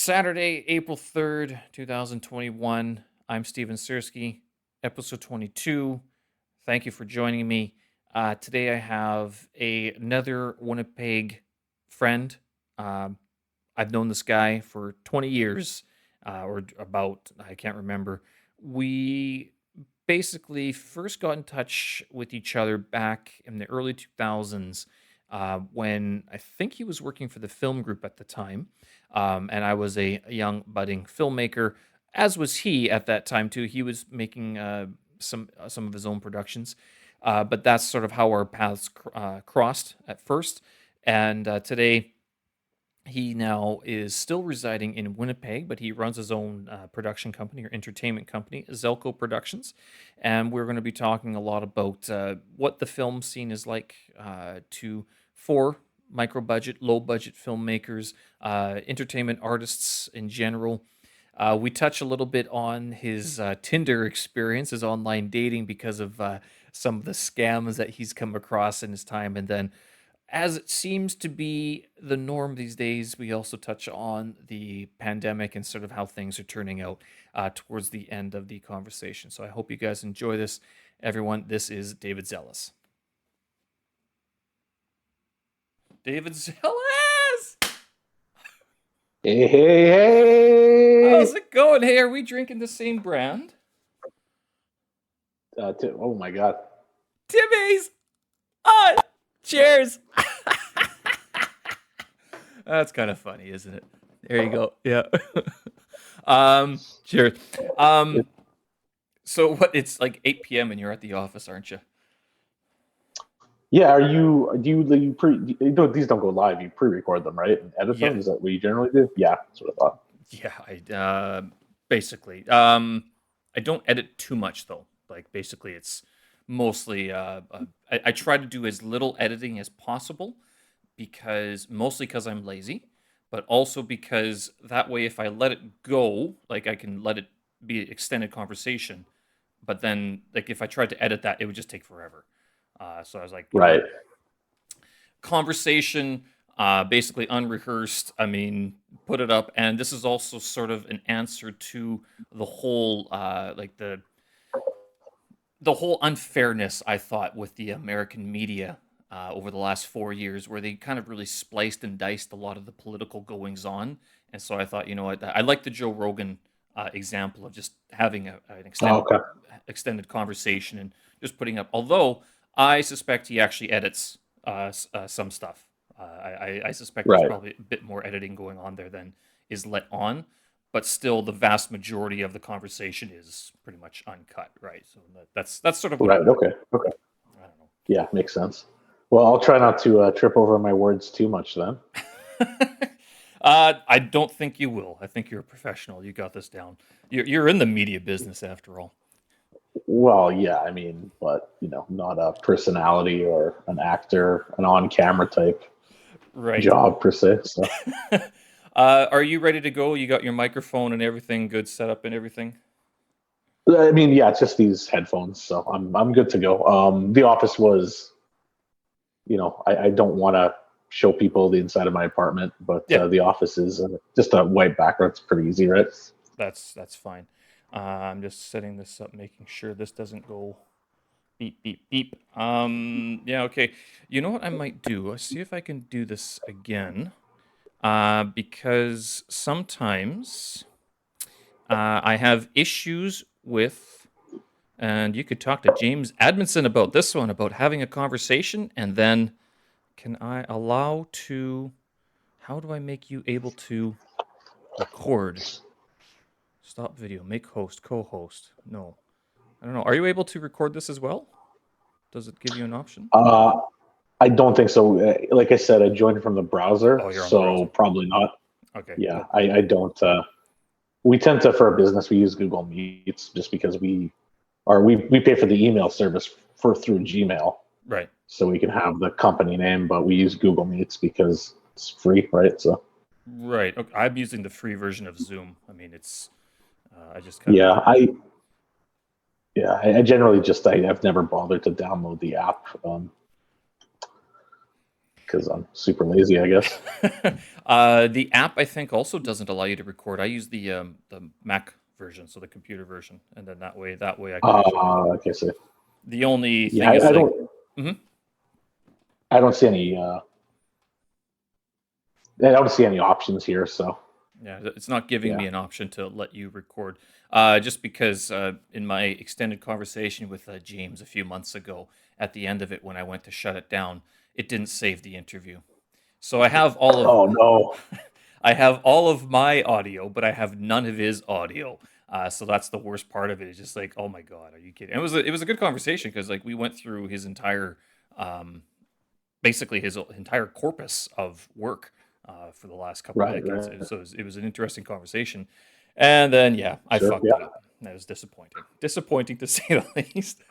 Saturday, April 3rd, 2021. I'm Steven Sersky, episode 22. Thank you for joining me. Today I have another Winnipeg friend. I've known this guy for 20 years, or about, I can't remember. We basically first got in touch with each other back in the early 2000s when I think he was working for the film group at the time. And I was a young budding filmmaker, as was he at that time too. He was making some of his own productions, but that's sort of how our paths crossed at first. And today, he now is still residing in Winnipeg, but he runs his own production company or entertainment company, Zellco Productions. And we're going to be talking a lot about what the film scene is like for micro budget, low budget filmmakers, entertainment artists in general. We touch a little bit on his Tinder experience, his online dating, because of some of the scams that he's come across in his time. And then, as it seems to be the norm these days, we also touch on the pandemic and sort of how things are turning out towards the end of the conversation. So I hope you guys enjoy this. Everyone, this is David Zellis. David Zellis! Hey, hey, hey! How's it going? Hey, are we drinking the same brand? Oh my God. Timmy's! Cheers! That's kind of funny, isn't it? There you go. Yeah. Cheers. So what? It's like 8 p.m. and you're at the office, aren't you? Yeah. These don't go live. You pre-record them, right? And edit them. Is that what you generally do? Yeah, that's what I thought. Yeah, basically. I don't edit too much though. Like basically, it's mostly I try to do as little editing as possible, mostly because I'm lazy, but also because that way if I let it go, like I can let it be extended conversation, but then like if I tried to edit that, it would just take forever. So I was like, right, conversation, basically unrehearsed. I mean, put it up, and this is also sort of an answer to the whole the whole unfairness, I thought, with the American media over the last 4 years, where they kind of really spliced and diced a lot of the political goings on. And so I thought, you know what, I like the Joe Rogan example of just having an extended conversation and just putting up. Although I suspect he actually edits some stuff. I suspect there's probably a bit more editing going on there than is let on. But still, the vast majority of the conversation is pretty much uncut, right? So that's sort of what right. Okay. I don't know. Yeah, makes sense. Well, I'll try not to trip over my words too much then. I don't think you will. I think you're a professional. You got this down. You're in the media business after all. Well, yeah, I mean, but not a personality or an actor, an on-camera type job per se. So. Are you ready to go? You got your microphone and everything good set up and everything? I mean, yeah, it's just these headphones, so I'm good to go. The office was, I don't want to show people the inside of my apartment, but the office is just a white background. It's pretty easy, right? That's fine. I'm just setting this up, making sure this doesn't go beep, beep, beep. Yeah, okay. You know what I might do? Let's see if I can do this again. Because sometimes I have issues with, and you could talk to James Admonson about this one, about having a conversation, and then can I allow to, how do I make you able to record? Stop video, make host, co-host. No, I don't know. Are you able to record this as well? Does it give you an option? I don't think so. Like I said, I joined from the browser, so browser. Probably not. Okay. Yeah, I don't. We tend to, for our business, we use Google Meets just because we pay for the email service through Gmail. Right. So we can have the company name, but we use Google Meets because it's free, right? So. Right. Okay. I'm using the free version of Zoom. I mean, it's. I just. I generally I've never bothered to download the app. because I'm super lazy, I guess. The app I think also doesn't allow you to record. I use the Mac version, so the computer version, and then that way I can actually record. Okay, so The only yeah, thing is I like, don't, Mhm. I don't see any, I don't see any options here. So Yeah, it's not giving yeah. me an option to let you record. Just because in my extended conversation with James a few months ago, at the end of it, when I went to shut it down, it didn't save the interview. So I have all of Oh no. I have all of my audio, but I have none of his audio. So that's the worst part of it. It's just like, oh my god, are you kidding? It was a good conversation because like we went through his entire, um, basically his entire corpus of work for the last couple Right, decades. right. So it was an interesting conversation. And then yeah, I Sure. fucked Yeah. it up. That was disappointing. Disappointing to say the least.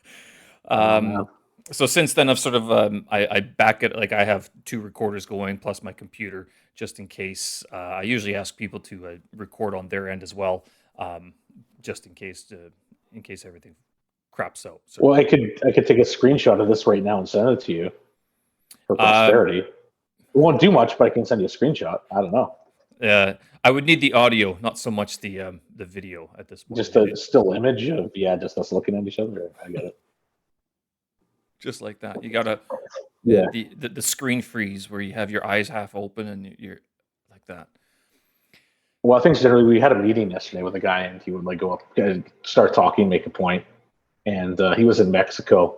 Oh man. Um, so since then, I've sort of I back it like I have two recorders going plus my computer just in case. I usually ask people to record on their end as well, um, just in case everything craps out. So Well, I could take a screenshot of this right now and send it to you for uh, posterity. It won't do much, but I can send you a screenshot. I don't know. I would need the audio, not so much the video at this point. Just a still image of just us looking at each other. I get it. Just like that, you gotta Yeah. the screen freeze where you have your eyes half open and you're like that. Well, I think generally we had a meeting yesterday with a guy, and he would like go up, start talking, make a point, and he was in Mexico,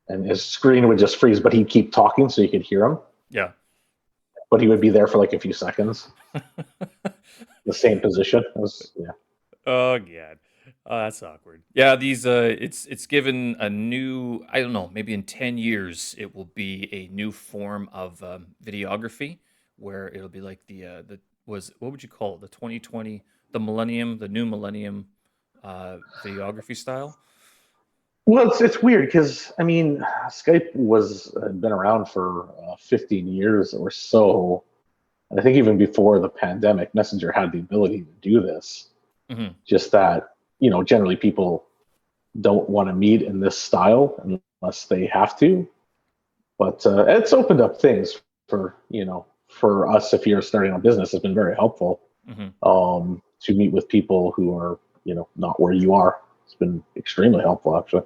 and his screen would just freeze, but he'd keep talking so you could hear him, Yeah. but he would be there for like a few seconds, the same position. It was, yeah. Oh god. Oh, that's awkward. Yeah, these it's given a new, I don't know, maybe in 10 years it will be a new form of videography where it'll be like the was what would you call it? The 2020, the millennium, the new millennium videography style. Well, it's weird because I mean, Skype was had been around for 15 years or so, and I think even before the pandemic, Messenger had the ability to do this. Hmm. Just that generally people don't want to meet in this style unless they have to. But it's opened up things for us. If you're starting a business, it's been very helpful Hmm. to meet with people who are not where you are. It's been extremely helpful, actually.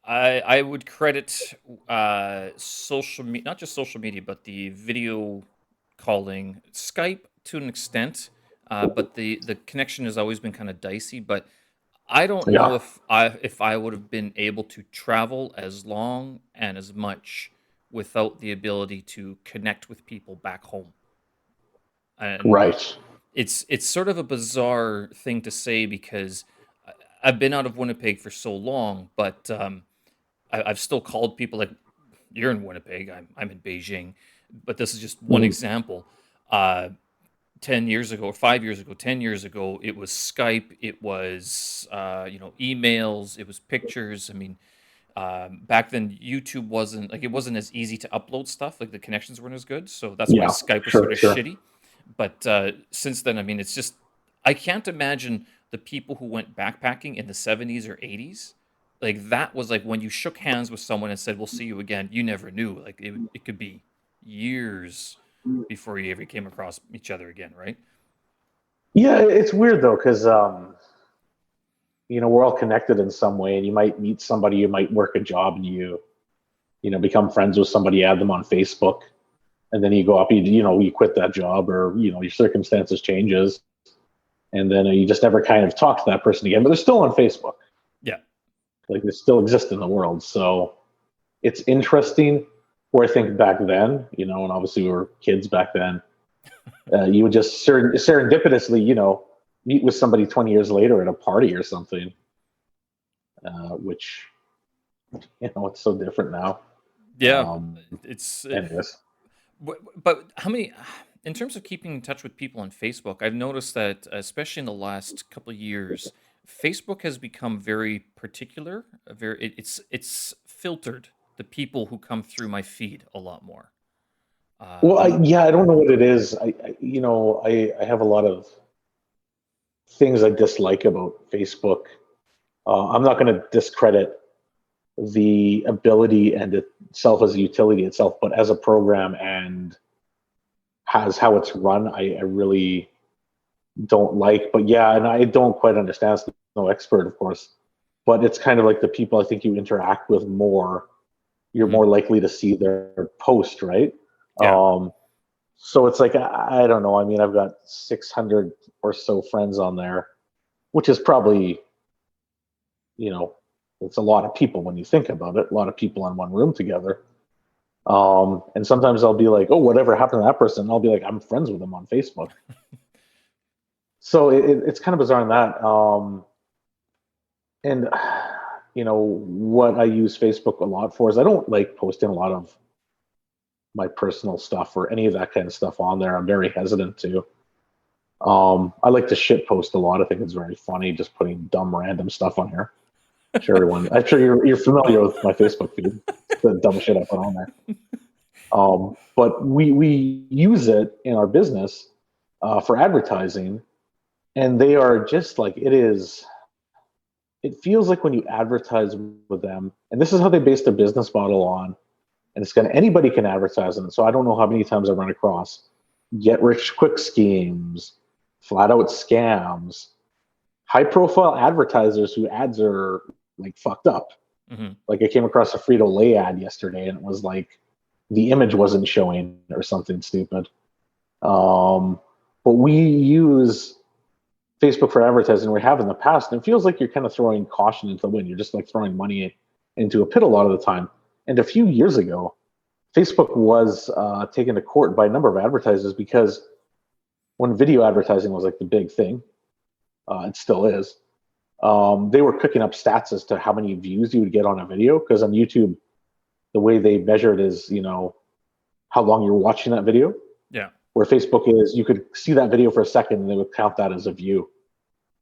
I would credit social media, not just social media, but the video calling, Skype to an extent. But the connection has always been kind of dicey. But I don't know Yeah. if I would have been able to travel as long and as much without the ability to connect with people back home. And Right. it's sort of a bizarre thing to say because I- I've been out of Winnipeg for so long, but I've still called people like you're in Winnipeg, I'm in Beijing, but this is just one Mhm. example. Uh, 10 years ago, or 5 years ago, 10 years ago, it was Skype, it was emails, it was pictures. I mean, back then YouTube wasn't like it wasn't as easy to upload stuff. Like the connections weren't as good, so that's why Yeah. Skype was sort Sure. of Sure. shitty. But since then, I mean, it's just I can't imagine the people who went backpacking in the 70s or 80s. Like that was like when you shook hands with someone and said, "We'll see you again." You never knew. Like it could be years before you ever came across each other again, right? Yeah, it's weird though because we're all connected in some way, and you might meet somebody, you might work a job, and become friends with somebody, add them on Facebook, and then you go up, you quit that job, or your circumstances changes, and then you just never kind of talk to that person again, but they're still on Facebook, Yeah. like they still exist in the world. So it's interesting. Where I think back then, and obviously we were kids back then, you would just serendipitously, meet with somebody 20 years later at a party or something, which it's so different now. Yeah. um It's Anyways. but how many, in terms of keeping in touch with people on Facebook, I've noticed that, especially in the last couple of years, Facebook has become very particular. It's filtered the people who come through my feed a lot more. Well, I'm I don't know what it is. I have a lot of things I dislike about Facebook. I'm not going to discredit, the ability and itself as a utility itself, but as a program and has how it's run, I really don't like. But yeah, and I don't quite understand. I'm no expert, of course, but it's kind of like the people I think you interact with more, you're more likely to see their post, right? Yeah. So it's like I don't know. I mean, I've got 600 or so friends on there, which is probably, it's a lot of people when you think about it. A lot of people in one room together. And sometimes I'll be like, "Oh, whatever happened to that person?" And I'll be like, "I'm friends with them on Facebook." So it's kind of bizarre in that. And what I use Facebook a lot for is I don't like posting a lot of my personal stuff or any of that kind of stuff on there. I'm very hesitant to. I like to shit post a lot. I think it's very funny just putting dumb random stuff on here. I'm sure you're familiar with my Facebook feed. The dumb shit I put on there. But we use it in our business for advertising, and they are just like it is. It feels like when you advertise with them, and this is how they base their business model on, and it's anybody can advertise on it. So I don't know how many times I run across get rich quick schemes, flat out scams, high profile advertisers who ads are like fucked up. Mm-hmm. Like I came across a Frito-Lay ad yesterday, and it was like the image wasn't showing or something stupid. But we use Facebook for advertising. We have in the past, and it feels like you're kind of throwing caution into the wind. You're just like throwing money into a pit a lot of the time. And a few years ago, Facebook was taken to court by a number of advertisers because when video advertising was like the big thing, it still is. They were cooking up stats as to how many views you would get on a video, because on YouTube, the way they measure it is, how long you're watching that video. Yeah. Where Facebook is, you could see that video for a second and they would count that as a view.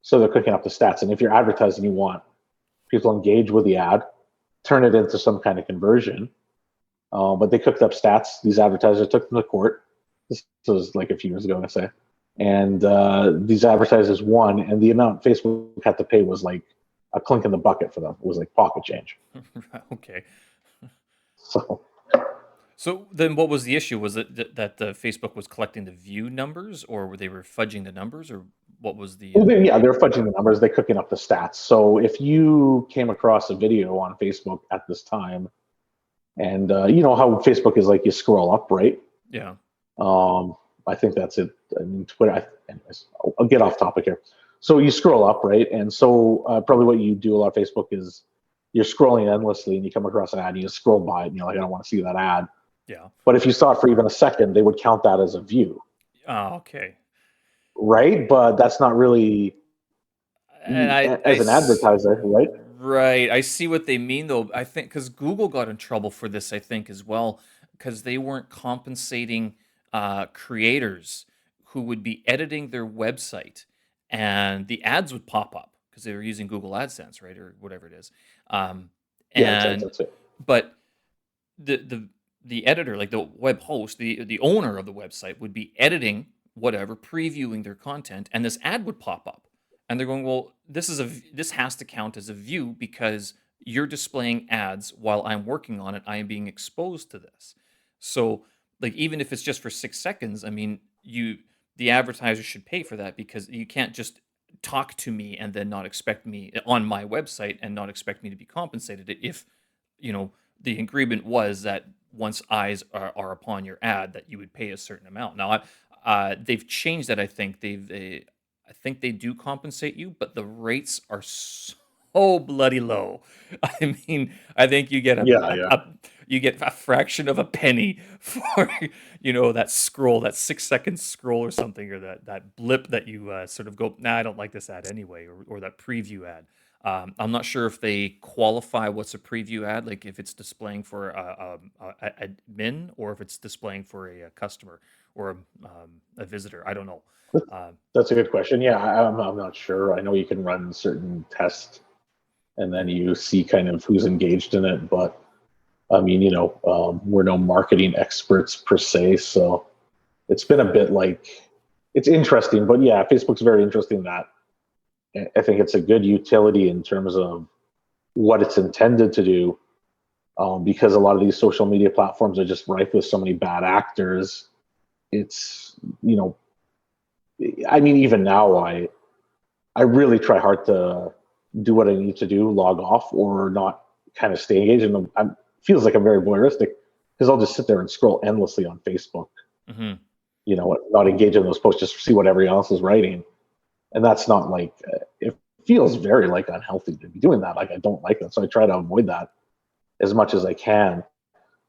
So they're cooking up the stats. And if you're advertising, you want people to engage with the ad, turn it into some kind of conversion. But they cooked up stats. These advertisers took them to court. This was like a few years ago, I say. And these advertisers won, and the amount Facebook had to pay was like a clink in the bucket for them. It was like pocket change. Okay. So then what was the issue? Was it that Facebook was collecting the view numbers, or were they fudging the numbers, or what was the... they're fudging the numbers. They're cooking up the stats. So if you came across a video on Facebook at this time, and you know how Facebook is, like you scroll up, right? Yeah. I think that's it. I mean, Twitter. Anyways, I'll get off topic here. So you scroll up, right? And so probably what you do a lot of Facebook is you're scrolling endlessly, and you come across an ad, and you scroll by it, and you're like, I don't want to see that ad. Yeah. But if you saw it for even a second, they would count that as a view. Oh, okay. Right, but that's not really as an advertiser, right? Right. I see what they mean, though. I think because Google got in trouble for this, I think, as well, because they weren't compensating creators who would be editing their website, and the ads would pop up because they were using Google AdSense, right, or whatever it is. Yeah, that's it. But the editor, like the web host, the owner of the website, would be editing whatever, previewing their content, and this ad would pop up, and they're going, well, this has to count as a view because you're displaying ads while I'm working on it. I am being exposed to this. So, like, even if it's just for 6 seconds, I mean, the advertiser should pay for that, because you can't just talk to me and then not expect me on my website and not expect me to be compensated if, the agreement was that once eyes are upon your ad, that you would pay a certain amount. Now, they've changed that. I think I think they do compensate you, but the rates are so bloody low. I mean, I think you get you get a fraction of a penny for that scroll, that 6 second scroll or something, or that blip that you sort of go, nah, I don't like this ad anyway, or that preview ad. I'm not sure if they qualify what's a preview ad, like if it's displaying for a admin, or if it's displaying for a customer or a visitor. I don't know. That's a good question. Yeah, I'm not sure. I know you can run certain tests, and then you see kind of who's engaged in it. But I mean, we're no marketing experts per se, so it's been a bit like, it's interesting. But yeah, Facebook's very interesting in that. I think it's a good utility in terms of what it's intended to do, because a lot of these social media platforms are just rife with so many bad actors. It's, I mean, even now, I really try hard to do what I need to do, log off, or not kind of stay engaged. And it feels like I'm very voyeuristic because I'll just sit there and scroll endlessly on Facebook, Mm-hmm. not engage in those posts, just see what everyone else is writing. And that's not like, it feels very like unhealthy to be doing that. Like, I don't like that. So I try to avoid that as much as I can.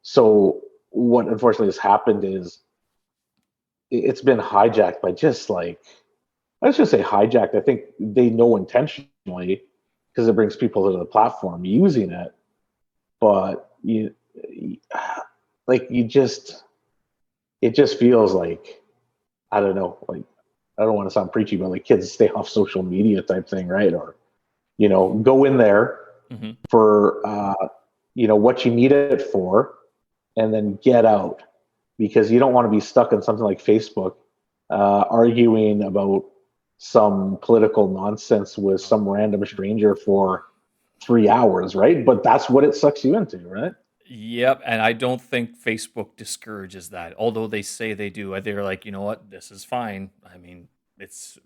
So what unfortunately has happened is it's been hijacked by just like, let's just say hijacked. I think they know intentionally because it brings people to the platform using it. But it just feels like, I don't know, like, I don't want to sound preachy, but like kids stay off social media type thing, right? Or, go in there Mm-hmm. for, what you need it for, and then get out, because you don't want to be stuck on something like Facebook, arguing about some political nonsense with some random stranger for 3 hours, right? But that's what it sucks you into, right? Yep, and I don't think Facebook discourages that. Although they say they do. They're like, you know what, this is fine. I mean, it's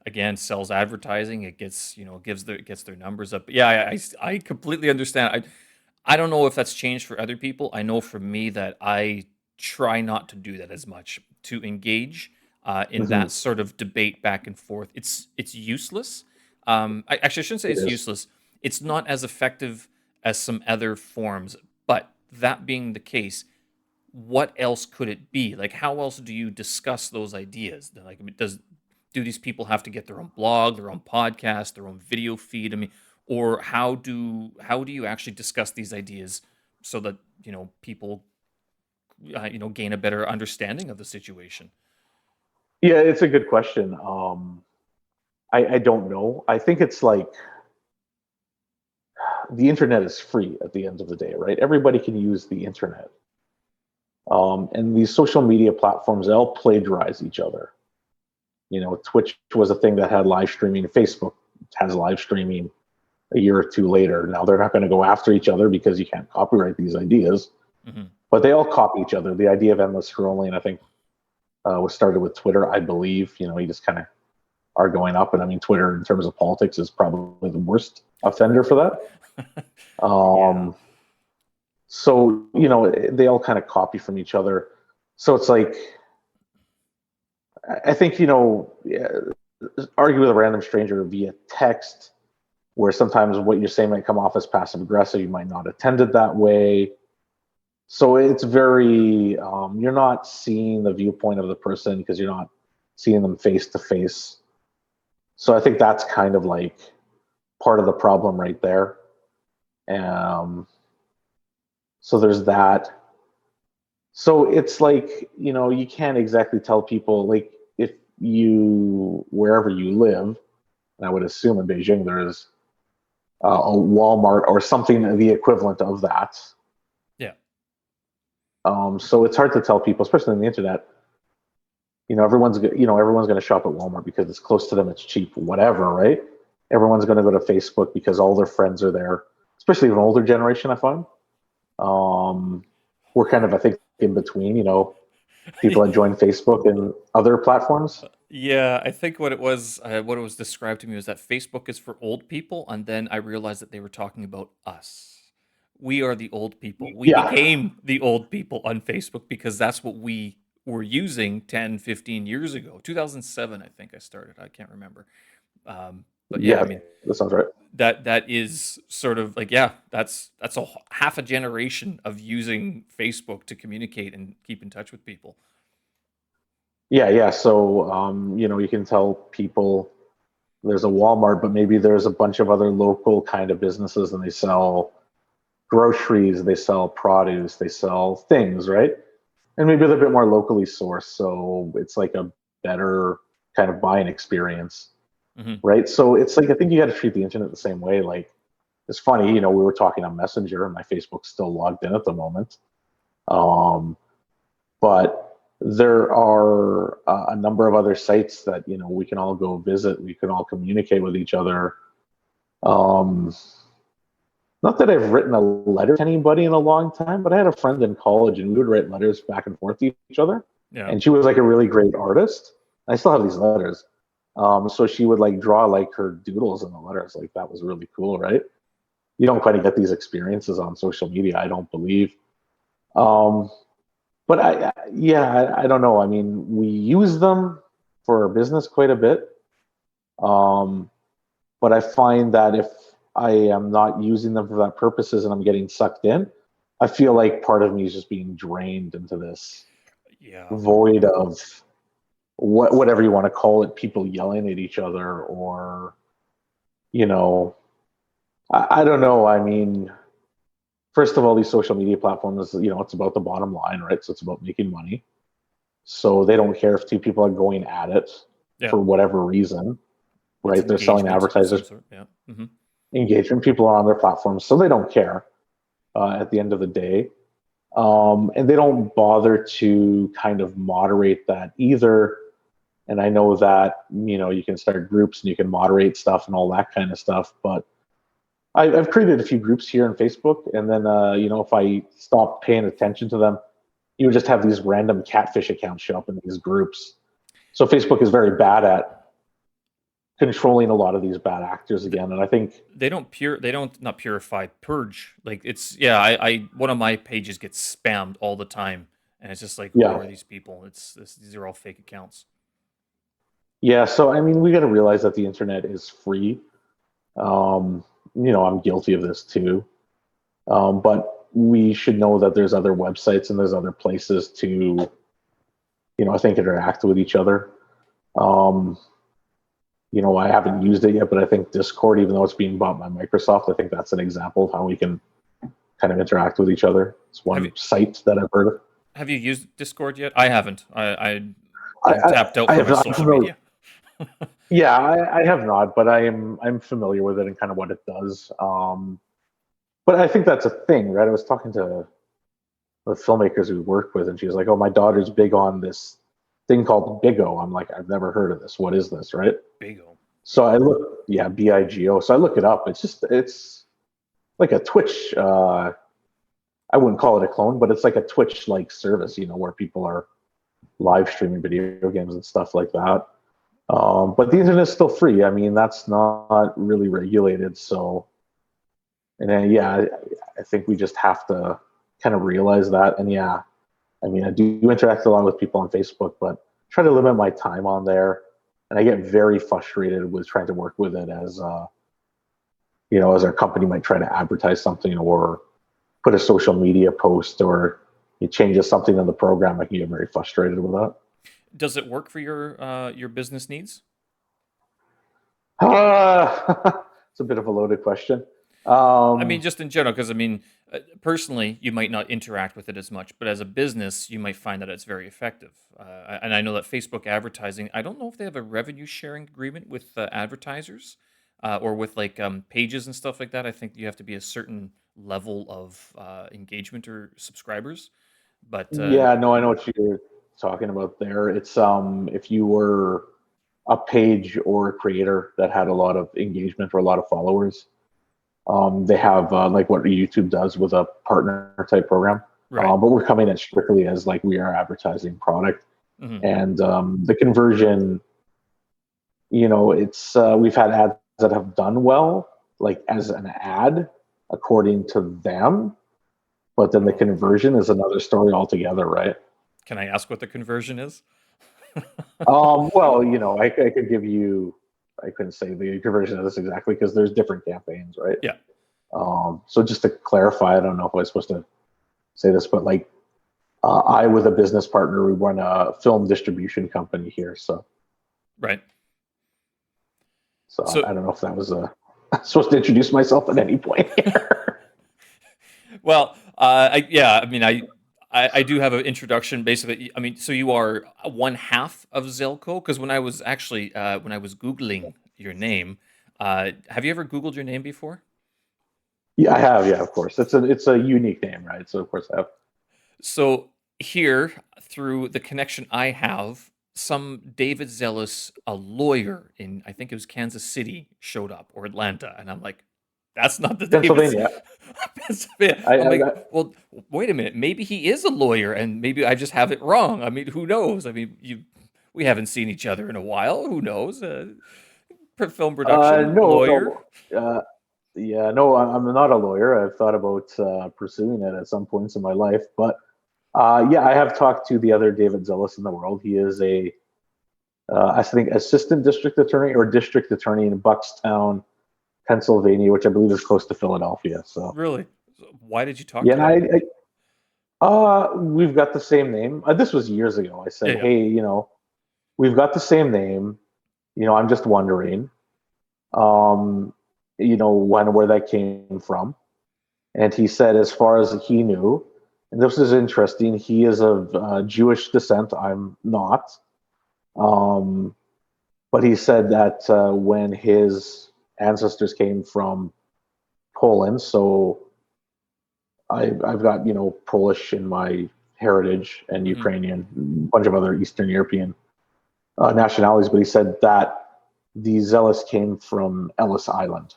again sells advertising. It gets it gets their numbers up. But yeah, I completely understand. I don't know if that's changed for other people. I know for me that I try not to do that as much, to engage in Mm-hmm. that sort of debate back and forth. It's useless. Actually, I shouldn't say It it's is. useless. It's not as effective as some other forms. But that being the case, what else could it be? Like, how else do you discuss those ideas? Like, I mean, do these people have to get their own blog, their own podcast, their own video feed? I mean, or how do you actually discuss these ideas so that people gain a better understanding of the situation? Yeah, it's a good question. I don't know. I think it's like the internet is free at the end of the day, right? Everybody can use the internet. And these social media platforms, they all plagiarize each other. Twitch was a thing that had live streaming. Facebook has live streaming a year or two later. Now they're not going to go after each other because you can't copyright these ideas, Hmm. but they all copy each other. The idea of endless scrolling, I think, was started with Twitter, I believe. You just kind of are going up. And I mean, Twitter in terms of politics is probably the worst offender for that. Yeah. So, they all kind of copy from each other. So it's like, I think, yeah, argue with a random stranger via text, where sometimes what you're saying might come off as passive aggressive. You might not attend it that way. So it's very, you're not seeing the viewpoint of the person because you're not seeing them face to face. So I think that's kind of like part of the problem right there. So there's that. So it's like, you can't exactly tell people, like, if wherever you live, and I would assume in Beijing there is a Walmart or something the equivalent of that. Yeah. So it's hard to tell people, especially on the internet. Everyone's going to shop at Walmart because it's close to them, it's cheap, whatever, right? Everyone's going to go to Facebook because all their friends are there, especially an older generation. I find we're kind of, I think, in between. People that join Facebook and other platforms. Yeah, I think what it was described to me was that Facebook is for old people, and then I realized that they were talking about us. We are the old people. We Yeah, became the old people on Facebook because that's what we were using 10, 15 years ago. 2007, I think I started. I can't remember. But yeah, I yeah, mean, that sounds right. that is sort of like, yeah, that's half a generation of using Facebook to communicate and keep in touch with people. Yeah, yeah. So, you can tell people there's a Walmart, but maybe there's a bunch of other local kind of businesses, and they sell groceries, they sell produce, they sell things, right? And maybe they're a bit more locally sourced, so it's like a better kind of buying experience, Hmm. right? So it's like, I think you got to treat the internet the same way. Like, it's funny, we were talking on Messenger, and my Facebook's still logged in at the moment. But there are a number of other sites that we can all go visit. We can all communicate with each other. Um, Not that I've written a letter to anybody in a long time, but I had a friend in college and we would write letters back and forth to each other. Yeah. And she was like a really great artist. I still have these letters. So she would like draw like her doodles in the letters. Like that was really cool, right? You don't quite get these experiences on social media, I don't believe. Um, but I don't know. I mean, we use them for our business quite a bit. Um, but I find that if I am not using them for that purposes and I'm getting sucked in, I feel like part of me is just being drained into this Yeah. void of whatever you want to call it, people yelling at each other, or you know, I don't know. I mean, first of all, these social media platforms, it's about the bottom line, right? So it's about making money. So they don't care if two people are going at it Yeah. for whatever reason, It's right? They're selling engagement of some advertisers sort. Yeah. Hmm. engagement. People are on their platforms, so they don't care at the end of the day. And they don't bother to kind of moderate that either. And I know that, you can start groups and you can moderate stuff and all that kind of stuff. But I've created a few groups here on Facebook. And then, if I stop paying attention to them, you would just have these random catfish accounts show up in these groups. So Facebook is very bad at controlling a lot of these bad actors again. And I think, They don't not purify, purge. Like it's yeah, I one of my pages gets spammed all the time, and it's just like, who yeah, are these people? These are all fake accounts. yeah. So, I mean, we got to realize that the internet is free. Um, I'm guilty of this too. But we should know that there's other websites and there's other places to, I think interact with each other. Um, I haven't used it yet, but I think Discord, even though it's being bought by Microsoft, I think that's an example of how we can kind of interact with each other. It's Have one you site that I've heard of. have you used Discord yet? I haven't. I, I'm tapped out I from have my not. I'm social familiar. media. Yeah, I have not, but I'm familiar with it and kind of what it does. But I think that's a thing, right? I was talking to the filmmakers we work with, and she was like, "Oh, my daughter's big on this thing called Bigo." I'm like, "I've never heard of this. What is this?" Right? Bigo. So I look, yeah, Bigo. So I look it up. It's like a Twitch. I wouldn't call it a clone, but it's like a Twitch like service, where people are live streaming video games and stuff like that. But the internet is still free. I mean, that's not really regulated. So, and then, yeah, I think we just have to kind of realize that. And yeah, I mean, I do interact a lot with people on Facebook, but try to limit my time on there. And I get very frustrated with trying to work with it as our company might try to advertise something or put a social media post or it changes something in the program. I can get very frustrated with that. Does it work for your business needs? It's a bit of a loaded question. I mean, Um, just in general, because I mean, personally, you might not interact with it as much, but as a business, you might find that it's very effective. And I know that Facebook advertising, I don't know if they have a revenue sharing agreement with advertisers or with like pages and stuff like that. I think you have to be a certain level of engagement or subscribers. But yeah, no, I know what you're talking about there. It's if you were a page or a creator that had a lot of engagement or a lot of followers, they have like what YouTube does with a partner type program. right. But we're coming in strictly as like we are advertising product, Hmm. and the conversion. It's we've had ads that have done well, like as an ad, according to them, but then the Oh, conversion is another story altogether, right? can I ask what the conversion is? Well, I could give you, I couldn't say the conversion of this exactly because there's different campaigns, right? Yeah. So just to clarify, I don't know if I was supposed to say this, but like I, with a business partner, we run a film distribution company here. Right. So So, I don't know if that was supposed to introduce myself at any point here. well, yeah, I mean, I do have an introduction. Basically, I mean, so you are one half of Zellco because when I was googling your name, have you ever googled your name before? Yeah, I have. Yeah, of course. It's a unique name, right? So of course I have. So here, through the connection I have, some David Zellis, a lawyer in I think it was Kansas City, showed up or Atlanta, and I'm like, That's not the David. Pennsylvania. Pennsylvania. I, I'm like, I, well, wait a minute. Maybe he is a lawyer, and maybe I just have it wrong. I mean, who knows? I mean, we haven't seen each other in a while. Who knows? Film production no, lawyer. no. Yeah, no, I'm not a lawyer. I've thought about pursuing it at some points in my life, but yeah, I have talked to the other David Zellis in the world. He is I think, assistant district attorney or district attorney in Buckstown, Pennsylvania, which I believe is close to Philadelphia. So Really? Why did you talk yeah, to him? we've got the same name. This was years ago. I Yeah, said, yeah. hey, we've got the same name. I'm just wondering, um, where that came from. And he said, as far as he knew, and this is interesting, he is of Jewish descent. I'm not. But he said that when his ancestors came from Poland, so I've got Polish in my heritage and Hmm. Ukrainian, a bunch of other Eastern European nationalities. But he said that the Zealous came from Ellis Island,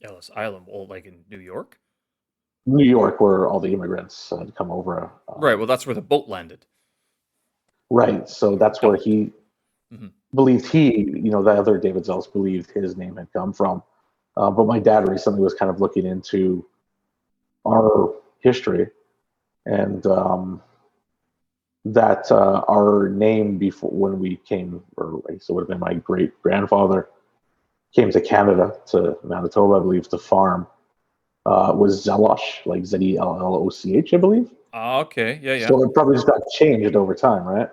Ellis Island. Well, like in New York. New York, where all the immigrants had come over. Right. Well, that's where the boat landed. Right. So Or that's where docked. he Hmm. believed the other David Zealous believed his name had come from. But my dad recently was kind of looking into our history, and that our name before when we came, or I guess it would have been my great grandfather came to Canada, to Manitoba, I believe, to farm, was Zelosh, like Zellloch, I believe. Okay. Yeah, yeah. So it probably just got changed over time, right?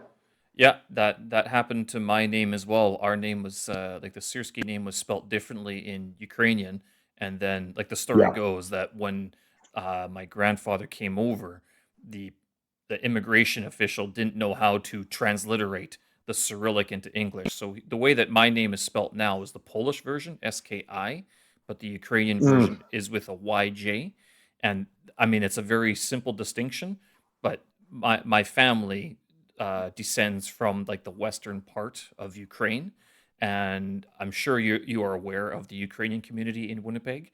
Yeah, that happened to my name as well. Our name was like the Siersky name was spelt differently in Ukrainian, and then like the story Yeah. goes that when my grandfather came over, the the immigration official didn't know how to transliterate the Cyrillic into English. So the way that my name is spelt now is the Polish version, SKI, but the Ukrainian Mm. version is with a YJ. And I mean, it's a very simple distinction, but my family descends from like the western part of Ukraine, and I'm sure you are aware of the Ukrainian community in Winnipeg.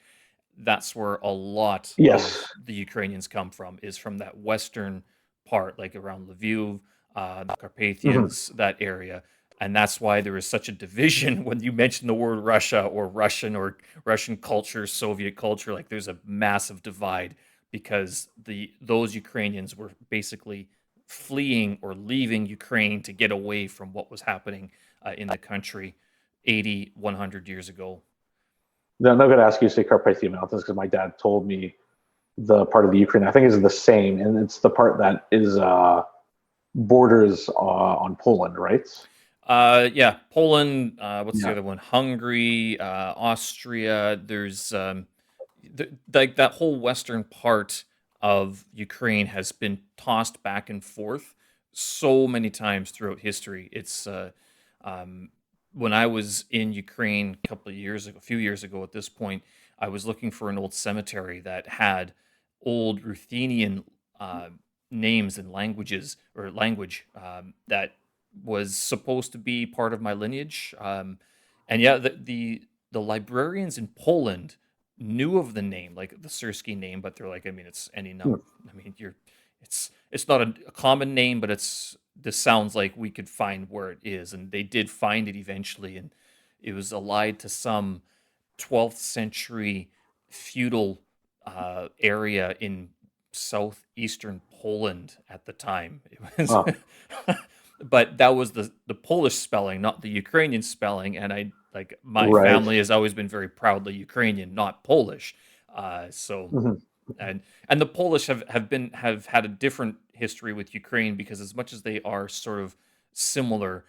That's where a lot of Yes. the Ukrainians come from, is from that western part, like around Lviv, the Hmm. Carpathians, that area. And that's why there is such a division when you mention the word Russia or Russian culture, Soviet culture. Like there's a massive divide because those Ukrainians were basically fleeing or leaving Ukraine to get away from what was happening in the country 80, 100 years ago. Now, I'm not going to ask you to say Carpathian Mountains because my dad told me the part of the Ukraine I think is the same, and it's the part that is borders on Poland, right? Yeah, Poland. What's the Yeah. other one? Hungary, Austria. There's like that whole western part of Ukraine has been tossed back and forth so many times throughout history. It's um, when I was in Ukraine a couple of years ago, a few years ago at this point, I was looking for an old cemetery that had old Ruthenian uh, names and languages or language that was supposed to be part of my lineage. And yeah, the librarians in Poland knew of the name, like the Sersky name, but they're like, I mean, it's any Hmm. number. I mean, it's not a common name, but this sounds like we could find where it is, and they did find it eventually, and it was allied to some 12th century feudal area in southeastern Poland at the time. It was, Oh, but that was the Polish spelling, not the Ukrainian spelling. And I like my right. family has always been very proudly Ukrainian, not Polish. So Hmm. and the Polish have had a different history with Ukraine because as much as they are sort of similar,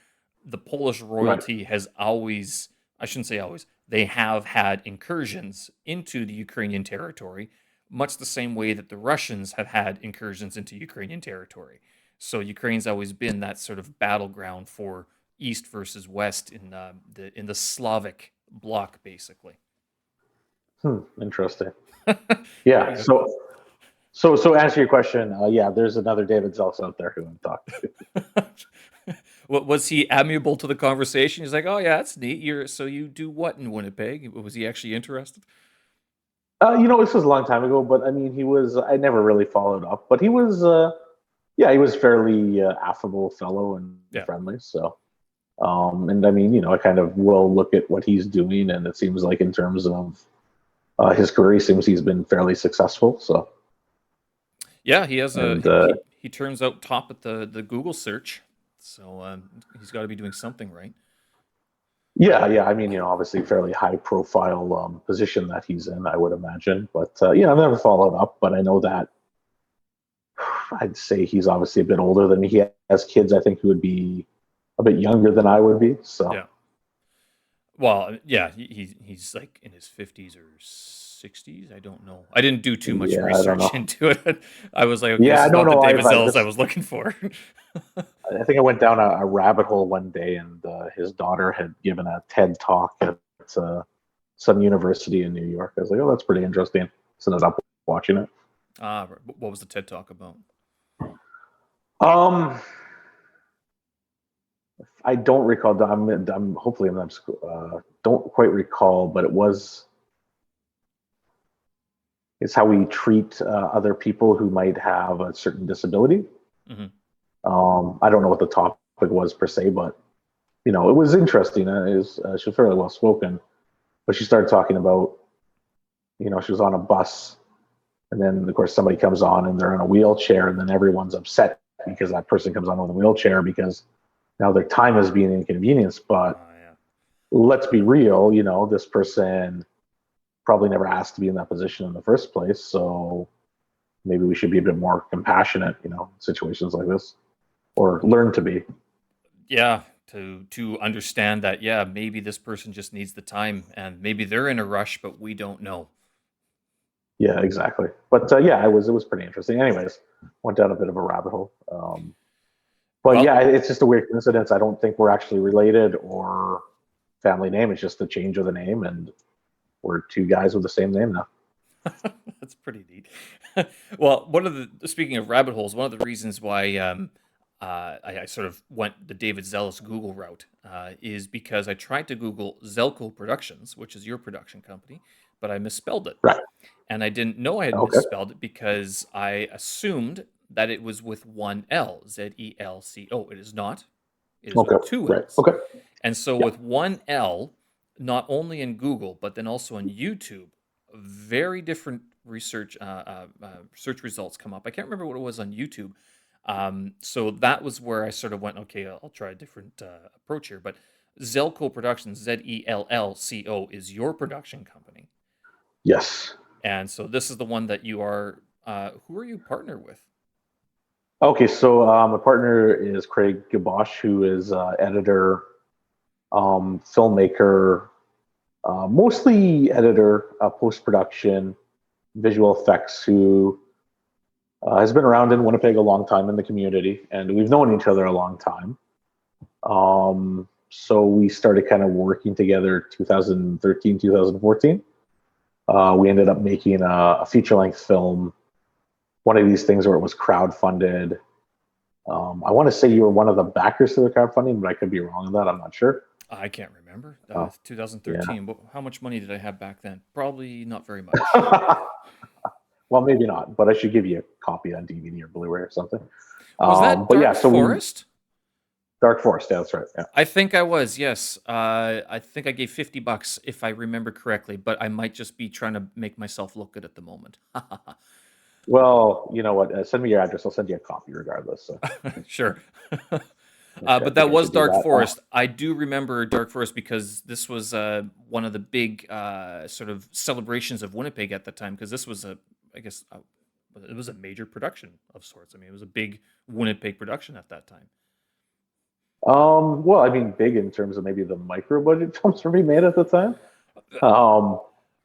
the Polish Right. royalty has always, I shouldn't say always, they have had incursions into the Ukrainian territory, much the same way that the Russians have had incursions into Ukrainian territory. So Ukraine's always been that sort of battleground for East versus West in the Slavic bloc, basically. Interesting. There Yeah. you So answer your question. Yeah, there's another David Zells out there who I'm talking to. go. What was he amiable to the conversation? He's like, "Oh yeah, that's neat. You do what in Winnipeg?" Was he actually interested? This was a long time ago, but I mean, he was. I never really followed up, but he was. Yeah, he was fairly affable fellow and Yeah. friendly. So, and I mean, I kind of will look at what he's doing, and it seems like in terms of his career, he seems he's been fairly successful. So, Yeah, he has a and he turns out top at the Google search, so he's got to be doing something right. yeah. I mean, obviously, fairly high profile position that he's in, I would imagine. But I've never followed up, but I know that I'd say he's obviously a bit older than me. He has kids, I think, who would be a bit younger than I would be. So, Yeah. Well, yeah, he's like in his 50s or 60s. I don't know. I didn't do too much yeah, I don't research know. into it. I was like, okay, this Yeah, is no, not the no. David I Zellis I just was looking for. I think I went down a rabbit hole one day, and his daughter had given a TED talk at some university in New York. I was like, oh, that's pretty interesting. So I ended up watching it. What was the TED talk about? Um, I don't recall. I'm hopefully I'm not. Don't quite recall, but it's how we treat other people who might have a certain disability. Hmm. I don't know what the topic was per se, but it was interesting. She was fairly well spoken, but she started talking about, she was on a bus, and then of course somebody comes on and they're in a wheelchair, and then everyone's upset because that person comes on with a wheelchair because now their time is being inconvenienced. But Yeah. let's be real, this person probably never asked to be in that position in the first place. So maybe we should be a bit more compassionate, in situations like this, or learn to be. Yeah, to understand that, yeah, maybe this person just needs the time, and maybe they're in a rush, but we don't know. Yeah, exactly. But yeah, it was pretty interesting. Anyways, went down a bit of a rabbit hole. But Well, yeah, it's just a weird coincidence. I don't think we're actually related or family name. It's just a change of the name, and we're two guys with the same name now. that's pretty neat. Well, speaking of rabbit holes, one of the reasons why I sort of went the David Zellis Google route is because I tried to Google Zellco Productions, which is your production company, but I misspelled it. Right. And I didn't know I had Okay. misspelled it because I assumed that it was with one L, Zelco. It is not. It is Okay. with two Right. L's. Okay. And so Yeah. with one L, not only in Google, but then also on YouTube, very different search results come up. I can't remember what it was on YouTube. So that was where I sort of went, okay, I'll try a different approach here. But Zellco Productions, Zellco, is your production company. Yes. And so this is the one that you are, who are you partnered with? Okay. So my partner is Craig Guiboche, who is editor, filmmaker, mostly editor, post production, visual effects, who has been around in Winnipeg a long time in the community, and we've known each other a long time. So we started kind of working together 2013, 2014. We ended up making a feature length film, one of these things where it was crowdfunded. I want to say you were one of the backers to the crowdfunding, but I could be wrong on that. I'm not sure. I can't remember. Oh, yeah. 2013. How much money did I have back then? Probably not very much. Well, maybe not, but I should give you a copy on DVD or Blu-ray or something. Was that But yeah, Dark so Forest? Dark Forest, yeah, that's right. Yeah. I think I was, yes. I think I gave $50 if I remember correctly, but I might just be trying to make myself look good at the moment. Well, you know what? Send me your address. I'll send you a copy regardless. So Sure. actually, I But think that I was should do Dark that. Forest. I do remember Dark Forest because this was one of the big sort of celebrations of Winnipeg at the time. Because this was I guess, it was a major production of sorts. I mean, it was a big Winnipeg production at that time. Well, I mean, big in terms of maybe the micro budget films were being made at the time. Um,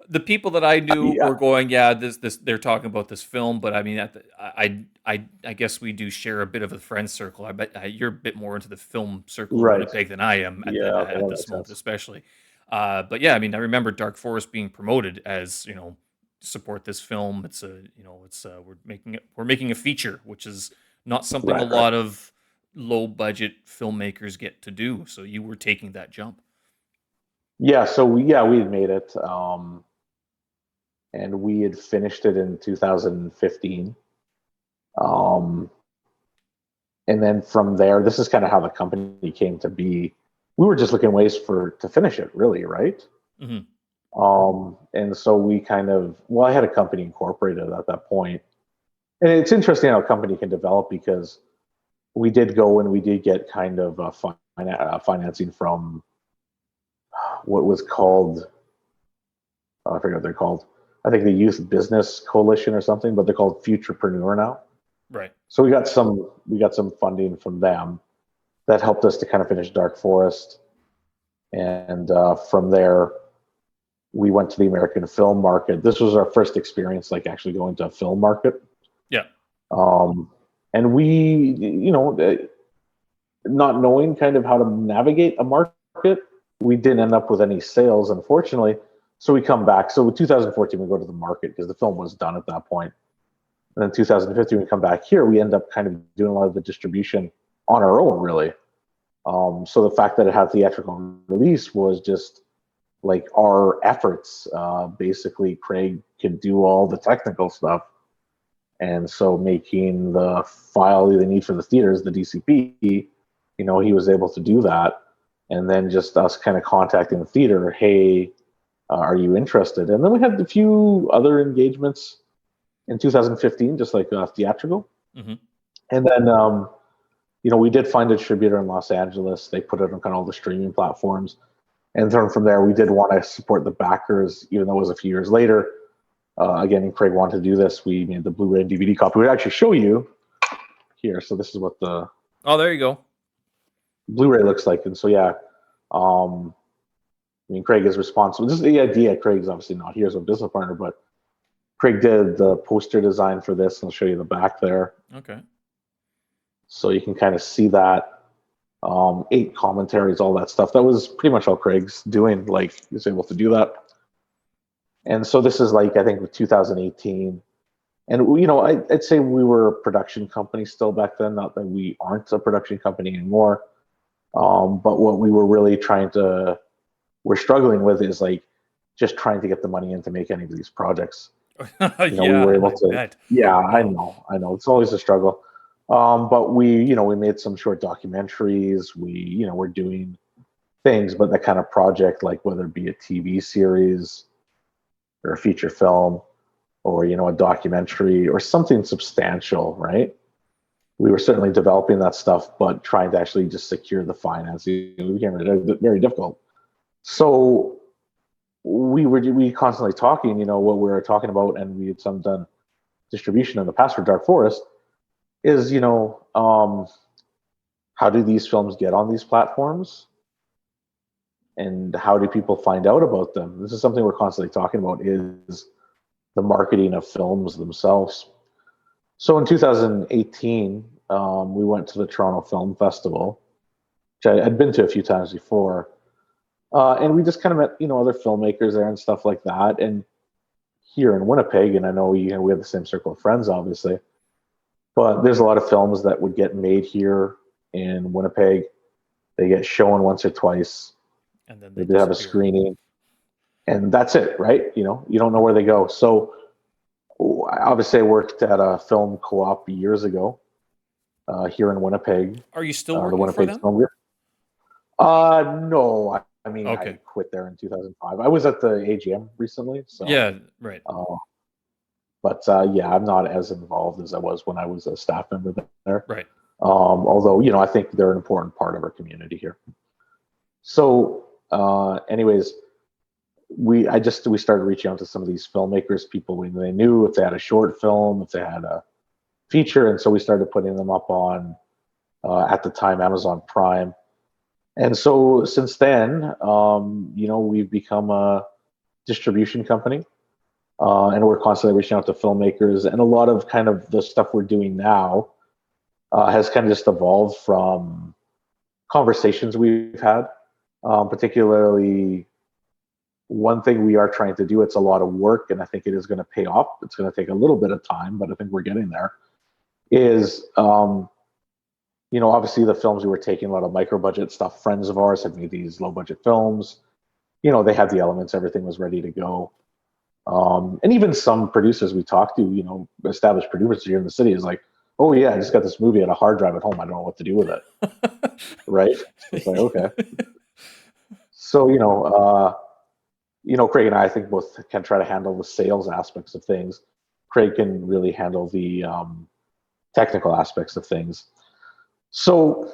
The people that I knew yeah, were going, yeah, this they're talking about this film, but I mean, I guess we do share a bit of a friend circle. I bet you're a bit more into the film circle in right. Winnipeg than I am Yeah, okay, at that this makes moment, sense. especially. But yeah, I mean, I remember Dark Forest being promoted as support this film. It's we're making a feature, which is not something a Right, right. lot of low budget filmmakers get to do. So you were taking that jump. Yeah, so we had made it, and we had finished it in 2015. Um, and then from there, this is kind of how the company came to be. We were just looking ways to finish it, really, right? Hmm. And so we kind of, well, I had a company incorporated at that point. And it's interesting how a company can develop, because we did go and we did get kind of financing from what was called, I forget what they're called. I think the Youth Business Coalition or something, but they're called Futurepreneur now. Right. So we got some funding from them that helped us to kind of finish Dark Forest, and from there we went to the American film market. This was our first experience, like actually going to a film market. Yeah. And we, not knowing kind of how to navigate a market, we didn't end up with any sales, unfortunately. So we come back. So in 2014, we go to the market because the film was done at that point. And then 2015, we come back here. We end up kind of doing a lot of the distribution on our own, really. So the fact that it had theatrical release was just like our efforts. Basically, Craig could do all the technical stuff. And so making the file they need for the theaters, the DCP, he was able to do that. And then just us kind of contacting the theater, hey, are you interested? And then we had a few other engagements in 2015, just like theatrical. Mm-hmm. And then, we did find a distributor in Los Angeles. They put it on kind of all the streaming platforms. And then from there, we did want to support the backers, even though it was a few years later. Again, Craig wanted to do this. We made the Blu-ray and DVD copy. We'd actually show you here. So this is what the there you go. Blu-ray looks like. And so, yeah, Craig is responsible. This is the idea. Craig's obviously not here as a business partner, but Craig did the poster design for this. And I'll show you the back there. Okay. So you can kind of see that. 8 commentaries, all that stuff. That was pretty much all Craig's doing. Like, he was able to do that. And so this is like, I think, with 2018. And, I'd say we were a production company still back then. Not that we aren't a production company anymore. But what we were really we're struggling with is like just trying to get the money in to make any of these projects. Yeah, we were able to. Bet. Yeah, I know. It's always a struggle. But we made some short documentaries. We're doing things, but that kind of project, like whether it be a TV series or a feature film or, a documentary or something substantial, right? We were certainly developing that stuff, but trying to actually just secure the financing became very difficult. So we constantly talking, what we were talking about, and we had some done distribution in the past for Dark Forest, is, how do these films get on these platforms? And how do people find out about them? This is something we're constantly talking about, is the marketing of films themselves. So in 2018, we went to the Toronto Film Festival, which I'd been to a few times before. And we just kind of met, other filmmakers there and stuff like that. And here in Winnipeg, and I know we have the same circle of friends, obviously, but there's a lot of films that would get made here in Winnipeg. They get shown once or twice. And then they have a screening. And that's it, right? You don't know where they go. So obviously I worked at a film co-op years ago here in Winnipeg. Are you still working the Winnipeg for them? Film Group? No. Okay. I quit there in 2005. I was at the AGM recently. So yeah, right. But yeah, I'm not as involved as I was when I was a staff member there. Right. Although, I think they're an important part of our community here. So anyways, we started reaching out to some of these filmmakers, people they knew, if they had a short film, if they had a feature. And so we started putting them up on, at the time, Amazon Prime. And so since then, we've become a distribution company. And we're constantly reaching out to filmmakers, and a lot of kind of the stuff we're doing now has kind of just evolved from conversations we've had. Particularly, one thing we are trying to do, it's a lot of work, and I think it is going to pay off. It's going to take a little bit of time, but I think we're getting there, is, obviously the films we were taking, a lot of micro budget stuff. Friends of ours had made these low budget films. They had the elements, everything was ready to go. And even some producers we talked to, established producers here in the city, is like, oh yeah, I just got this movie on a hard drive at home. I don't know what to do with it. Right? So it's like, okay. So, Craig and I think both can try to handle the sales aspects of things. Craig can really handle the technical aspects of things. So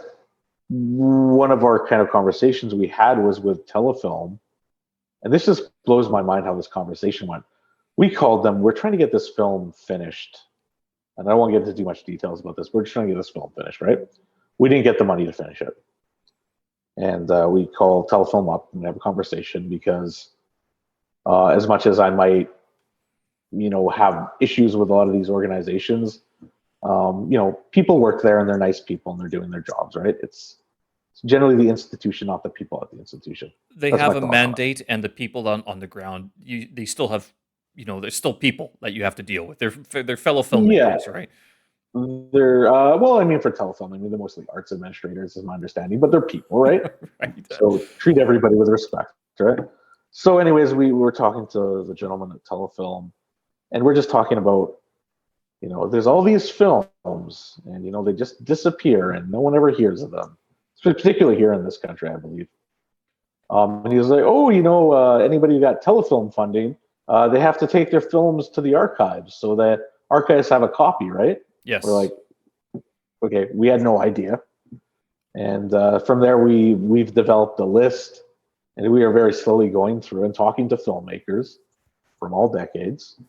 one of our kind of conversations we had was with Telefilm, and this just blows my mind how this conversation went. We called them. We're trying to get this film finished, and I don't want to get into too much details about this. But we're just trying to get this film finished, right? We didn't get the money to finish it, and we called Telefilm up and have a conversation because as much as I might, have issues with a lot of these organizations, people work there and they're nice people and they're doing their jobs, right? It's generally the institution, not the people at the institution. They That's my have a thought on it. mandate, and the people on the ground, they still have, there's still people that you have to deal with. They're fellow Yeah, filmmakers, right? they're well, I mean, for Telefilm, I mean, they're mostly arts administrators, is my understanding, but they're people, right? Right. So treat everybody with respect, right? So, anyways, we were talking to the gentleman at Telefilm, and we're just talking about, there's all these films, and they just disappear, and no one ever hears of them. Particularly here in this country, I believe. And he was like, "Oh, anybody who got Telefilm funding, they have to take their films to the archives, so that archives have a copy, right?" We're Yes. like, "Okay, we had no idea." And from there, we've developed a list, and we are very slowly going through and talking to filmmakers from all decades.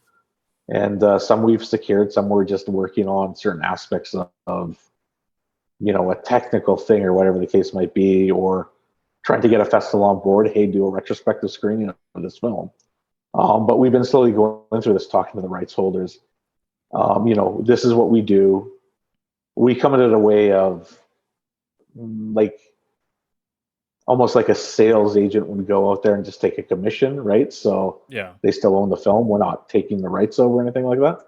And some we've secured, some we're just working on certain aspects of a technical thing or whatever the case might be, or trying to get a festival on board. Hey, do a retrospective screening of this film. But we've been slowly going through this, talking to the rights holders. This is what we do. We come at it a way of like almost like a sales agent would go out there and just take a commission, right? So Yeah. they still own the film. We're not taking the rights over or anything like that.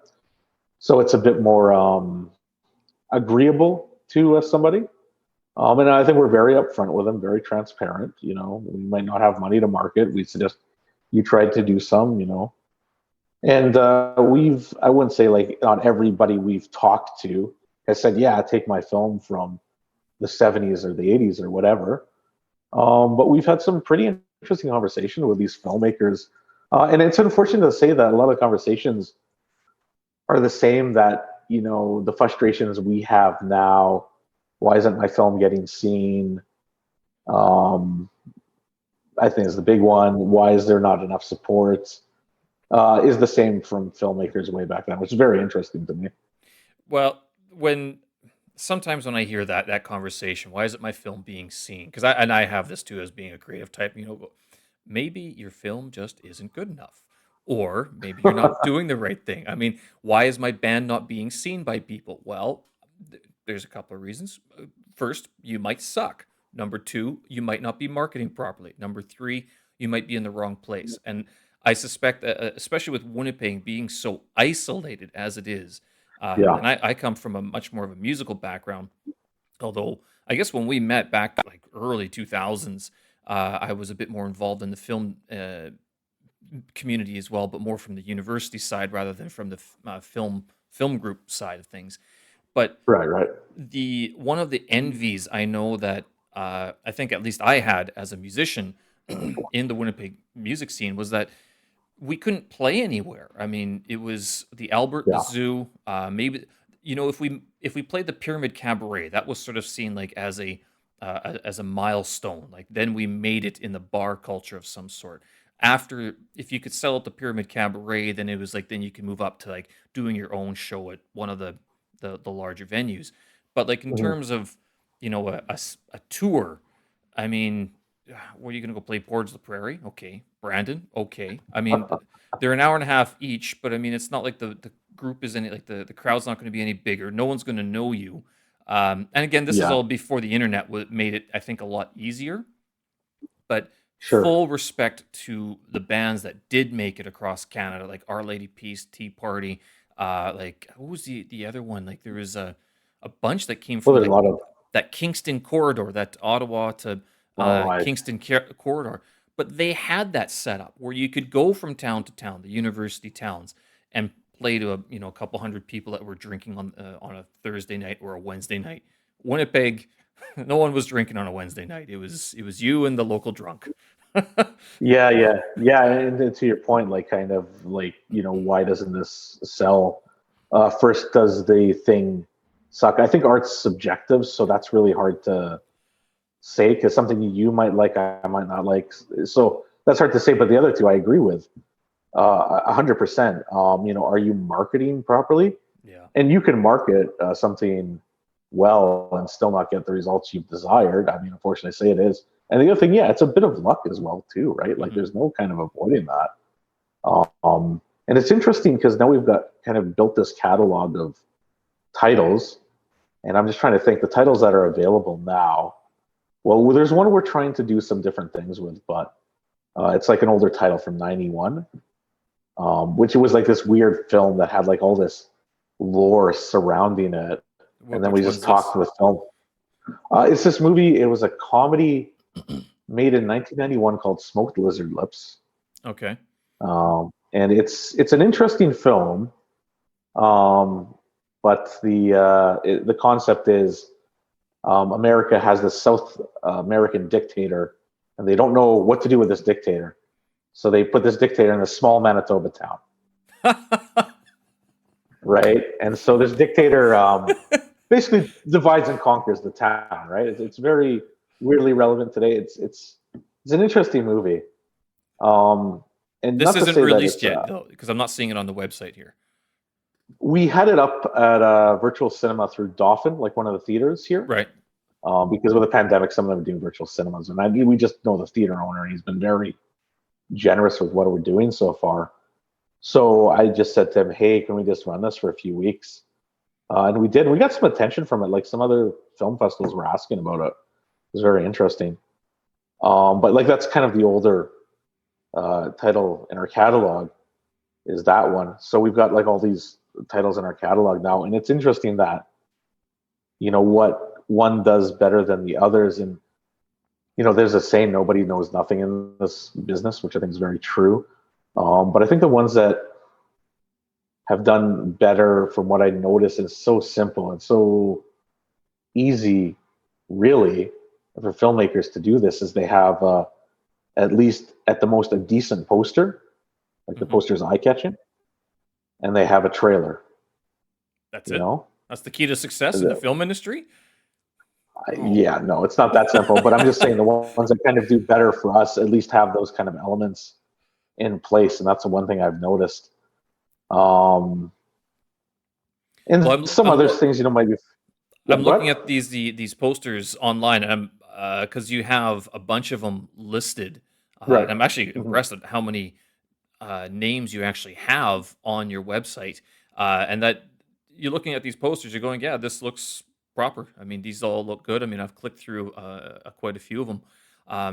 So it's a bit more agreeable to somebody. And I think we're very upfront with them, very transparent. We might not have money to market. We suggest you tried to do some, And I wouldn't say like not everybody we've talked to has said, yeah, take my film from the 70s or the 80s or whatever. But we've had some pretty interesting conversations with these filmmakers. And it's unfortunate to say that a lot of conversations are the same, that, the frustrations we have now. Why isn't my film getting seen? I think is the big one. Why is there not enough support? Is the same from filmmakers way back then, which is very interesting to me. Well, sometimes when I hear that conversation, why isn't my film being seen? Because I have this too as being a creative type. Maybe your film just isn't good enough, or maybe you're not doing the right thing. I mean, why is my band not being seen by people? Well, there's a couple of reasons. First, you might suck. Number two, you might not be marketing properly. Number three, you might be in the wrong place. And I suspect, especially with Winnipeg being so isolated as it is, Yeah, and I come from a much more of a musical background. Although I guess when we met back like early 2000s, I was a bit more involved in the film community as well, but more from the university side rather than from the film group side of things. But right, right. the one of the envies I know that I think at least I had as a musician in the Winnipeg music scene was that we couldn't play anywhere. I mean, it was the Albert, the Yeah, Zoo, maybe if we played the Pyramid Cabaret, that was sort of seen like as a milestone. Like then we made it in the bar culture of some sort. After, if you could sell at the Pyramid Cabaret, then it was like then you can move up to like doing your own show at one of the larger venues. But like in hmm terms of a tour, I mean, where are you gonna go play Portage the Prairie? Okay, Brandon. Okay, I mean they're an hour and a half each, but I mean it's not like the group is any like the crowd's not going to be any bigger. No one's going to know you. And again, this is yeah, all before the internet made it, I think, a lot easier. But sure. full respect to the bands that did make it across Canada, like Our Lady Peace, Tea Party. Like what was the other one? Like there was a bunch that came Well, from there's a like lot of that Kingston corridor, that Ottawa to Oh, Kingston corridor. But they had that set up where you could go from town to town, the university towns, and play to a couple hundred people that were drinking on a Thursday night or a Wednesday night. Winnipeg, no one was drinking on a Wednesday night. It was you and the local drunk. yeah. And to your point, like kind of like, why doesn't this sell? First, does the thing suck? I think art's subjective, so that's really hard to say because something you might like, I might not like. So that's hard to say. But the other two, I agree with 100%. Are you marketing properly? Yeah. And you can market something well and still not get the results you've desired. I mean, unfortunately, I say it is. And the other thing, yeah, it's a bit of luck as well too, right? Like, there's no kind of avoiding that. And it's interesting because now we've got kind of built this catalog of titles, and I'm just trying to think the titles that are available now. Well, there's one we're trying to do some different things with, but it's like an older title from '91, which was like this weird film that had like all this lore surrounding it, and then we just talked with film. It's this movie. It was a comedy made in 1991 called Smoked Lizard Lips. Okay. And it's an interesting film, but the concept is America has this South American dictator, and they don't know what to do with this dictator, so they put this dictator in a small Manitoba town, right? And so this dictator basically divides and conquers the town, right? It's very weirdly relevant today. It's an interesting movie. And this not to isn't say that released it's, yet, though, because I'm not seeing it on the website here. we had it up at virtual cinema through Dauphin, like one of the theaters here. Right. Because with the pandemic, some of them are doing virtual cinemas, and we just know the theater owner. He's been very generous with what we're doing so far. So I just said to him, "Hey, can we just run this for a few weeks?" And we did. We got some attention from it. Like some other film festivals were asking about it. It was very interesting. But like that's kind of the older title in our catalog is that one. So we've got like all these titles in our catalog now, and it's interesting that what one does better than the others. And there's a saying, nobody knows nothing in this business, which I think is very true. But I think the ones that have done better, from what I noticed, is so simple and so easy, really, for filmmakers to do this, is they have at least at the most a decent poster, like the poster's eye-catching, and they have a trailer. That's it. That's the key to success in the film industry. Yeah, no, it's not that simple. But I'm just saying the ones that kind of do better for us at least have those kind of elements in place, and that's the one thing I've noticed. And some other things, might be. I'm looking at these posters online, and because you have a bunch of them listed. Right. And I'm actually impressed at how many names you actually have on your website, and that you're looking at these posters, you're going, yeah, this looks proper. I mean, these all look good. I mean, I've clicked through quite a few of them.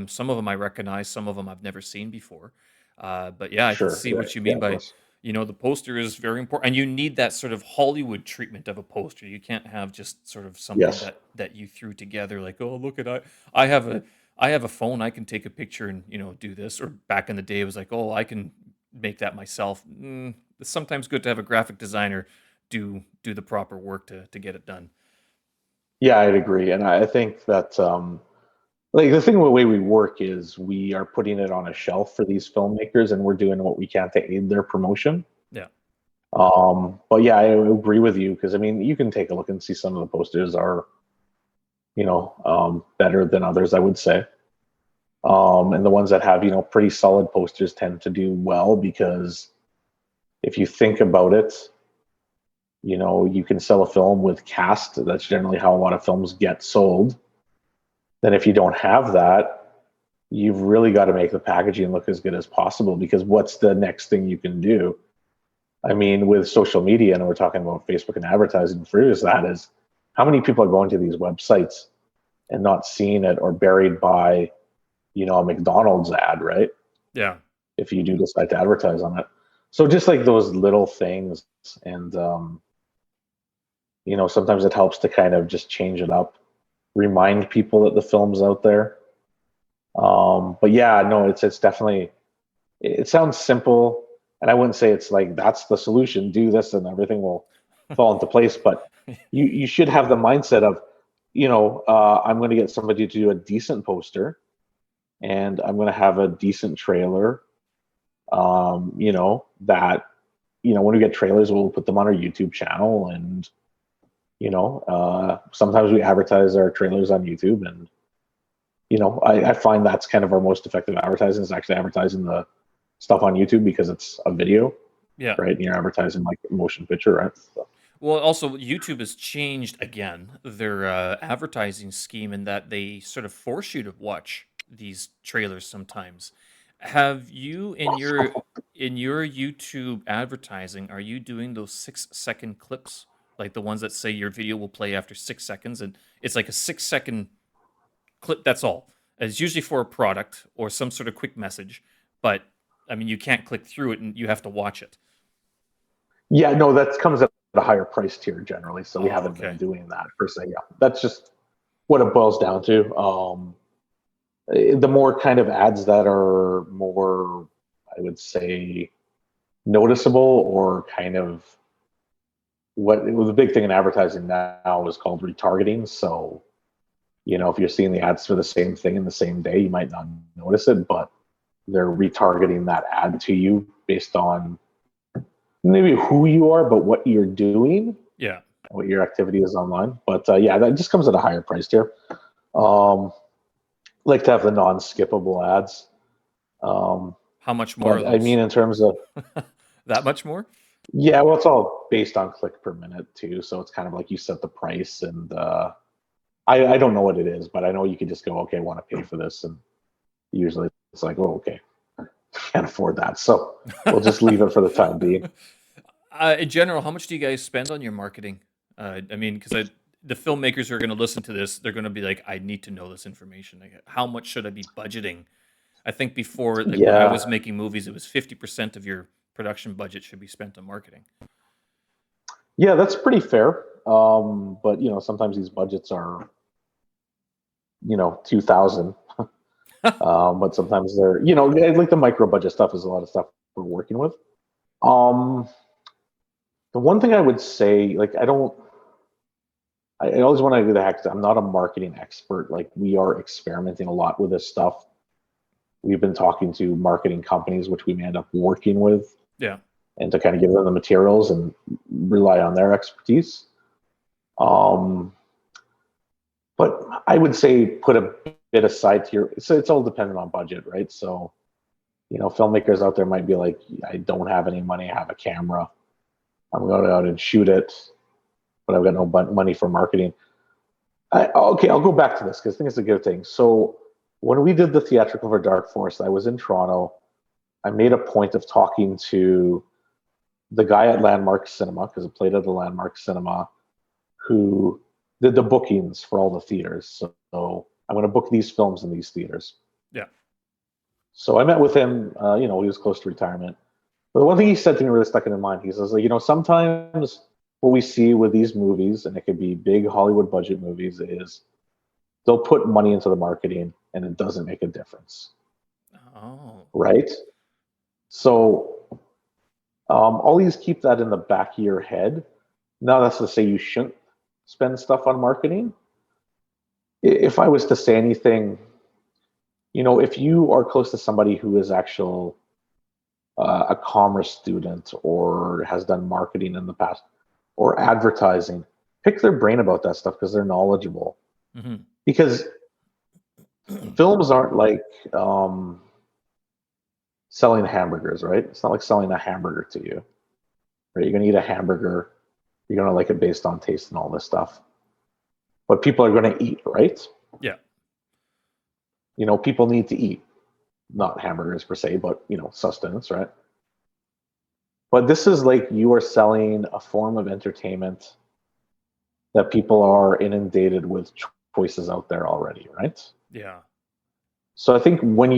Some of them I recognize, some of them I've never seen before. But yeah, I can see what you mean by, the poster is very important, and you need that sort of Hollywood treatment of a poster. You can't have just sort of something that you threw together, like, oh, look at I have a phone, I can take a picture and do this. Or back in the day, it was like, oh, I can make that myself. It's sometimes good to have a graphic designer do the proper work to get it done. Yeah, I'd agree, and I think that like the thing, the way we work is we are putting it on a shelf for these filmmakers, and we're doing what we can to aid their promotion. Yeah. But yeah, I agree with you, because I mean, you can take a look and see some of the posters are, better than others, I would say. And the ones that have, pretty solid posters tend to do well, because if you think about it, you can sell a film with cast. That's generally how a lot of films get sold. Then if you don't have that, you've really got to make the packaging look as good as possible, because what's the next thing you can do? I mean, with social media, and we're talking about Facebook and advertising for that, is how many people are going to these websites and not seeing it, or buried by, a McDonald's ad, right? Yeah. If you do decide to advertise on it. So just like those little things, and sometimes it helps to kind of just change it up. remind people that the film's out there. But yeah, no, it's definitely, it sounds simple, and I wouldn't say it's like that's the solution. Do this and everything will fall into place. But you should have the mindset of, I'm going to get somebody to do a decent poster, and I'm going to have a decent trailer. That when we get trailers, we'll put them on our YouTube channel, and sometimes we advertise our trailers on YouTube, and I find that's kind of our most effective advertising is actually advertising the stuff on YouTube because it's a video, Yeah. right? And you're advertising like motion picture, right? So. Well, also YouTube has changed again their advertising scheme in that they sort of force you to watch these trailers sometimes. Have you in your YouTube advertising, are you doing those 6-second clips, like the ones that say your video will play after 6 seconds, and it's like a 6-second clip? That's all. It's usually for a product or some sort of quick message, but I mean, you can't click through it and you have to watch it. Yeah, no, that comes at a higher price tier generally, so we Oh, haven't been okay. doing that per se. Yeah, that's just what it boils down to. The more kind of ads that are more, I would say, noticeable or kind of what the big thing in advertising now is called retargeting. So, if you're seeing the ads for the same thing in the same day, you might not notice it, but they're retargeting that ad to you based on maybe who you are, but what you're doing, Yeah. what your activity is online. But yeah, that just comes at a higher price tier. Like to have the non-skippable ads. How much more But of I mean, those? in terms of, That much more? yeah, well, it's all based on click per minute too. So it's kind of like you set the price, and I don't know what it is, but I know you could just go, okay, I want to pay for this, and usually it's like, oh, okay, can't afford that, so we'll just leave it for the time being. In general, how much do you guys spend on your marketing? I mean, because the filmmakers who are going to listen to this, they're going to be like, I need to know this information. Like, how much should I be budgeting? I think before, like when I was Yeah, making movies, it was 50% of your production budget should be spent on marketing. yeah, that's pretty fair. But sometimes these budgets are 2,000. But sometimes they're like the micro budget stuff is a lot of stuff we're working with. Um, the one thing I would say, like I always want to do the hack. I'm not a marketing expert. Like we are experimenting a lot with this stuff. We've been talking to marketing companies, which we may end up working with, Yeah. and to kind of give them the materials and rely on their expertise. Um, but I would say put a bit aside to your. So it's all dependent on budget, right? So filmmakers out there might be like, I don't have any money. I have a camera. I'm going out and shoot it, but I've got no money for marketing. Okay, I'll go back to this because I think it's a good thing. So when we did the theatrical for Dark Forest, I was in Toronto. I made a point of talking to the guy at Landmark Cinema because it played at the Landmark Cinema, who did the bookings for all the theaters. So I'm going to book these films in these theaters. Yeah. So I met with him. He was close to retirement. But the one thing he said to me really stuck in mind. He says, sometimes what we see with these movies, and it could be big Hollywood budget movies, is they'll put money into the marketing and it doesn't make a difference, Oh. right? So always keep that in the back of your head. Now that's to say you shouldn't spend stuff on marketing. If I was to say anything, if you are close to somebody who is a commerce student or has done marketing in the past or advertising, pick their brain about that stuff because they're knowledgeable. Hmm. Because films aren't like selling hamburgers, right? It's not like selling a hamburger to you, right? You're going to eat a hamburger. You're going to like it based on taste and all this stuff. But people are going to eat, right? Yeah. People need to eat, not hamburgers per se, but, sustenance, right? But this is like you are selling a form of entertainment that people are inundated with choices out there already, right? Yeah. So I think when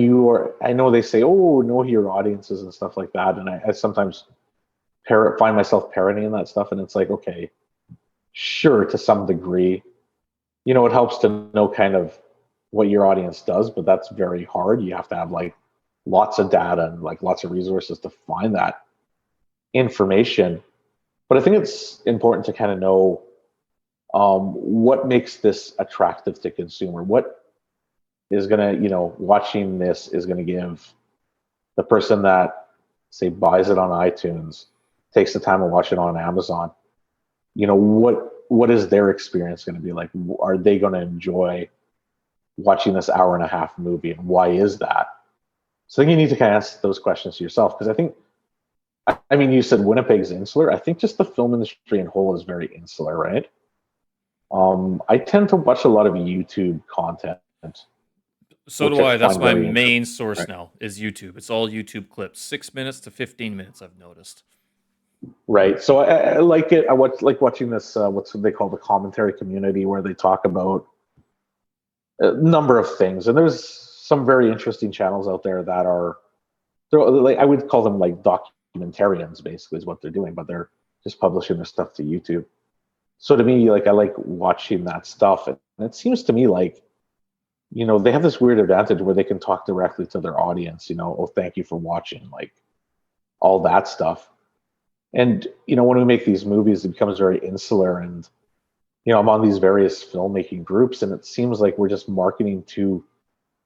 I know they say, oh, know your audiences and stuff like that. And I sometimes find myself parroting that stuff. And it's like, okay, sure, to some degree, it helps to know kind of what your audience does, but that's very hard. You have to have like lots of data and like lots of resources to find that information. But I think it's important to kind of know what makes this attractive to consumer. What is gonna, watching this is gonna give the person that say buys it on iTunes, takes the time to watch it on Amazon. What is their experience going to be like? Are they going to enjoy watching this hour and a half movie, and why is that? So I think you need to kind of ask those questions to yourself, because I think, I mean, you said Winnipeg's insular. I think just the film industry in whole is very insular, right? I tend to watch a lot of YouTube content. So do I. That's my main source now is YouTube. It's all YouTube clips, 6 minutes to 15 minutes. I've noticed. Right. So I like it. I like watching this, what's they call the commentary community, where they talk about a number of things. And there's some very interesting channels out there that are, like, I would call them like documentarians, basically, is what they're doing, but they're just publishing their stuff to YouTube. So to me, like, I like watching that stuff. And it seems to me like, they have this weird advantage where they can talk directly to their audience, oh, thank you for watching, like all that stuff. And, when we make these movies, it becomes very insular. And, I'm on these various filmmaking groups, and it seems like we're just marketing to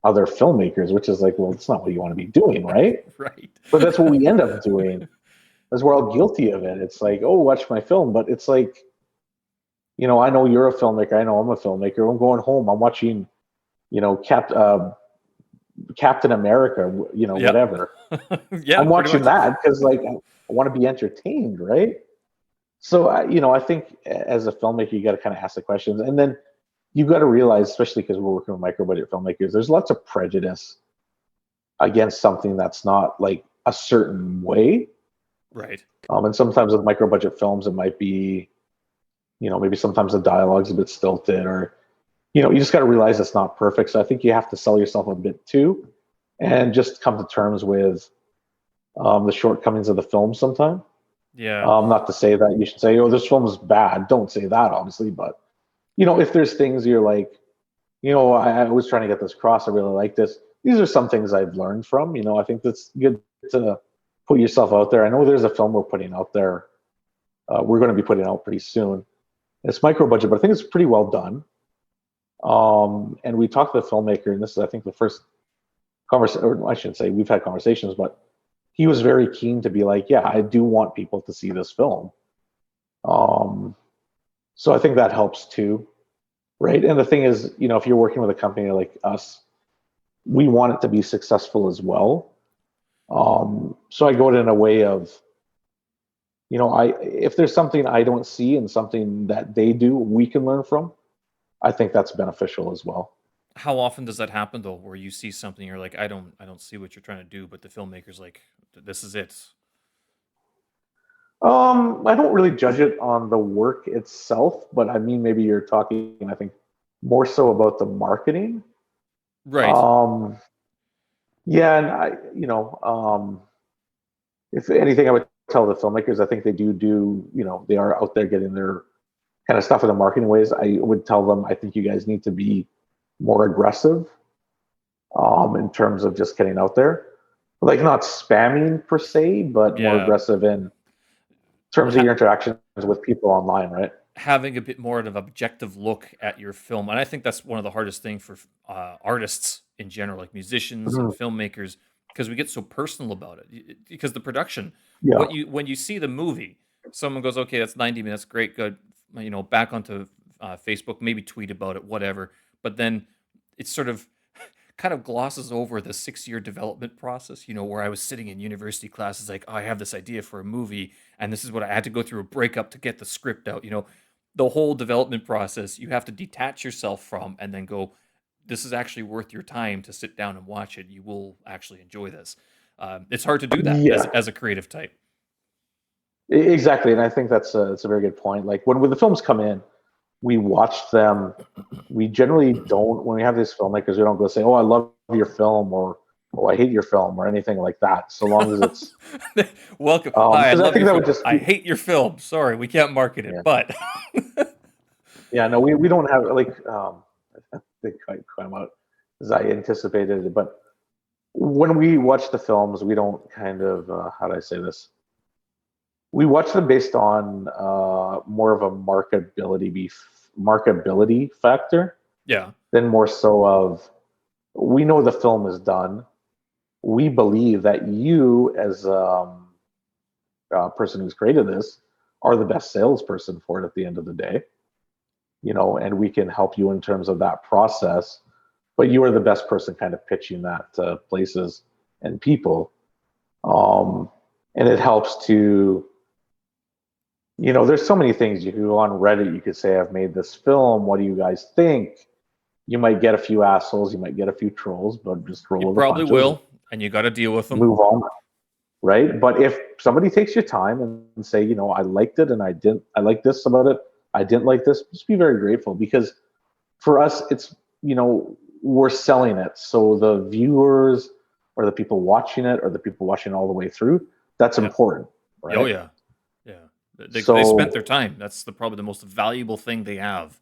other filmmakers, which is like, well, it's not what you want to be doing, right? Right. But that's what we end up doing. Because we're all guilty of it. It's like, oh, watch my film. But it's like, I know you're a filmmaker. I know I'm a filmmaker. I'm going home. I'm watching, Captain America, Yep. whatever. Yeah, I'm watching that because, like, I want to be entertained, right? So, I think as a filmmaker, you got to kind of ask the questions, and then you got to realize, especially because we're working with micro-budget filmmakers, there's lots of prejudice against something that's not like a certain way. Right. And sometimes with micro-budget films, it might be, maybe sometimes the dialogue's a bit stilted, or you just got to realize it's not perfect. So I think you have to sell yourself a bit too, and just come to terms with the shortcomings of the film sometime. Yeah. Not to say that you should say, oh, this film is bad. Don't say that, obviously. But, if there's things you're like, I was trying to get this across. I really like this. These are some things I've learned from. I think that's good to put yourself out there. I know there's a film we're putting out there. We're going to be putting out pretty soon. It's micro budget, but I think it's pretty well done. And we talked to the filmmaker, and this is, I think, the first conversation, or I shouldn't say we've had conversations, but he was very keen to be like, yeah, I do want people to see this film. So I think that helps too, right? And the thing is, if you're working with a company like us, we want it to be successful as well. So I go in a way of, if there's something I don't see and something that they do, we can learn from, I think that's beneficial as well. How often does that happen though, where you see something you're like, I don't see what you're trying to do, but the filmmaker's like, this is it? I don't really judge it on the work itself, but I mean, maybe you're talking, I think, more so about the marketing. Right. Yeah, and if anything, I would tell the filmmakers, I think they do, they are out there getting their kind of stuff in the marketing ways. I would tell them, I think you guys need to be more aggressive in terms of just getting out there, like not spamming per se, but more aggressive in terms of your interactions with people online, right? Having a bit more of an objective look at your film. And I think that's one of the hardest things for artists in general, like musicians and filmmakers, because we get so personal about it. Because the production, when you see the movie, someone goes, okay, that's 90 minutes, great, good, back onto Facebook, maybe tweet about it, whatever. But then it sort of kind of glosses over the 6-year development process, where I was sitting in university classes like, oh, I have this idea for a movie, and this is what I had to go through a breakup to get the script out. The whole development process, you have to detach yourself from and then go, this is actually worth your time to sit down and watch it. You will actually enjoy this. It's hard to do that as a creative type. Exactly, and I think that's a very good point. Like when the films come in, we watch them. We generally don't, when we have these filmmakers, we don't go say, oh, I love your film, or oh, I hate your film, or anything like that. So long as it's welcome. Hi, I love your film. I hate your film. Sorry, we can't market it, but Yeah, no, we don't have like I think quite out as I anticipated it, but when we watch the films, we don't kind of how do I say this? We watch them based on more of a marketability factor Yeah. than more so of we know the film is done. We believe that you, as a person who's created this, are the best salesperson for it at the end of the day. And we can help you in terms of that process. But you are the best person kind of pitching that to places and people. And it helps to, there's so many things. You can go on Reddit, you could say, I've made this film. What do you guys think? You might get a few assholes, you might get a few trolls, but just roll You with the probably punches. will, and you got to deal with them. Move on, right? But if somebody takes your time and say, I liked it and I like this about it, I didn't like this, just be very grateful, because for us, it's, we're selling it. So the viewers or the people watching it or the people watching all the way through, that's important, right? Oh, yeah. Yeah. They spent their time. That's probably the most valuable thing they have.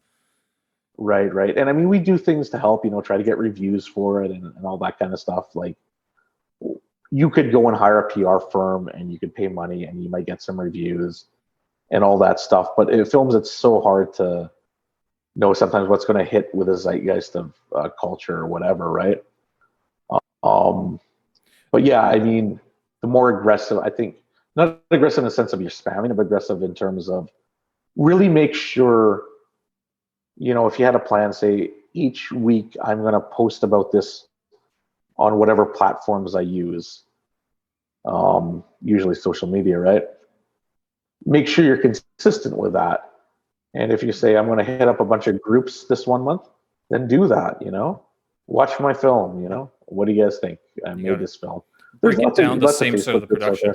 Right. And I mean, we do things to help, try to get reviews for it and all that kind of stuff. Like, you could go and hire a PR firm and you could pay money and you might get some reviews and all that stuff. But in films, it's so hard to know sometimes what's going to hit with a zeitgeist of culture or whatever, right? But yeah, I mean, the more aggressive, I think, not aggressive in the sense of you're spamming, but aggressive in terms of really make sure, if you had a plan, say each week I'm going to post about this on whatever platforms I use, usually social media, right? Make sure you're consistent with that. And if you say, I'm going to hit up a bunch of groups this 1 month, then do that, Watch my film, What do you guys think? I made this film. Break it down the same sort of the production.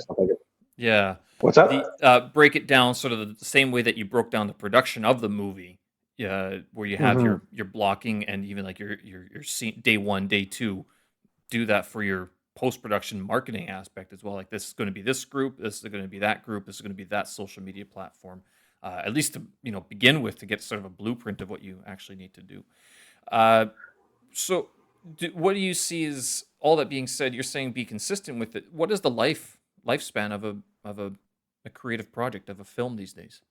Yeah. What's that? Break it down sort of the same way that you broke down the production of the movie. Where you have your blocking and even like your scene, day 1, day 2. Do that for your post-production marketing aspect as well. Like, this is going to be this group, this is going to be that group, this is going to be that social media platform. At least to begin with, to get sort of a blueprint of what you actually need to do. So what do you see as, all that being said, you're saying be consistent with it. What is the lifespan of a creative project, of a film these days?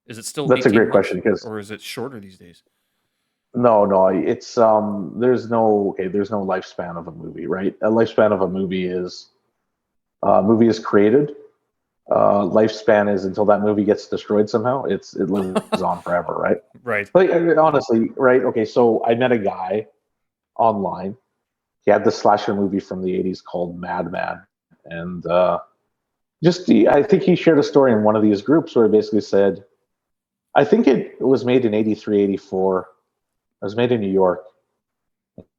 Is it still That's a great question, or is it shorter these days? No, it's there's no lifespan of a movie, right? A lifespan of a movie is created. Lifespan is until that movie gets destroyed somehow. It lives on forever, right? Right. But honestly, right? Okay, so I met a guy online. He had this slasher movie from the 80s called Madman, and I think he shared a story in one of these groups where he basically said, I think it was made in 83, 84. It was made in New York,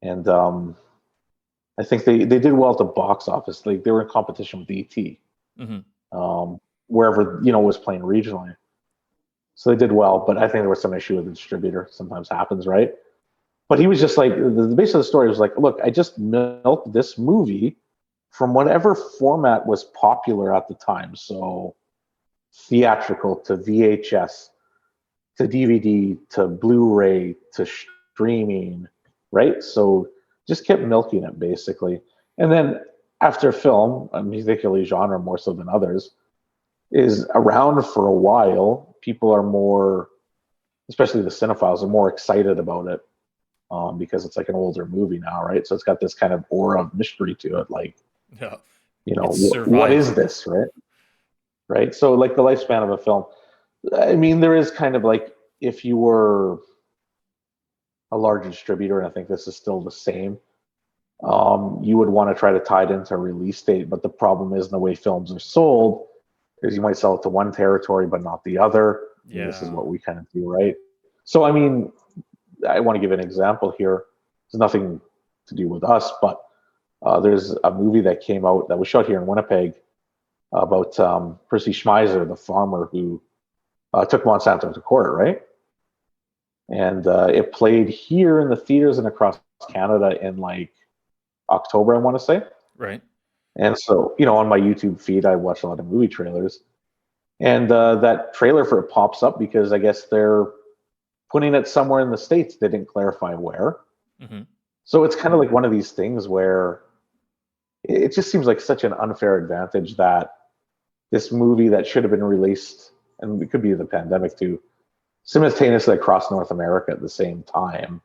and I think they did well at the box office. Like, they were in competition with E.T. Wherever was playing regionally, so they did well. But I think there was some issue with the distributor. Sometimes happens, right? But he was just like, the base of the story was like, look, I just milked this movie from whatever format was popular at the time. So theatrical to VHS to DVD to Blu-ray to streaming, right? So just kept milking it, basically. And then after film, a particularly genre more so than others, is around for a while, people are more, especially the cinephiles, are more excited about it because it's like an older movie now, right? So it's got this kind of aura of mystery to it, like, what is this, right? Right? So like the lifespan of a film, I mean, there is kind of like, if you were a large distributor, and I think this is still the same, you would want to try to tie it into a release date. But the problem is, in the way films are sold, is you might sell it to one territory but not the other. Yeah. This is what we kind of do, right? So, I mean, I want to give an example here. It's nothing to do with us, but there's a movie that came out that was shot here in Winnipeg about Percy Schmeiser, the farmer who took Monsanto to court, right? And it played here in the theaters and across Canada in like October, I want to say. Right. And so, on my YouTube feed, I watch a lot of movie trailers. And that trailer for it pops up because I guess they're putting it somewhere in the States. They didn't clarify where. Mm-hmm. So it's kind of like one of these things where it just seems like such an unfair advantage that this movie that should have been released, and it could be the pandemic too, simultaneously across North America at the same time,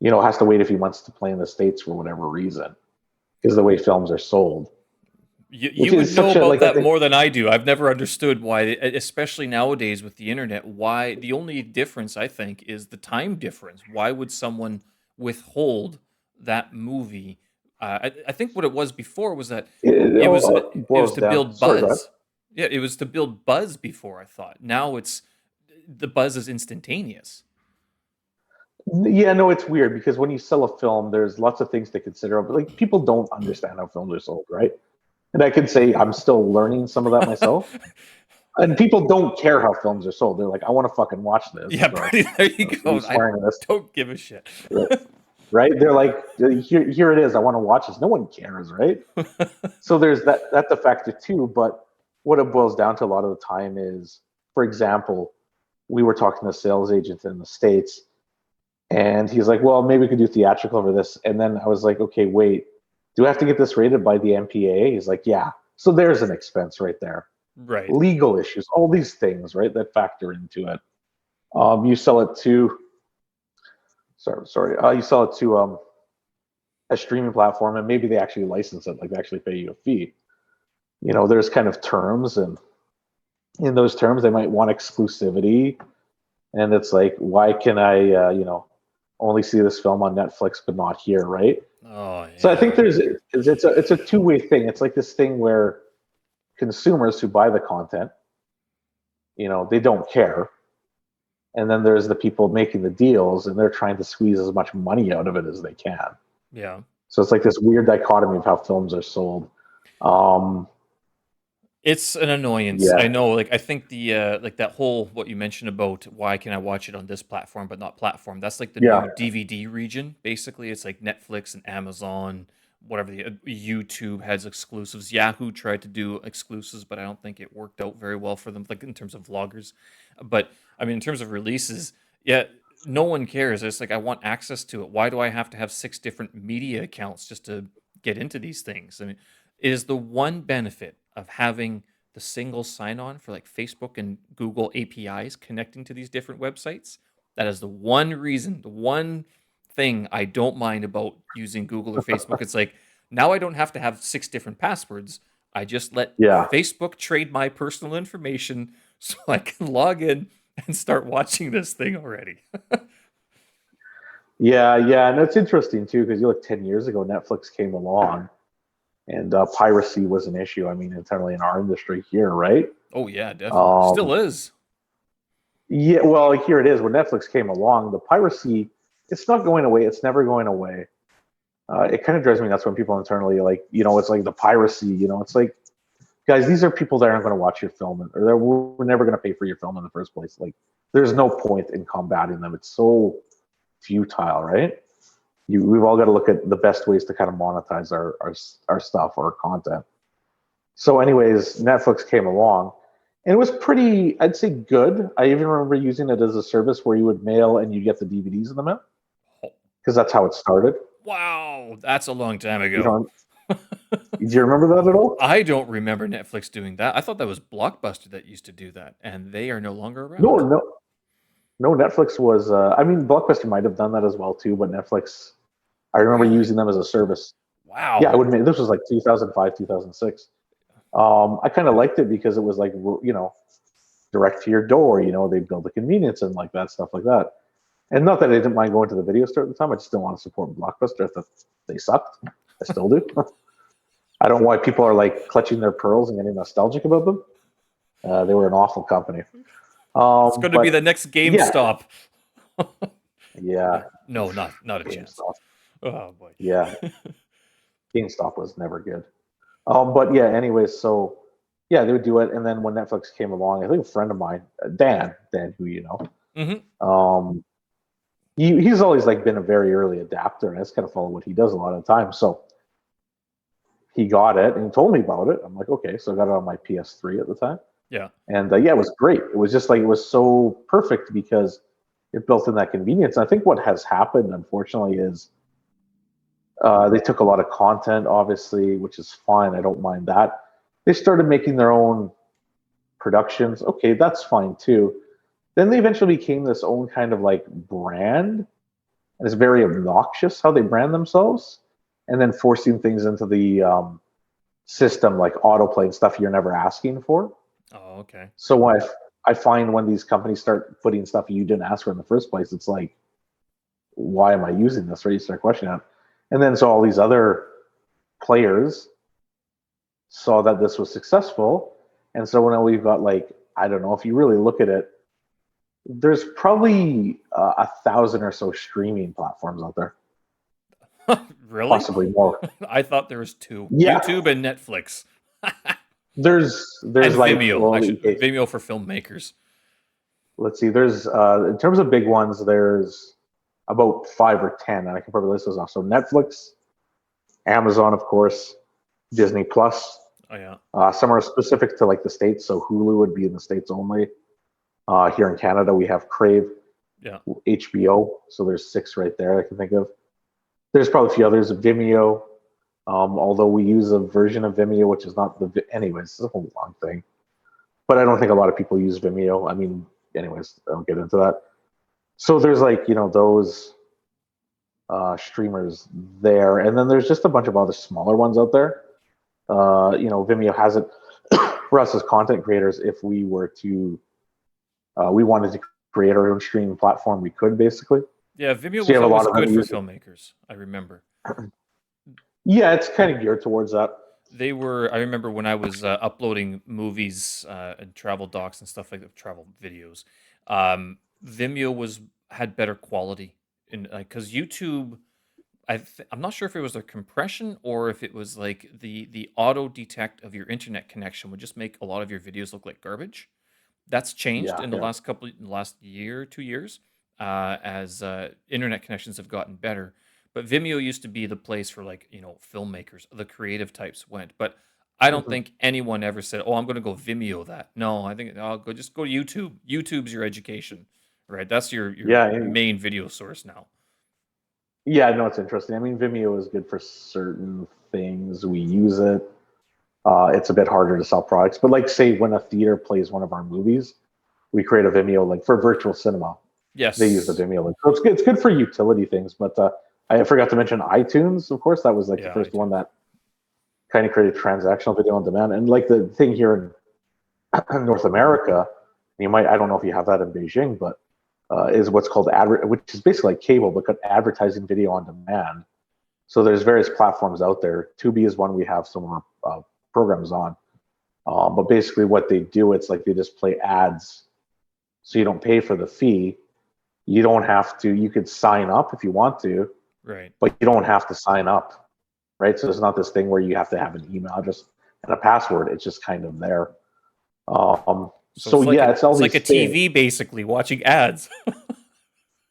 has to wait a few months to play in the States for whatever reason, because the way films are sold. You would know about that more than I do. I've never understood why, especially nowadays with the internet, why the only difference I think is the time difference. Why would someone withhold that movie? I think what it was before was that it was to build buzz. Yeah, it was to build buzz before, I thought. Now the buzz is instantaneous. Yeah, no, it's weird because when you sell a film, there's lots of things to consider. But like, people don't understand how films are sold, right? And I could say I'm still learning some of that myself. And people don't care how films are sold. They're like, I want to fucking watch this. Yeah, buddy, there you go. I don't give a shit. Right? They're like, here it is. I want to watch this. No one cares, right? So there's that's a factor too. But what it boils down to a lot of the time is, for example, we were talking to a sales agent in the States, and he's like, well, maybe we could do theatrical for this. And then I was like, okay, wait, do I have to get this rated by the MPAA? He's like, yeah. So there's an expense right there. Right. Legal issues, all these things, right, that factor into it. You sell it to, you sell it to a streaming platform, and maybe they actually license it, like they actually pay you a fee. There's kind of terms, and in those terms, they might want exclusivity. And it's like, why can I, only see this film on Netflix, but not here, right? Oh, yeah. So I think it's a two-way thing. It's like this thing where consumers who buy the content, they don't care. And then there's the people making the deals, and they're trying to squeeze as much money out of it as they can. Yeah. So it's like this weird dichotomy of how films are sold. It's an annoyance. Yeah. I know. Like, I think the like that whole what you mentioned about why can I watch it on this platform but not platform. That's like the new DVD region. Basically, it's like Netflix and Amazon, whatever. YouTube has exclusives. Yahoo tried to do exclusives, but I don't think it worked out very well for them. Like in terms of vloggers, but I mean in terms of releases, yeah. No one cares. It's like I want access to it. Why do I have to have 6 different media accounts just to get into these things? I mean, it is the one benefit of having the single sign-on for like Facebook and Google APIs connecting to these different websites. That is the one reason, the one thing I don't mind about using Google or Facebook. It's like, now I don't have to have 6 different passwords. I just let Facebook trade my personal information so I can log in and start watching this thing already. Yeah, and it's interesting too, because you look 10 years ago, Netflix came along, and piracy was an issue. I mean, internally in our industry here, right? Oh yeah, definitely. Still is. Yeah, well, here it is. When Netflix came along, the piracy, it's not going away. It's never going away. It kind of drives me nuts when people internally, like, it's like the piracy, it's like, guys, these are people that aren't going to watch your film, or we're never going to pay for your film in the first place. Like, there's no point in combating them. It's so futile, right? We've all got to look at the best ways to kind of monetize our stuff or our content. So anyways, Netflix came along, and it was pretty, I'd say, good. I even remember using it as a service where you would mail and you get the DVDs in the mail, because that's how it started. Wow, that's a long time ago. Do you remember that at all? I don't remember Netflix doing that. I thought that was Blockbuster that used to do that, and they are no longer around. No, Netflix was, I mean, Blockbuster might have done that as well too, but Netflix, I remember using them as a service. Wow. Yeah, I would admit, this was like 2005, 2006. I kind of liked it because it was like, direct to your door, they build the convenience and like that, stuff like that. And not that I didn't mind going to the video store at the time, I just didn't want to support Blockbuster. I thought they sucked. I still do. I don't know why people are like clutching their pearls and getting nostalgic about them. They were an awful company. It's going to be the next GameStop. Yeah. No, not a chance. Oh boy. Yeah. GameStop was never good. But yeah, anyways, so yeah, they would do it. And then when Netflix came along, I think a friend of mine, Dan, who you know, mm-hmm. He's always like been a very early adapter, and I just kind of follow what he does a lot of the time. So he got it and told me about it. I'm like, okay, so I got it on my PS3 at the time. Yeah. And yeah, it was great. It was just like, it was so perfect because it built in that convenience. I think what has happened, unfortunately, is they took a lot of content, obviously, which is fine. I don't mind that. They started making their own productions. Okay, that's fine too. Then they eventually became this own kind of like brand, and it's very obnoxious how they brand themselves, and then forcing things into the system like autoplay and stuff you're never asking for. Oh, okay. So I find when these companies start putting stuff you didn't ask for in the first place, it's like, why am I using this? Right? You start questioning it. And then so all these other players saw that this was successful. And so now we've got like, I don't know, if you really look at it, there's probably 1,000 or so streaming platforms out there, Really? possibly more. I thought there was two: Yeah, YouTube and Netflix, there's and like, Vimeo. well, Actually, okay, Vimeo for filmmakers. let's see, there's in terms of big ones, there's about 5 or 10, and I can probably list those off. So Netflix, Amazon, of course, Disney Plus. Oh yeah. Some are specific to like the States, so Hulu would be in the States only. Here in Canada, we have Crave, Yeah. HBO. So there's 6 right there I can think of. There's probably a few others. Vimeo, although we use a version of Vimeo, which is not anyways, it's a whole long thing. But I don't think a lot of people use Vimeo. I mean, anyways, I'll get into that. So there's like, those streamers there. And then there's just a bunch of other smaller ones out there. Vimeo has it for us as content creators. If we were to, we wanted to create our own streaming platform, we could basically. Yeah, Vimeo So you was have a lot always of good them for using. filmmakers. I remember. Yeah, it's kind of geared towards that. I remember when I was uploading movies and travel docs and stuff like that, travel videos. Vimeo had better quality, in because YouTube. I'm not sure if it was the compression or if it was like the auto detect of your internet connection would just make a lot of your videos look like garbage. That's changed Yeah, in yeah. the last year, 2 years, as internet connections have gotten better. But Vimeo used to be the place for like filmmakers, the creative types went. But I don't Mhm. think anyone ever said, "Oh, I'm going to go Vimeo that." No, I think I'll go to YouTube. YouTube's your education, right? That's your Yeah, main video source now. yeah. No, it's interesting. I mean, Vimeo is good for certain things. We use it. It's a bit harder to sell products, but like, say, when a theater plays one of our movies, we create a Vimeo link for virtual cinema. They use the Yes, Vimeo link, so it's good for utility things. But I forgot to mention iTunes. Of course, that was like the yeah, first one iTunes. that kind of created transactional video on demand. And like the thing here in North America, I don't know if you have that in Beijing, but is what's called which is basically like cable, but got advertising video on demand. So there's various platforms out there. Tubi is one we have some programs on. But basically, what they do, it's like they just play ads, so you don't pay for the fee. You don't have to. You could sign up if you want to, Right. but you don't have to sign up, right? So it's not this thing where you have to have an email address and a password. It's just kind of there. So So yeah, it's all it's like these a things. TV basically watching ads.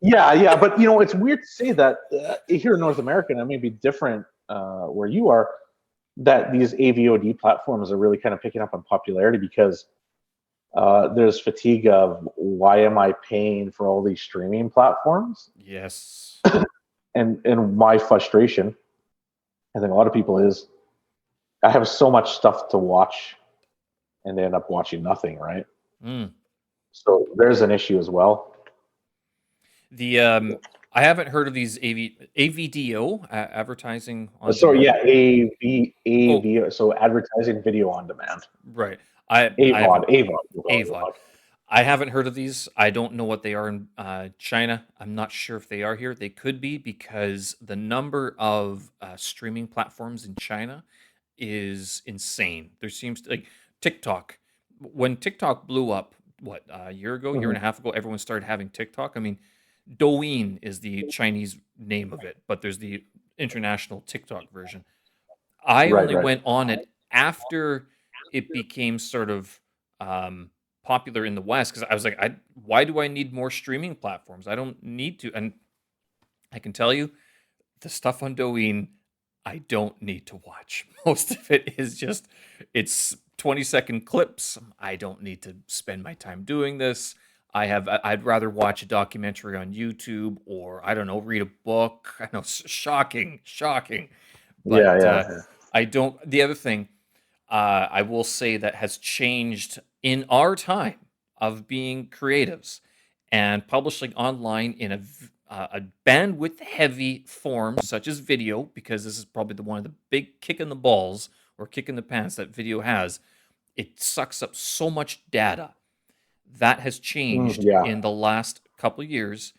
Yeah, yeah, but it's weird to say that here in North America, and it may be different where you are, that these AVOD platforms are really kind of picking up on popularity because there's fatigue of why am I paying for all these streaming platforms, Yes. and my frustration, I think a lot of people is I have so much stuff to watch and they end up watching nothing, right? Mm. So there's an issue as well. The I haven't heard of these AVDO, advertising on So yeah, demand. Oh, AV, so advertising video on demand. right. I AVOD, haven't AVOD, we'll call it AVOD. AVOD. I haven't heard of these. I don't know what they are in China. I'm not sure if they are here. They could be because the number of streaming platforms in China is insane. There seems to like TikTok. When TikTok blew up, what a year ago, year and a Mm-hmm. half ago, everyone started having TikTok. I mean, Douyin is the Chinese name of it, but there's the international TikTok version. I Right, only right. went on it after it became sort of um, popular in the West because I was like, why do I need more streaming platforms? I don't need to. And I can tell you, the stuff on Douyin, I don't need to watch. Most of it is just it's 20-second clips. I don't need to spend my time doing this. I'd rather watch a documentary on YouTube, or I don't know, read a book. I know, shocking, Yeah, but yeah. I don't. The other thing I will say that has changed in our time of being creatives and publishing online in a bandwidth heavy form such as video, because this is probably the one of the big kick in the balls or kick in the pants that video has. It sucks up so much data. That has changed Yeah. in the last couple of years.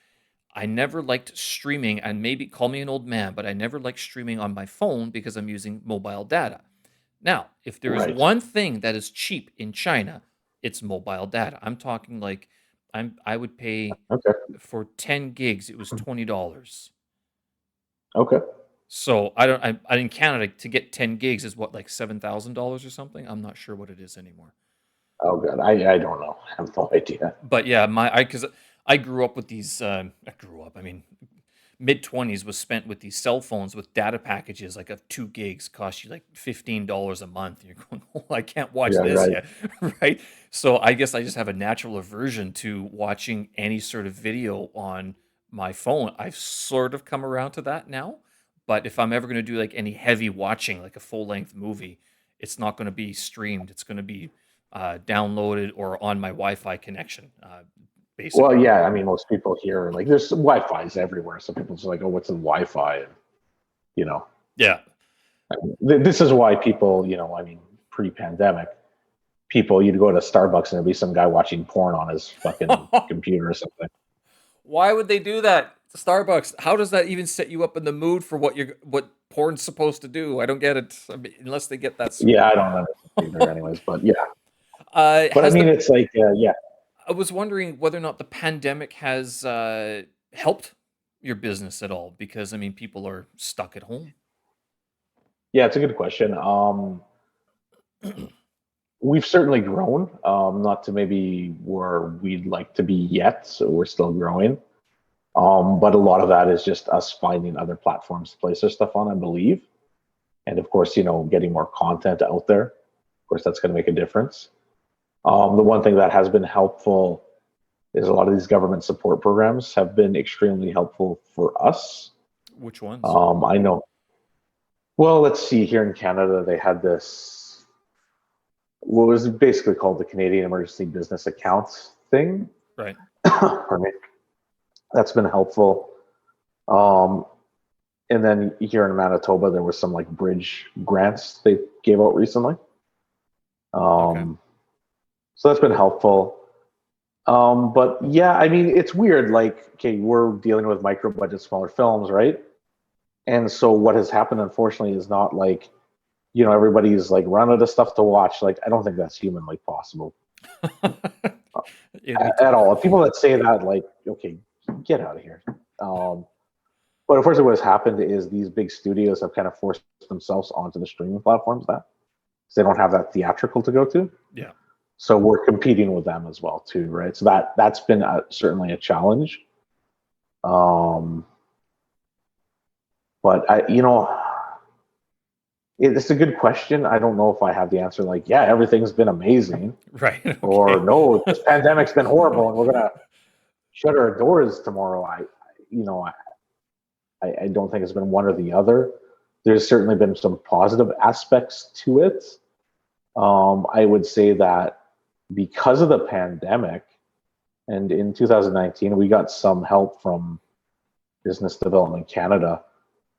I never liked streaming, and maybe call me an old man, but I never liked streaming on my phone because I'm using mobile data. Now, if there is Right. one thing that is cheap in China, it's mobile data. I'm talking like I would pay Okay. for 10 gigs, it was $20. Okay. So I in Canada to get 10 gigs is what, like $7,000 or something? I'm not sure what it is anymore. Oh, good. I don't know. I have no idea. But yeah, because I grew up with these I grew up, I mean, mid-20s was spent with these cell phones with data packages like of 2 gigs cost you like $15 a month. And you're going, oh, I can't watch Yeah, this right. yet, right? So I guess I just have a natural aversion to watching any sort of video on my phone. I've sort of come around to that now, but if I'm ever going to do like any heavy watching, like a full-length movie, it's not going to be streamed. It's going to be downloaded or on my Wi-Fi connection, Well, basically. yeah. I mean, most people here like there's Wi-Fi's everywhere, so people just like, oh, what's in Wi-Fi? And you know, Yeah. this is why people, I mean, pre-pandemic, people you'd go to Starbucks and there'd be some guy watching porn on his fucking computer or something. Why would they do that? Starbucks. How does that even set you up in the mood for what porn's supposed to do? I don't get it. I mean, unless they get that sort Yeah, of. I don't understand either, anyways. But yeah, but I Has mean, the it's like, yeah, I was wondering whether or not the pandemic has helped your business at all, because I mean people are stuck at home. yeah, it's a good question. We've certainly grown, not to maybe where we'd like to be yet, so we're still growing. But a lot of that is just us finding other platforms to place our stuff on, I believe. And of course, getting more content out there. Of course, that's going to make a difference. The one thing that has been helpful is a lot of these government support programs have been extremely helpful for us. Which ones? I know. Well, let's see. Here in Canada, they had this, what was basically called the Canadian Emergency Business Accounts thing. Right. Pardon me. That's been helpful. Um, and then here in Manitoba, there was some like bridge grants they gave out recently. Okay. So that's been helpful. But yeah, I mean, it's weird. Like, okay, we're dealing with micro budget, smaller films, right? And so what has happened, unfortunately, is not like, everybody's like run out of stuff to watch. Like, I don't think that's humanly possible It'd be at tough. all. People that say that, like, okay, get out of here. But unfortunately, what has happened is these big studios have kind of forced themselves onto the streaming platforms now, because they don't have that theatrical to go to. Yeah. So we're competing with them as well too, right? So that's been certainly a challenge. Um, but it's a good question. I don't know if I have the answer. Like, yeah, everything's been amazing, Right. or Okay. no, this pandemic's been horrible, and we're gonna shut our doors tomorrow. You know, I don't think it's been one or the other. There's certainly been some positive aspects to it. I would say that because of the pandemic, and in 2019, we got some help from Business Development Canada,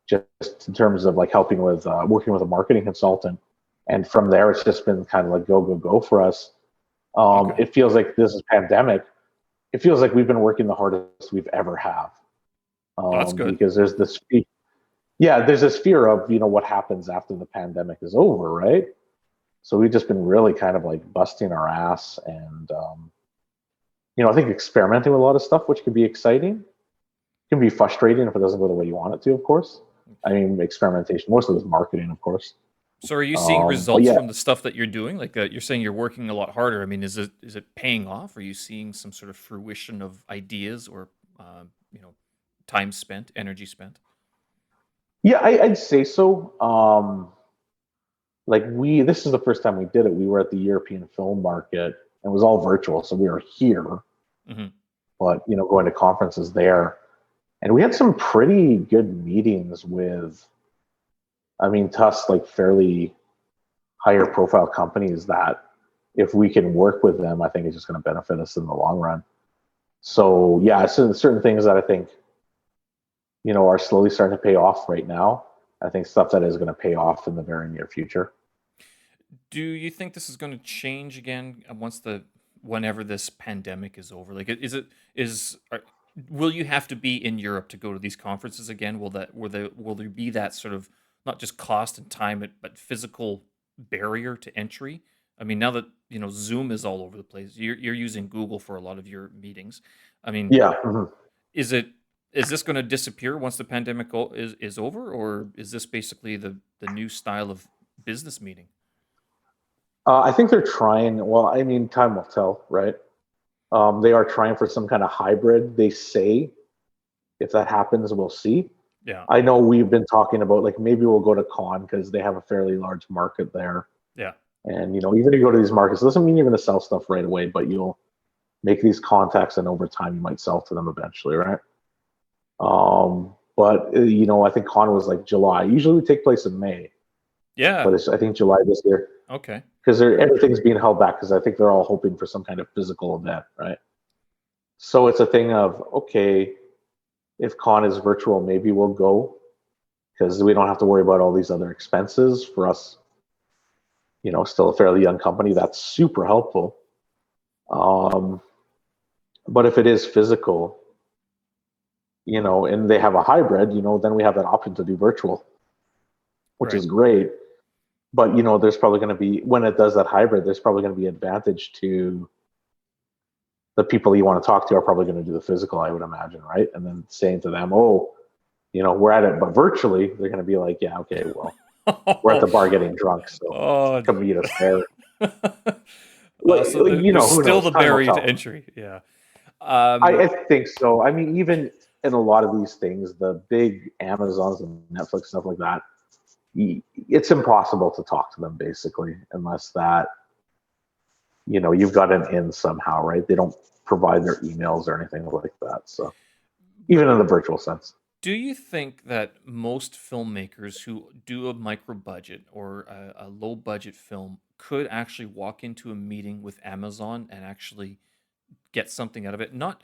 just in terms of like helping with working with a marketing consultant. And from there, it's just been kind of like go, go, go for us. Okay. It feels like this is pandemic. It feels like we've been working the hardest we've ever have. Well, that's good. Because there's this fear of, what happens after the pandemic is over, right? So we've just been really kind of like busting our ass and, I think experimenting with a lot of stuff, which can be exciting, can be frustrating if it doesn't go the way you want it to, of course. I mean, experimentation, mostly with marketing, of course. So are you seeing But results yeah, from the stuff that you're doing? Like you're saying you're working a lot harder. I mean, is it paying off? Are you seeing some sort of fruition of ideas or you know, time spent, energy spent? yeah, I'd say so. Like this is the first time we did it. We were at the European film market and it was all virtual. So we were here. Hmm. but going to conferences there, and we had some pretty good meetings with, I mean, to us, like fairly higher profile companies that if we can work with them, I think it's just going to benefit us in the long run. So yeah, certain things that I think, are slowly starting to pay off right now. I think stuff that is going to pay off in the very near future. Do you think this is going to change again whenever this pandemic is over? Like, will you have to be in Europe to go to these conferences again? Will there be that sort of not just cost and time, but physical barrier to entry? I mean, now that Zoom is all over the place, you're using Google for a lot of your meetings. I mean, Yeah. Mhm. is it is this going to disappear once the pandemic is over, or is this basically the new style of business meeting? I think they're trying. Well, I mean, time will tell, right? They are trying for some kind of hybrid. They say if that happens, we'll see. Yeah, I know we've been talking about like maybe we'll go to con because they have a fairly large market there. yeah. And even if you go to these markets, it doesn't mean you're going to sell stuff right away, but you'll make these contacts, and over time you might sell to them eventually, right? But I think con was like July. Usually would take place in May, Yeah. but it's I think July this year Okay. because everything's being held back because I think they're all hoping for some kind of physical event, right? So it's a thing of, okay, if con is virtual, maybe we'll go because we don't have to worry about all these other expenses for us. Still a fairly young company. That's super helpful. Um, but if it is physical, and they have a hybrid, then we have that option to do virtual, which Right. is great. But there's probably going to be, when it does that hybrid, there's probably going to be advantage to the people you want to talk to are probably going to do the physical, I would imagine, right? And then saying to them, oh, we're at it, but virtually, they're going to be like, yeah, okay, well, we're at the bar getting drunk, so Oh, come meet us there. so there's Who still knows? the Time will barrier to tell. entry. Yeah. I think so. I mean, even in a lot of these things, the big Amazons and Netflix stuff like that, it's impossible to talk to them basically, unless that you've got an in somehow, right? They don't provide their emails or anything like that. So But even in the virtual sense. do you think that most filmmakers who do a micro budget or a low budget film could actually walk into a meeting with Amazon and actually get something out of it? Not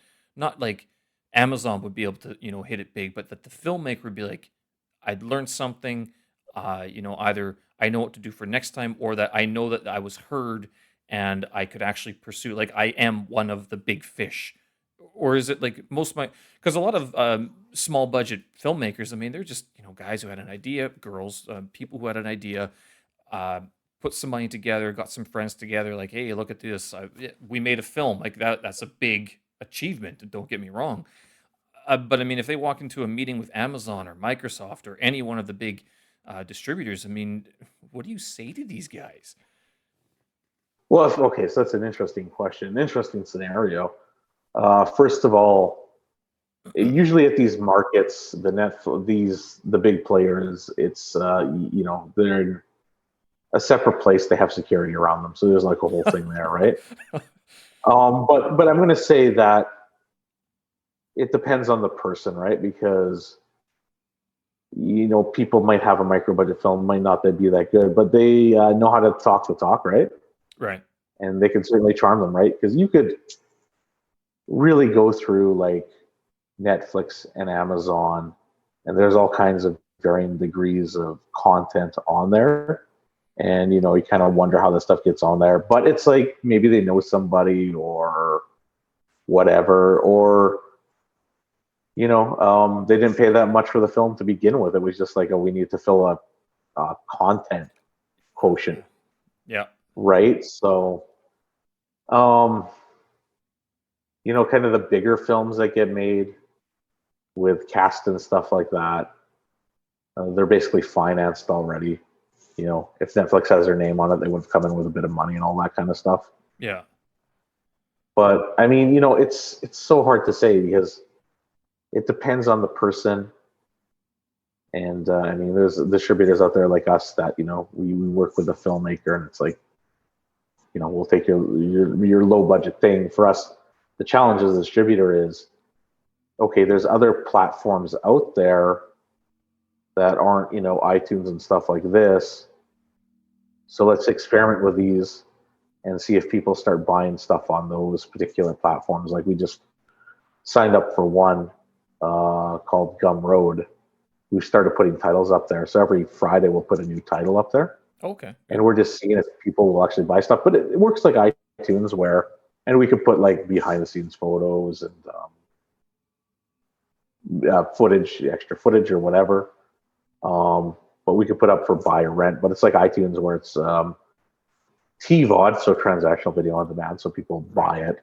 like Amazon would be able to, hit it big, but that the filmmaker would be like, I'd learned something, either I know what to do for next time or that I know that I was heard and I could actually pursue, like I am one of the big fish. Or is it like most of my, because a lot of small budget filmmakers, I mean, they're just, guys who had an idea, girls, people who had an idea, uh, put some money together, got some friends together, like, hey, look at this. We made a film. Like that's a big achievement. Don't get me wrong. But I mean, if they walk into a meeting with Amazon or Microsoft or any one of the big distributors, I mean, what do you say to these guys? Well, okay, so that's an interesting question, interesting scenario. First of all, usually at these markets, the big players, it's they're in a separate place. They have security around them, so there's like a whole thing there, right? But I'm going to say that it depends on the person, right? Because people might have a micro budget film, might not be that good, but they know how to talk the talk, right? Right. And they can certainly charm them, right? Because you could really go through like Netflix and Amazon, and there's all kinds of varying degrees of content on there. And you kind of wonder how this stuff gets on there. But it's like maybe they know somebody or whatever, or they didn't pay that much for the film to begin with. It was just like, oh, we need to fill a content quotient, Yeah. right? So, um, kind of the bigger films that get made with cast and stuff like that, they're basically financed already. If Netflix has their name on it, they would come in with a bit of money and all that kind of stuff. Yeah. But I mean, it's so hard to say because it depends on the person. And I mean, there's distributors out there like us that we work with a filmmaker, and it's like we'll take your low budget thing. For us, the challenge as a distributor is, okay, there's other platforms out there that aren't, iTunes and stuff like this. So let's experiment with these and see if people start buying stuff on those particular platforms. Like we just signed up for one called Gumroad. We started putting titles up there. So every Friday we'll put a new title up there. Okay. And we're just seeing if people will actually buy stuff. But it works like iTunes and we could put like behind the scenes photos and extra footage or whatever. But we could put up for buy or rent. But it's like iTunes where it's TVOD, so transactional video on demand. So people buy it.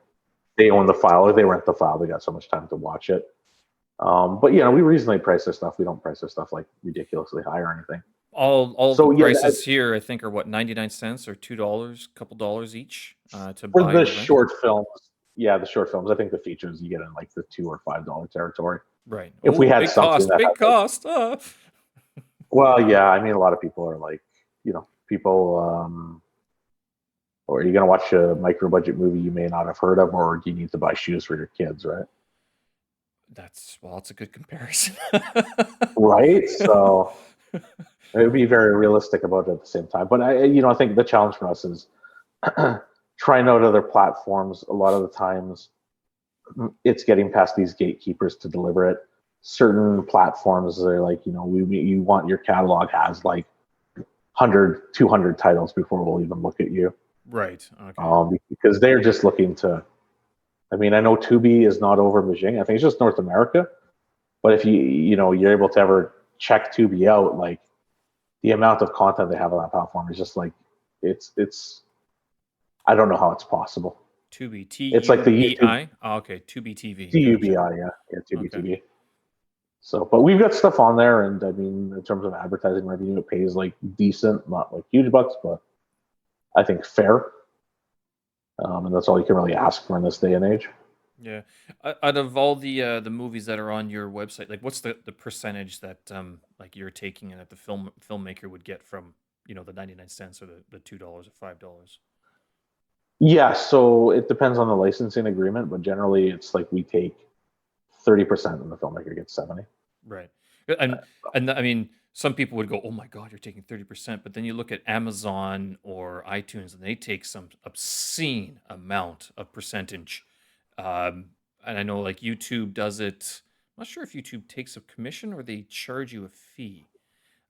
They own the file or they rent the file. They got so much time to watch it. But we reasonably price this stuff. We don't price this stuff like ridiculously high or anything. All the prices here, I think, are what, 99 cents or $2, a couple dollars each to buy. For the short films, the short films. I think the features you get in like the $2 or $5 territory. Right. If we had something big cost. Well, yeah. I mean, a lot of people are like, people. Or are you going to watch a micro budget movie you may not have heard of, or do you need to buy shoes for your kids, right? That's a good comparison. Right? So it would be very realistic about it at the same time. But I think the challenge for us is trying out other platforms. A lot of the times it's getting past these gatekeepers to deliver it. Certain platforms are like, you want your catalog has like 100, 200 titles before we'll even look at you. Right. Okay. Because they're just looking to. I mean, I know Tubi is not over Beijing. I think it's just North America. But if you're able to ever check Tubi out, like the amount of content they have on that platform is just like it's. I don't know how it's possible. Tubi, it's like the YouTube. Oh, okay, Tubi TV. Tubi, Tubi TV. So, but we've got stuff on there, and I mean, in terms of advertising revenue, it pays like decent, not like huge bucks, but I think fair. And that's all you can really ask for in this day and age. Yeah. Out of all the movies that are on your website, like what's the percentage that like you're taking and that the filmmaker would get from the 99 cents or the $2 or $5? Yeah, so it depends on the licensing agreement, but generally it's like we take 30% and the filmmaker gets 70. Right. And I mean, some people would go, "Oh my God, you're taking 30%," but then you look at Amazon or iTunes, and they take some obscene amount of percentage. And I know like YouTube does it. I'm not sure if YouTube takes a commission or they charge you a fee.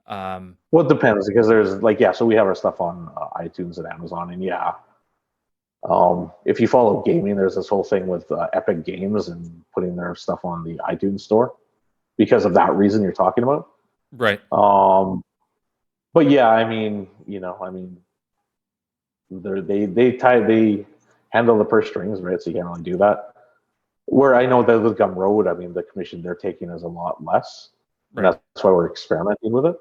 Well, it depends because there's like so we have our stuff on iTunes and Amazon, and if you follow gaming, there's this whole thing with Epic Games and putting their stuff on the iTunes store because of that reason you're talking about. Right. But yeah, I mean, they handle the purse strings, right? So you can't really do that. Where I know that with Gumroad, I mean, the commission they're taking is a lot less. Right. And that's why we're experimenting with it.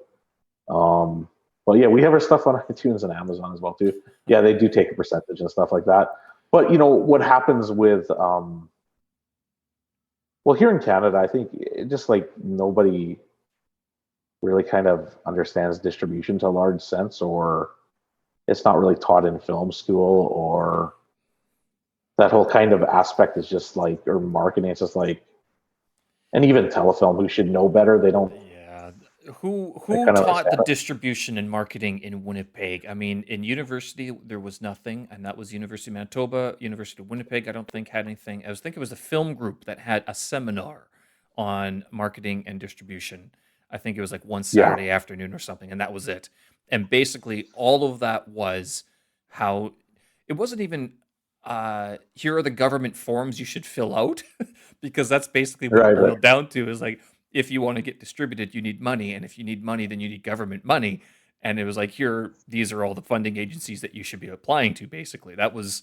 But yeah, we have our stuff on iTunes and Amazon as well too. Yeah, they do take a percentage and stuff like that. But what happens with here in Canada, I think just like nobody really kind of understands distribution to a large sense, or it's not really taught in film school, or that whole kind of aspect is just like, or marketing, it's just like, and even Telefilm, who should know better, they don't. Yeah, who taught the distribution and marketing in Winnipeg? I mean, in university there was nothing, and that was University of Manitoba. University of Winnipeg, I don't think had anything. I think it was the film group that had a seminar on marketing and distribution. I think it was like one Saturday afternoon or something, and that was it. And basically, all of that was how it wasn't even. Here are the government forms you should fill out, because that's basically what it boiled down to. Is like, if you want to get distributed, you need money, and if you need money, then you need government money. And it was like, these are all the funding agencies that you should be applying to. Basically, that was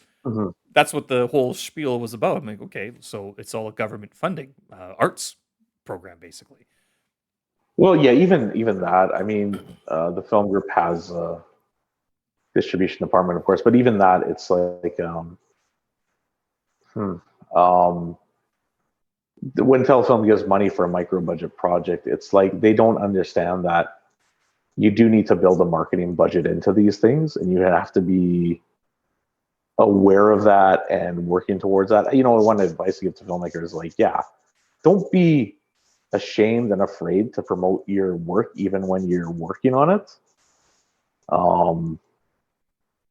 that's what the whole spiel was about. I'm like, okay, so it's all a government funding arts program, basically. Well, yeah, even that. I mean, the film group has a distribution department, of course, but even that, it's like when Telefilm gives money for a micro budget project, it's like they don't understand that you do need to build a marketing budget into these things, and you have to be aware of that and working towards that. One advice to give to filmmakers is like, yeah, don't be ashamed and afraid to promote your work even when you're working on it.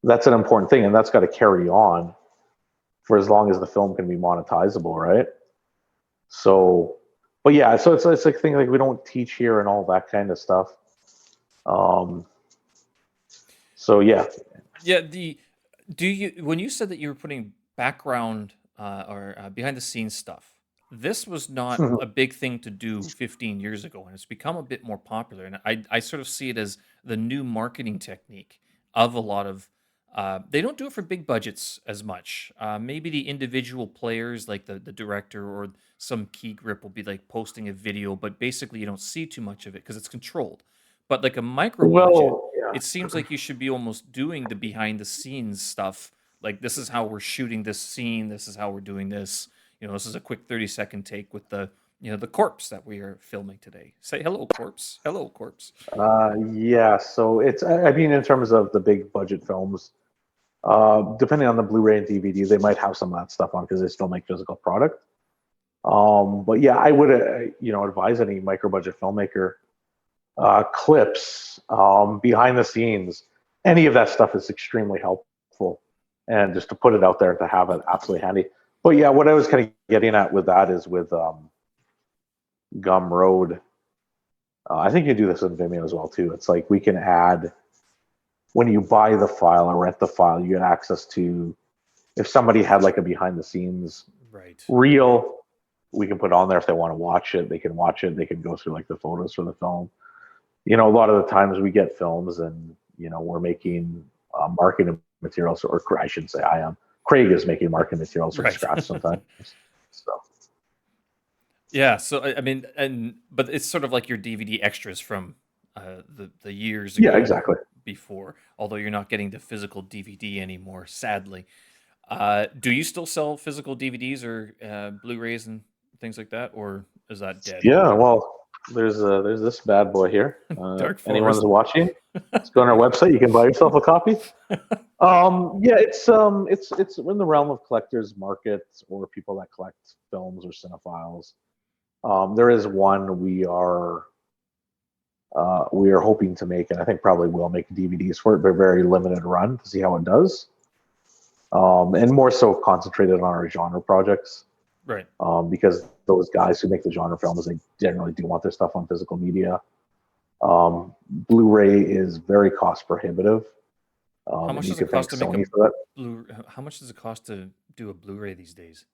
That's an important thing, and that's got to carry on for as long as the film can be monetizable, right? So, but yeah, so it's like thing like we don't teach here and all that kind of stuff. So yeah. Yeah. When you said that you were putting background or behind the scenes stuff, this was not a big thing to do 15 years ago, and it's become a bit more popular. And I sort of see it as the new marketing technique of a lot of. They don't do it for big budgets as much. Maybe the individual players, like the director or some key grip, will be like posting a video, but basically you don't see too much of it because it's controlled. But like a micro budget, Well, yeah. it seems like you should be almost doing the behind the scenes stuff. Like, this is how we're shooting this scene. This is how we're doing this. This is a quick 30-second take with the corpse that we are filming today. Say hello, corpse. Hello, corpse. Yeah. So I mean, in terms of the big budget films, depending on the Blu-ray and DVD, they might have some of that stuff on because they still make physical product. But yeah, I would, advise any micro budget filmmaker, clips, behind the scenes, any of that stuff is extremely helpful. And just to put it out there, to have it absolutely handy. But yeah, what I was kind of getting at with that is with Gumroad. I think you do this in Vimeo as well too. It's like we can add, when you buy the file or rent the file, you get access to, if somebody had like a behind the scenes reel, we can put on there if they want to watch it. They can watch it. They can go through like the photos for the film. A lot of the times we get films and, we're making marketing materials, or I shouldn't say I am. Craig is making marketing materials from scratch sometimes. So. Yeah. So, I mean, but it's sort of like your DVD extras from the years ago. Yeah, exactly. Before, although you're not getting the physical DVD anymore, sadly. Do you still sell physical DVDs or Blu-rays and things like that, or is that dead? Yeah, well, there's this bad boy here. Anyone's watching, let's go on our website. You can buy yourself a copy. Yeah, it's in the realm of collectors markets or people that collect films or cinephiles. There is one we are hoping to make, and I think probably will make DVDs for it, but a very limited run to see how it does. And more so concentrated on our genre projects. Right. Because those guys who make the genre films, they generally do want their stuff on physical media. Blu-ray is very cost prohibitive. How much does it cost to make How much does it cost to do a Blu-ray these days?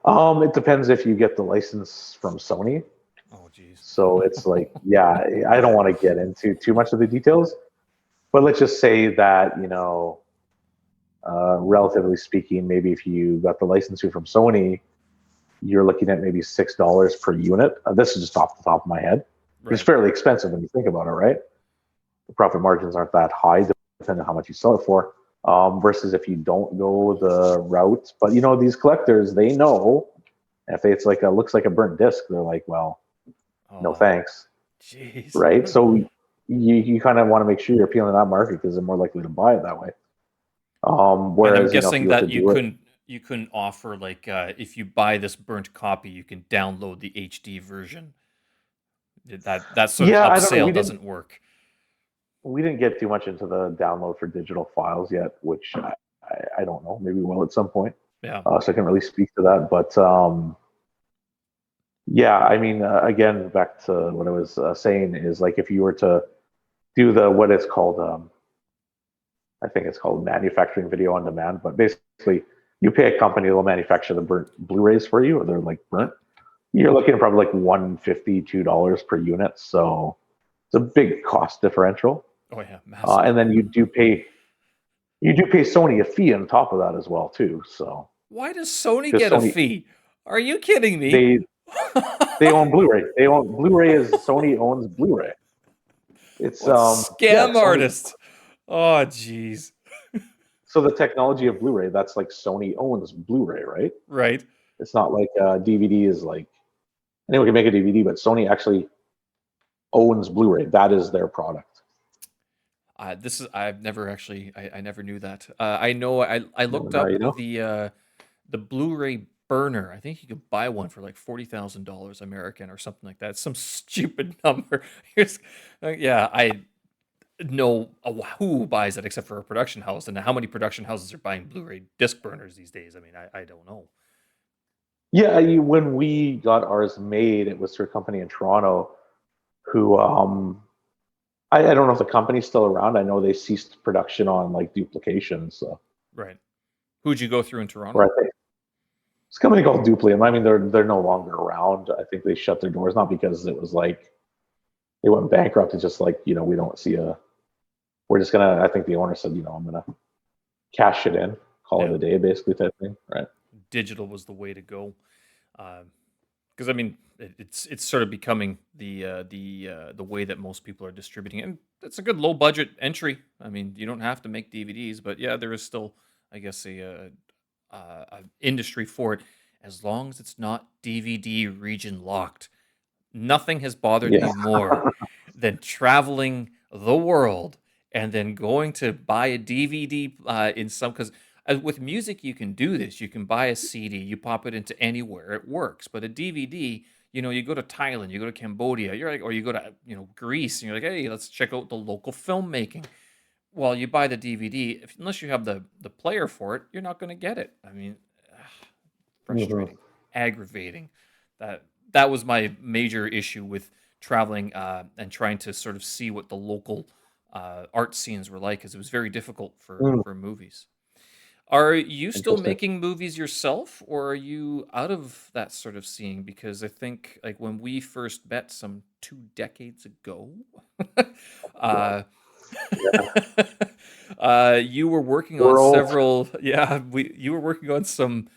It depends if you get the license from Sony. Oh, geez. So it's like, yeah, I don't want to get into too much of the details, but let's just say that, relatively speaking, maybe if you got the license from Sony, you're looking at maybe $6 per unit. This is just off the top of my head. Right. It's fairly expensive when you think about it, right? The profit margins aren't that high, depending on how much you sell it for. Versus if you don't go the route. But these collectors, they know if it's like looks like a burnt disc, they're like, well, no thanks. Jeez. Right? So you kind of want to make sure you're appealing to that market because they're more likely to buy it that way. Whereas, and I'm guessing that you couldn't offer like if you buy this burnt copy, you can download the HD version. That sort of upsell doesn't work. We didn't get too much into the download for digital files yet, which I don't know. Maybe we'll at some point. Yeah. So I can really speak to that, but yeah, I mean, again, back to what I was saying is like if you were to do what it's called. I think it's called manufacturing video on demand, but basically you pay a company that will manufacture the burnt Blu-rays for you, or they're like burnt. You're looking at probably like $150, $2 per unit. So it's a big cost differential. Oh yeah, massive. And then you do pay Sony a fee on top of that as well too. So why does Sony get a fee? Are you kidding me? They own Blu-ray. Sony owns Blu-ray. It's scam artist. Oh, geez. So the technology of Blu-ray, that's like Sony owns Blu-ray, right? Right. It's not like DVD is like, anyone can make a DVD, but Sony actually owns Blu-ray. That is their product. I've never actually I never knew that. I know I No, looked no, up you know. the Blu-ray burner. I think you could buy one for like $40,000 American or something like that. It's some stupid number. Here's, yeah, I know who buys that except for a production house, and how many production houses are buying Blu-ray disc burners these days? I mean, I don't know. Yeah, when we got ours made, it was through a company in Toronto who I don't know if the company's still around. I know they ceased production on like duplication. So, Right. Who'd you go through in Toronto? or I think it's a company called Duplium. I mean, they're no longer around. I think they shut their doors, not because it was like they went bankrupt. It's just like, we don't see a. We're just gonna. I think the owner said, I'm gonna cash it in, call Yeah, it a day, basically type thing, right? digital was the way to go. Because I mean, it's sort of becoming the way that most people are distributing it. And it's a good low budget entry. I mean, you don't have to make DVDs, but yeah, there is still, I guess, a industry for it, as long as it's not DVD region locked. Nothing has bothered Yeah. me more than traveling the world and then going to buy a DVD in some, because with music you can do this. You can buy a CD, you pop it into anywhere, it works. But a DVD, you go to Thailand, you go to Cambodia, you're like, or you go to Greece, and you're like, hey, let's check out the local filmmaking. Well, you buy the DVD, unless you have the player for it, you're not going to get it. I mean, Hmm. frustrating, aggravating. That was my major issue with traveling and trying to sort of see what the local art scenes were like, because it was very difficult for movies. Are you still Interesting. making movies yourself, or are you out of that sort of scene? Because I think like when we first met some 2 decades ago, Well, uh, yeah. you were working on We're old. several. Yeah, you were working on some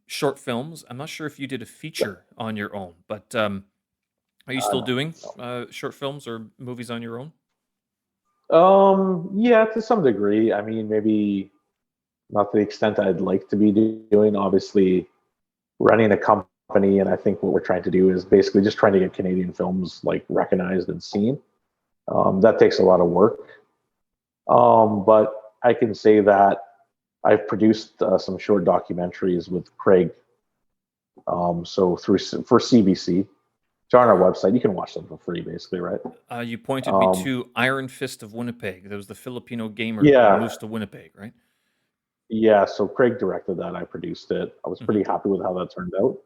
short films. I'm not sure if you did a feature on your own, but are you still No, doing no. short films or movies on your own? Yeah, to some degree. I mean, maybe not to the extent I'd like to be doing. Obviously, running a company, and I think what we're trying to do is basically just trying to get Canadian films like recognized and seen. That takes a lot of work. But I can say that I've produced some short documentaries with Craig. So for CBC, it's on our website. You can watch them for free, basically, right? You pointed me Um, to Iron Fist of Winnipeg. There was the Filipino gamer who yeah, moves to Winnipeg, right? yeah. So Craig directed that. I produced it. I was Hmm. pretty happy with how that turned out.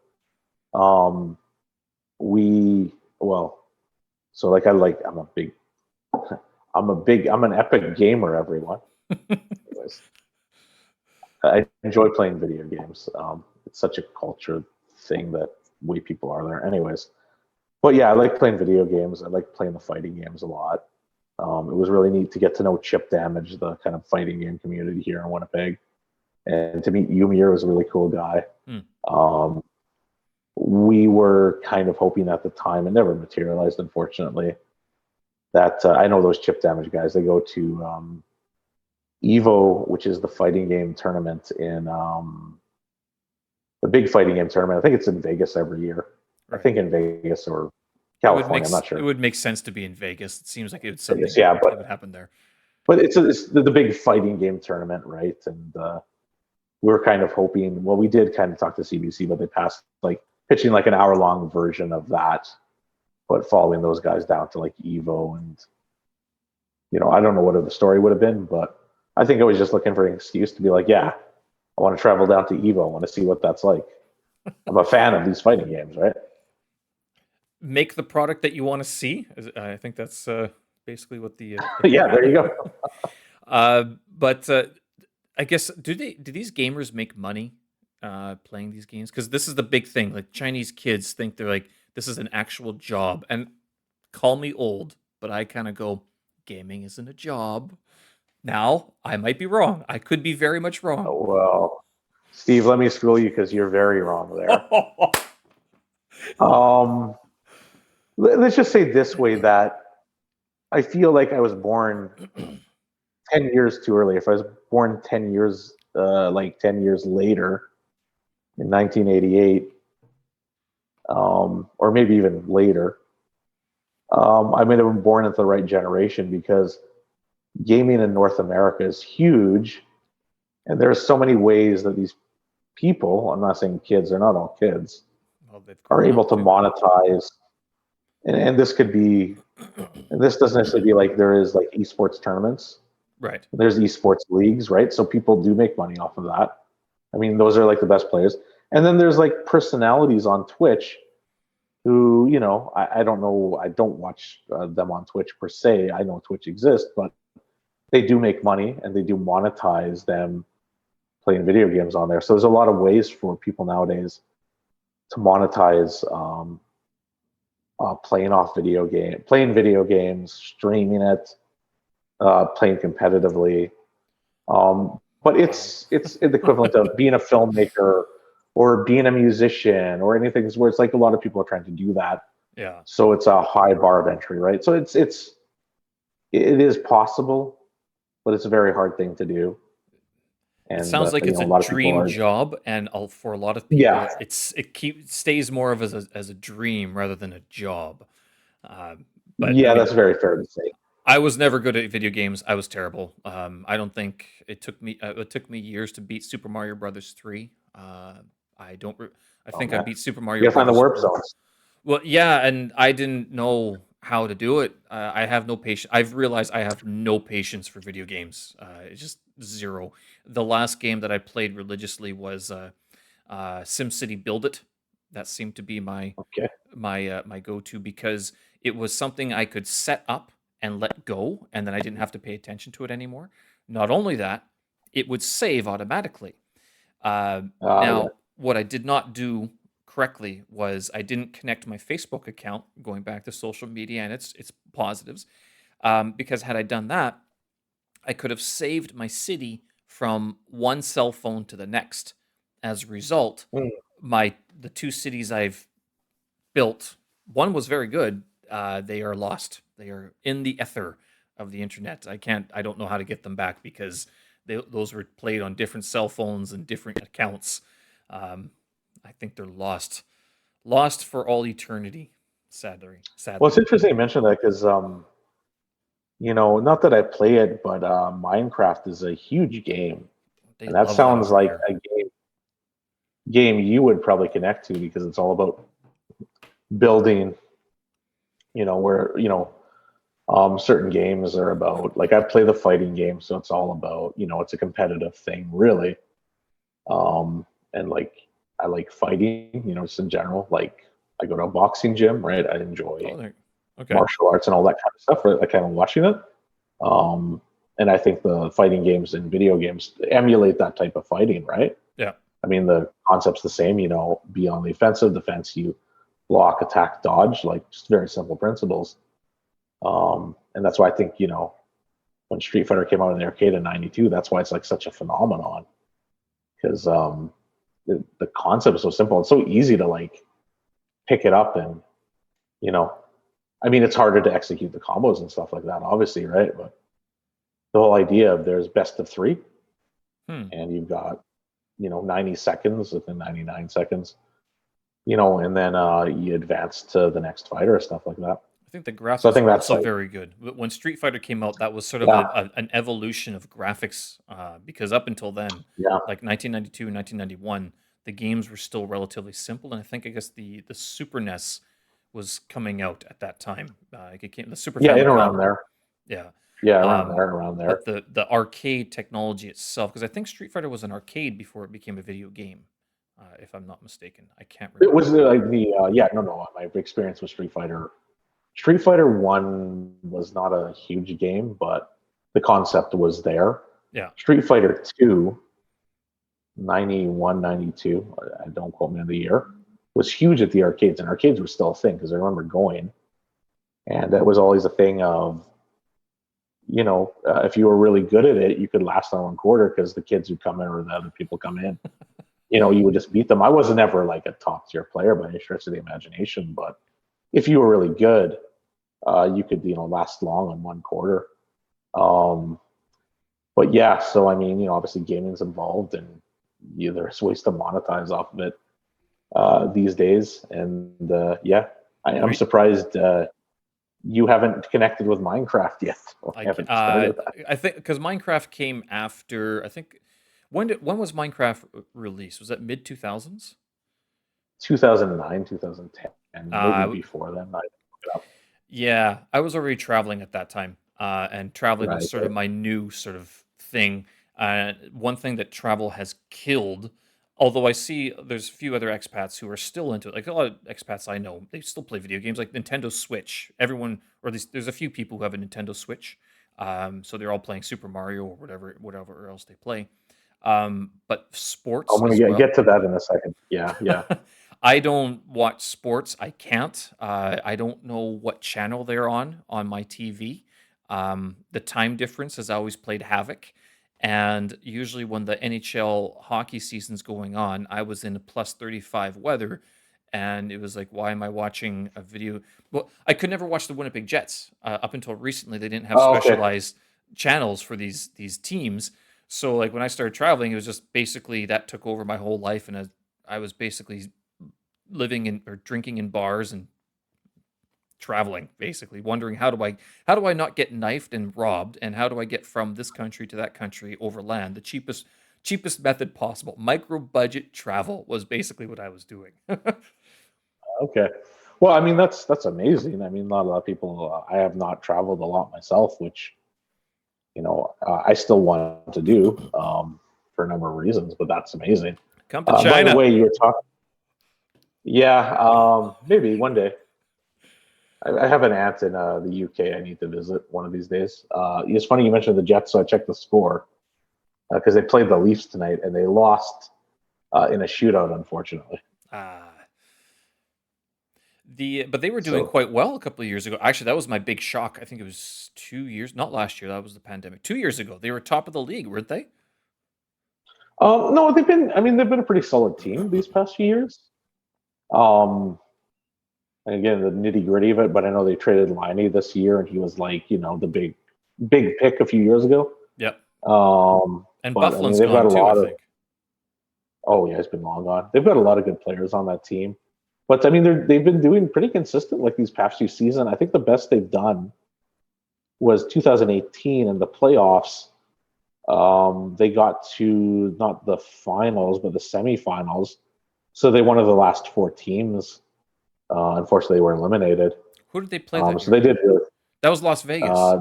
Um, we well, so like I'm an epic gamer, everyone. Anyways, I enjoy playing video games. It's such a culture thing that way people are there. Anyways, but yeah, I like playing video games. I like playing the fighting games a lot. It was really neat to get to know Chip Damage, the kind of fighting game community here in Winnipeg, and to meet Yumir was a really cool guy. Hmm. Um, we were kind of hoping at the time, and never materialized, unfortunately, that I know those Chip Damage guys. They go to Evo, which is the fighting game tournament in the big fighting game tournament. I think it's in Vegas every year. I Right. think in Vegas or It would make California. I'm not it sure. would make sense to be in Vegas. It seems like it's Vegas, something yeah, that would happen there. but it's the big fighting game tournament, right? And we were kind of hoping. Well, we did kind of talk to CBC, but they passed like pitching like an hour long version of that, but following those guys down to like Evo, and I don't know what the story would have been, but I think I was just looking for an excuse to be like, yeah, I want to travel down to Evo. I want to see what that's like. I'm a fan of these fighting games, right? Make the product that you want to see. I think that's basically what the Yeah, there you go. but I guess do these gamers make money playing these games? Because this is the big thing. Like Chinese kids think they're like this is an actual job, and call me old, but I kind of go, gaming isn't a job. Now I might be wrong. I could be very much wrong. Well, Steve, let me school you because you're very wrong there. Um, let's just say this way that I feel like I was born 10 years too early. If I was born 10 years, like 10 years later in 1988, or maybe even later, I might have been born into the right generation because gaming in North America is huge, and there's so many ways that these people, I'm not saying kids, they're not all kids, Well, they've are grown able up to too. monetize. And this could be, and this doesn't necessarily be like there is like esports tournaments. Right. There's esports leagues, right? So people do make money off of that. I mean, those are like the best players. And then there's like personalities on Twitch who, you know, I don't know, I don't watch them on Twitch per se. I know Twitch exists, but they do make money and they do monetize them playing video games on there. So there's a lot of ways for people nowadays to monetize playing video games, streaming it, playing competitively. But it's the equivalent of being a filmmaker or being a musician or anything where it's like a lot of people are trying to do that. Yeah. So it's a high bar of entry, right? So it is possible, but it's a very hard thing to do. It And sounds like you it's know, a a lot of people dream are, job, and for a lot of yeah, people, it stays more of as a dream rather than a job. Uh, but I yeah, mean, that's very fair to say. I was never good at video games. I was terrible. I don't think it took me years to beat Super Mario Brothers 3. I don't. I Oh think I man, beat Super you Mario gotta find the Brothers warp 4. zones. Well, yeah, and I didn't know how to do it. I have no patience. I've realized I have no patience for video games. It's just zero. The last game that I played religiously was SimCity Build It. That seemed to be Okay. my go-to because it was something I could set up and let go, and then I didn't have to pay attention to it anymore. Not only that, it would save automatically. Yeah. Now, what I did not do correctly was I didn't connect my Facebook account, going back to social media and its positives, because had I done that, I could have saved my city from one cell phone to the next. As a result, Mm. the two cities I've built, one was very good. They are lost. They are in the ether of the internet. I don't know how to get them back because those were played on different cell phones and different accounts. Um, I think they're lost for all eternity. Sadly, Well, it's sadly. interesting you mentioned that because you know, not that I play it, but Minecraft is a huge game, They and that love that sounds over like here. a game you would probably connect to because it's all about building. You know, where you know certain games are about. Like I play the fighting game, so it's all about, you know, it's a competitive thing, really. And like I like fighting, you know, just in general. Like I go to a boxing gym, right? I enjoy Oh, okay. martial arts and all that kind of stuff. Right? I kind of watching it. Um, and I think the fighting games and video games emulate that type of fighting, right? Yeah. I mean, the concept's the same, you know, be on the offensive, defense, you block, attack, dodge, like just very simple principles. And that's why I think, you know, when Street Fighter came out in the arcade in '92, that's why it's like such a phenomenon because the concept is so simple. It's so easy to like pick it up and, you know, I mean, it's harder to execute the combos and stuff like that, obviously, right? But the whole idea of there's best of three Hmm. and you've got, you know, 90 seconds within 99 seconds, you know, and then you advance to the next fighter or stuff like that. I think the So I graphics think are that's also like, very good. When Street Fighter came out, that was sort of yeah, an evolution of graphics because up until then, yeah. like 1992, 1991, the games were still relatively simple. And I guess the Super NES was coming out at that time. The Super Yeah, in Famicom. around there. Yeah. Yeah, Um, around there. but the arcade technology itself, because I think Street Fighter was an arcade before it became a video game, if I'm not mistaken. I can't It was remember. like the yeah, no. My experience with Street Fighter, Street Fighter One was not a huge game, but the concept was there. Yeah. Street Fighter Two, 91, 92. I don't quote me on the year, was huge at the arcades, and arcades were still a thing because I remember going, and that was always a thing of, you know, if you were really good at it, you could last on one quarter because the kids would come in or the other people come in. You know, you would just beat them. I wasn't ever like a top tier player by any stretch of the imagination, but if you were really good, you could, you know, last long on one quarter. Um, but yeah, so I mean, you know, obviously gaming's involved, and there's ways to monetize off of it these days. And yeah, Are I'm you, surprised you haven't connected with Minecraft yet. I haven't started that. I think because Minecraft came after. I think when was Minecraft released? Was that mid 2000s? 2009, 2010, maybe Uh, before then. yeah, I was already traveling at that time, and traveling was Right, sort of right. my new sort of thing. One thing that travel has killed, although I see there's a few other expats who are still into it. Like a lot of expats I know, they still play video games, like Nintendo Switch. Everyone, or at least there's a few people who have a Nintendo Switch, so they're all playing Super Mario or whatever else they play. But I'm sports going as to well. get to that in a second. Yeah, yeah. I don't watch sports. I can't. I don't know what channel they're on my TV. The time difference has always played havoc. And usually, when the NHL hockey season's going on, I was in a plus 35 weather. And it was like, why am I watching a video? Well, I could never watch the Winnipeg Jets. Up until recently, they didn't have Oh, okay. specialized channels for these teams. So, like when I started traveling, it was just basically that took over my whole life, and I was basically living in or drinking in bars and traveling, basically wondering how do I not get knifed and robbed, and how do I get from this country to that country over land, the cheapest method possible. Micro budget travel was basically what I was doing. Okay. Well, I mean, that's amazing. I mean, not a lot of people. I have not traveled a lot myself, which I still want to do for a number of reasons. But that's amazing. Come to By the China. way, you're talking. Yeah, maybe one day. I have an aunt in the UK. I need to visit one of these days. It's funny you mentioned the Jets, so I checked the score because they played the Leafs tonight and they lost in a shootout, unfortunately. uh, but they were doing So, quite well a couple of years ago. Actually, that was my big shock. I think it was 2 years, not last year. That was the pandemic. 2 years ago, they were top of the league, weren't they? no, they've been. I mean, they've been a pretty solid team these past few years. Um, and again, the nitty gritty of it, but I know they traded Liney this year, and he was like, the big pick a few years ago. Yep. And But I mean, Bufflin's they've got gone a too, I lot of. think. Oh yeah, it's been long gone. They've got a lot of good players on that team, but I mean, they've been doing pretty consistent like these past few seasons. I think the best they've done was 2018 in the playoffs. They got to not the finals, but the semifinals. So they one of the last four teams. Unfortunately, they were eliminated. Who did they play that So year? they did. That was Las Vegas. Uh,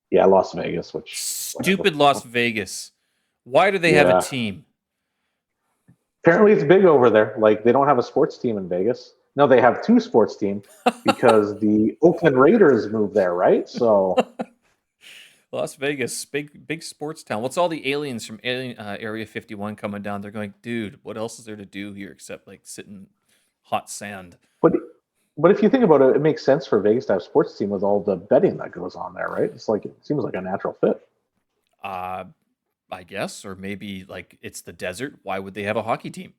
yeah, Las Vegas, which whatever. Stupid Las Vegas. Why do they have a Yeah, team? apparently it's big over there. Like they don't have a sports team in Vegas. No, they have two sports teams because the Oakland Raiders moved there, right? So Las Vegas, big sports town. What's all the aliens from Area 51 coming down? They're going, dude, what else is there to do here except like sit in hot sand? but but if you think about it, it makes sense for Vegas to have a sports team with all the betting that goes on there, right? It's like it seems like a natural fit. Uh, I guess, or maybe like it's the desert. Why would they have a hockey team?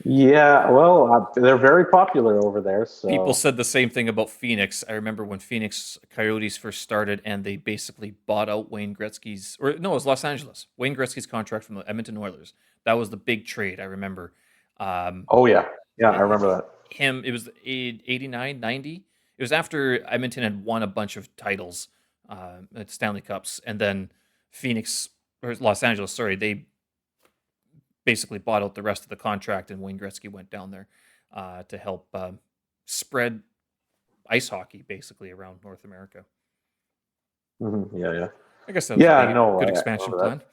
Yeah, well, they're very popular over there. People So said the same thing about Phoenix. I remember when Phoenix Coyotes first started and they basically bought out Wayne Gretzky's, or no, it was Los Angeles. Wayne Gretzky's contract from the Edmonton Oilers. That was the big trade, I remember. Um, oh yeah, yeah, I it, remember that. it was 89, 90. It was after Edmonton had won a bunch of titles at Stanley Cups. And then Phoenix, or Los Angeles, sorry, they basically bought out the rest of the contract, and Wayne Gretzky went down there to help spread ice hockey basically around North America. Yeah, yeah, I guess that was a yeah. No, good I expansion remember that. plan.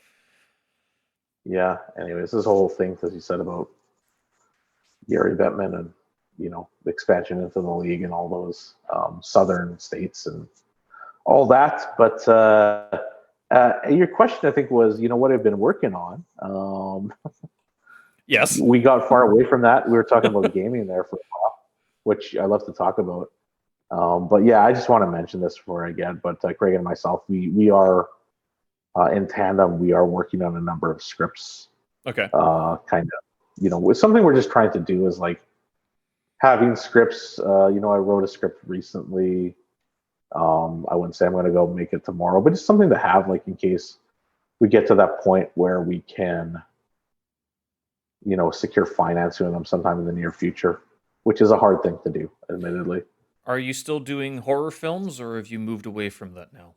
Yeah. Anyways, this whole thing, as you said about Gary Bettman and the expansion into the league and all those southern states and all that. But your question, I think, was what I've been working on. Yes. We got far away from that. We were talking about gaming there for a while, which I love to talk about. But yeah, I just want to mention this before I get. But Craig and myself, we are in tandem. We are working on a number of scripts. Okay. Kind of, something we're just trying to do is like having scripts. I wrote a script recently. I wouldn't say I'm going to go make it tomorrow, but it's something to have, like in case we get to that point where we can, secure financing with them sometime in the near future, which is a hard thing to do, admittedly. Are you still doing horror films, or have you moved away from that now?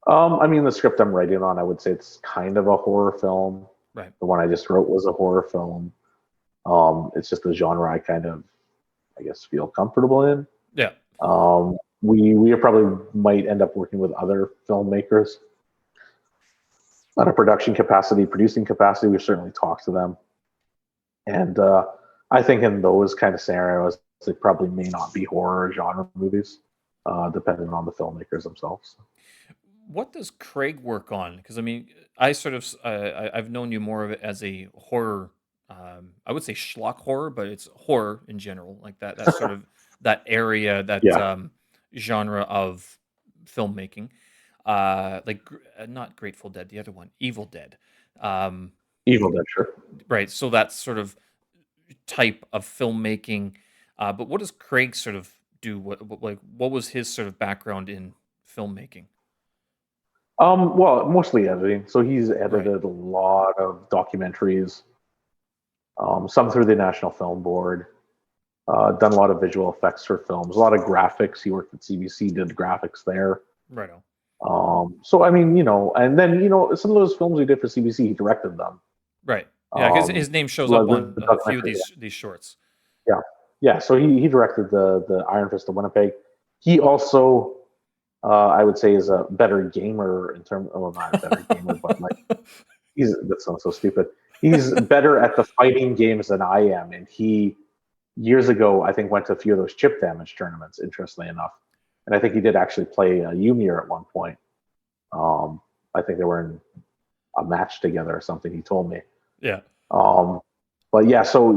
I mean, the script I'm writing on, I would say it's kind of a horror film. Right. The one I just wrote was a horror film. It's just a genre I kind of, I guess, feel comfortable in. Yeah. We probably might end up working with other filmmakers on a production capacity, producing capacity. We certainly talk to them, and I think in those kind of scenarios, they probably may not be horror genre movies, depending on the filmmakers themselves. What does Craig work on? Because I mean, I sort of I've known you more of it as a horror. I would say schlock horror, but it's horror in general, like that sort of that area, that Yeah, genre of filmmaking. Like not Grateful Dead, the other one, Evil Dead. Um, Evil Dead, sure. right. So that sort of type of filmmaking. But what does Craig sort of do? What was his sort of background in filmmaking? Well, mostly editing. So he's Right. edited a lot of documentaries, some through the National Film Board. Done a lot of visual effects for films, a lot of graphics. He worked at CBC, did graphics there. Right on. So I mean, and then some of those films he did for CBC, he directed them. Right. Yeah, because Um, his name shows like up the, on the a few of documentary, these shorts. yeah, yeah. So he directed the Iron Fist of Winnipeg. He also, I would say, is a better gamer in terms. Well, not a better gamer, but like that sounds so stupid. He's better at the fighting games than I am, and he years ago I think went to a few of those chip damage tournaments. Interestingly enough, and I think he did actually play Umir at one point. I think they were in a match together or something. He told me. Yeah. Um, but yeah, so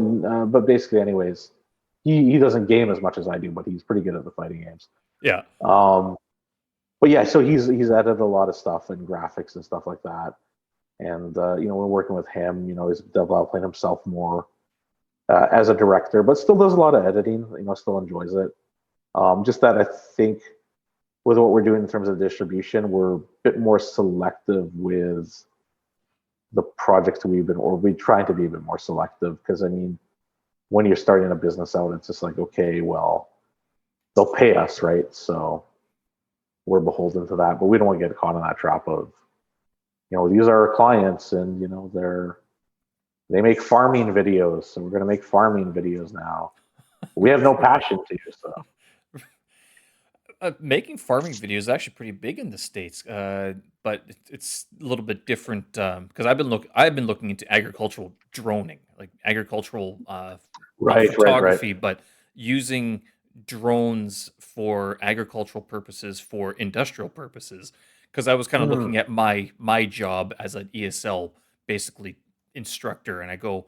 but basically, anyways, he doesn't game as much as I do, but he's pretty good at the fighting games. Yeah. Um, but yeah, so he's edited a lot of stuff and graphics and stuff like that. And we're working with him. He's developing himself more as a director, but still does a lot of editing. Still enjoys it. Just that I think with what we're doing in terms of distribution, we're a bit more selective with the projects we're trying to be a bit more selective because I mean, when you're starting a business out, it's just like, okay, well, they'll pay us, right? So we're beholden to that, but we don't want to get caught in that trap of, these are our clients and, they make farming videos. So we're going to make farming videos now. We have no passion to, so. Making farming videos is actually pretty big in the States, but it's a little bit different because I've been looking into agricultural droning, like agricultural not Right. photography, but using drones for agricultural purposes, for industrial purposes. Because I was kind of Hmm. looking at my job as an ESL basically instructor, and I go,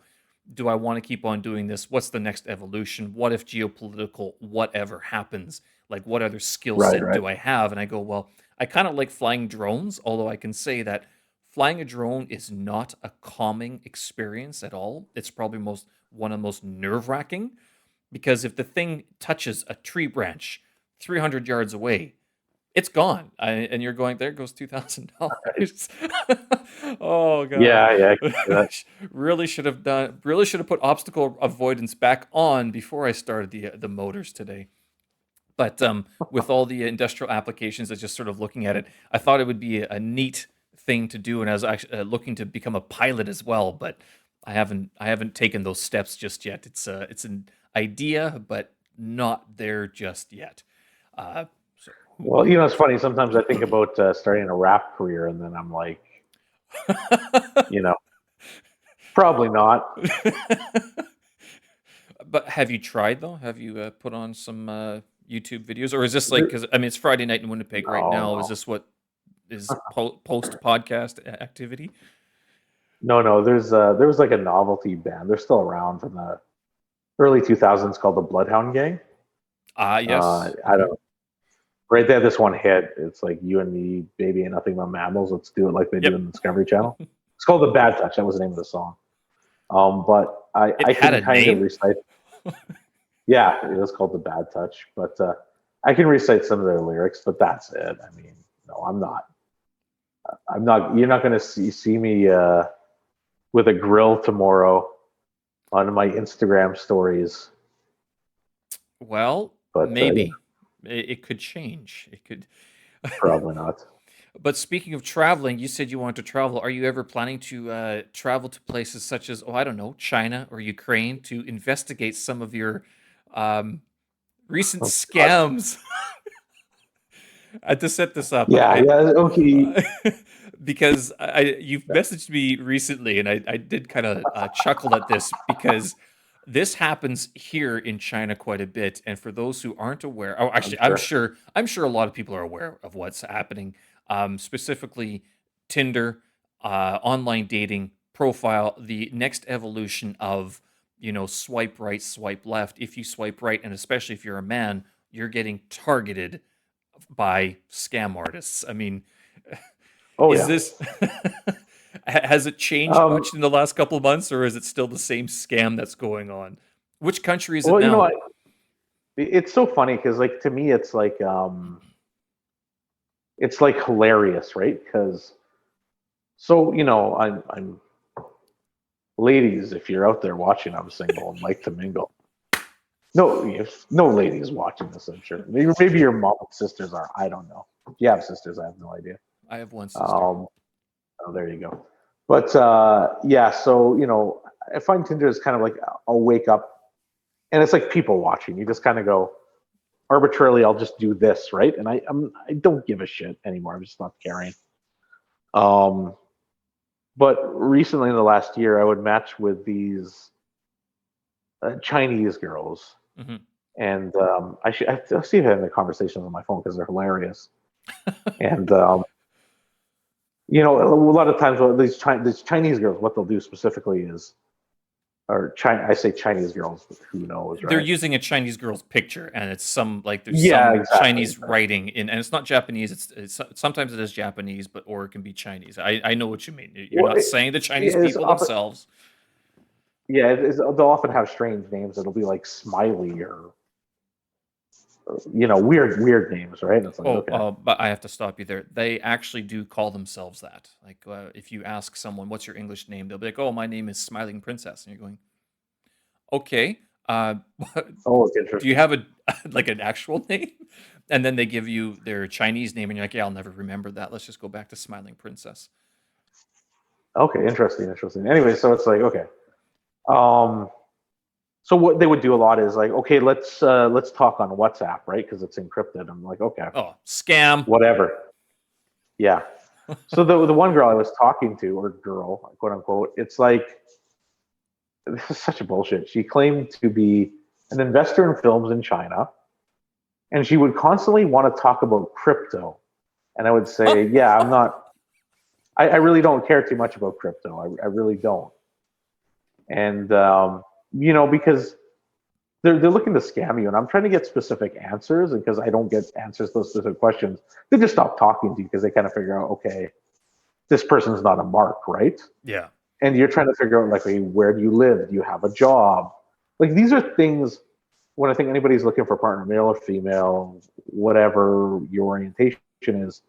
do I want to keep on doing this? What's the next evolution? What if geopolitical whatever happens? Like, what other skill set Right. do I have? And I go, well, I kind of like flying drones, although I can say that flying a drone is not a calming experience at all. It's probably one of the most nerve wracking because if the thing touches a tree branch 300 yards away, it's gone. And you're going, there goes $2,000. Oh god. Yeah. I can see that. Really should have put obstacle avoidance back on before I started the motors today. But with all the industrial applications, I was just sort of looking at it. I thought it would be a neat thing to do, and I was actually looking to become a pilot as well. But I haven't taken those steps just yet. It's an idea, but not there just yet. So Well, who it's knows? funny. Sometimes I think about starting a rap career, and then I'm like, you know, probably not. But have you tried though? Have you put on some YouTube videos, or is this like There- because I mean it's Friday night in Winnipeg right no, now? Is no, this what is post podcast activity? no. There was like a novelty band. They're still around from the early 2000s called the Bloodhound Gang. Ah, yes. I Okay. don't. Right there, this one hit. It's like you and me, baby, and nothing but mammals. Let's do it like they do Yep. in the Discovery Channel. It's called the Bad Touch. That was the name of the song. But It I had can a kind of name. recite. Yeah, it was called the Bad Touch. But I can recite some of their lyrics. But that's it. I mean, no, I'm not. I'm not. You're not going to see me with a grill tomorrow on my Instagram stories. Well, But yeah, maybe it could change. It could. probably not. But speaking of traveling, you said you want to travel. Are you ever planning to travel to places such as, oh, I don't know, China or Ukraine to investigate some of your um, recent Oh, God. scams? To set this up, Yeah, yeah, okay. because you've messaged me recently, and I did kind of chuckle at this because this happens here in China quite a bit. And for those who aren't aware, oh, I'm actually, sure. I'm sure a lot of people are aware of what's happening. Specifically, Tinder, online dating profile, the next evolution of swipe right, swipe left. If you swipe right, and especially if you're a man, you're getting targeted by scam artists. I mean, Oh is yeah. this has it changed Um, much in the last couple of months, or is it still the same scam that's going on? Which country is it well, now? it's so funny because like to me, it's like hilarious, right? Because so I'm ladies, if you're out there watching, I'm single and like to mingle. No, if no ladies watching this, I'm sure. Maybe your mom and sisters are. I don't know. If you have sisters, I have no idea. I have one sister. Um, oh, there you go. But yeah, so I find Tinder is kind of like I'll wake up and it's like people watching. You just kind of go arbitrarily. I'll just do this, right? And I don't give a shit anymore. I'm just not caring. Um, but recently in the last year, I would match with these Chinese girls, Hmm. and I see them in the conversations on my phone because they're hilarious. And a lot of times what these Chinese girls, what they'll do specifically is, or China, I say Chinese girls, but who knows, They're right? using a Chinese girl's picture, and it's there's Yeah, some exactly. Chinese writing in, and it's not Japanese. It's sometimes it is Japanese, or it can be Chinese. I know what you mean. You're Well, not saying the Chinese it's people often, themselves. yeah, they'll often have strange names. It'll be like Smiley or weird names, right? And it's like, Oh, okay, but I have to stop you there. They actually do call themselves that. Like, if you ask someone, "What's your English name?" They'll be like, "Oh, my name is Smiling Princess," and you're going, "Okay, uh, oh, it's do you interesting. have a like an actual name?" And then they give you their Chinese name, and you're like, "Yeah, I'll never remember that. Let's just go back to Smiling Princess." Okay, interesting. Anyway, so it's like, okay. Um, so what they would do a lot is like, okay, let's talk on WhatsApp, right? Because it's encrypted. I'm like, okay, Oh, scam. whatever. Yeah. So the one girl I was talking to, or girl, quote unquote, it's like this is such a bullshit. She claimed to be an investor in films in China, and she would constantly want to talk about crypto. And I would say, yeah, I'm not. I really don't care too much about crypto. I really don't. And because they're looking to scam you, and I'm trying to get specific answers, and because I don't get answers to those specific questions, they just stop talking to you because they kind of figure out, okay, this person's not a mark, right? Yeah. And you're trying to figure out like, hey, where do you live? Do you have a job? Like these are things when I think anybody's looking for a partner, male or female, whatever your orientation is,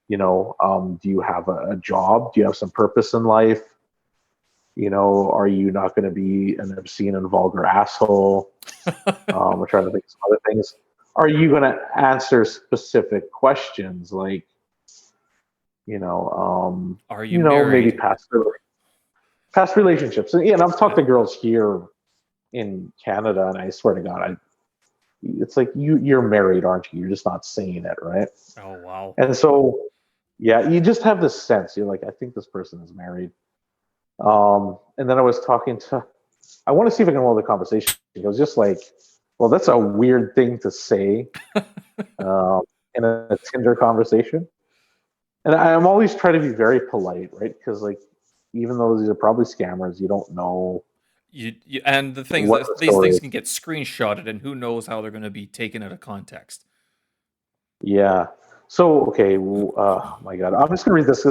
do you have a job? Do you have some purpose in life? Are you not going to be an obscene and vulgar asshole? We're trying to think of some other things. Are you going to answer specific questions like, Are you maybe married? past relationships? And I've talked to girls here in Canada, and I swear to God, it's like you're married, aren't you? You're just not saying it, right? Oh, wow. And so, yeah, you just have this sense. You're like, I think this person is married. And then I was talking to, I want to see if I can hold the conversation. It was just like, well, that's a weird thing to say in a Tinder conversation. And I'm always trying to be very polite, right? Because like, even though these are probably scammers, you don't know And the things what that the these story things is. can get screenshotted, and who knows how they're going to be taken out of context. Yeah. So okay, my God, I'm just gonna read this.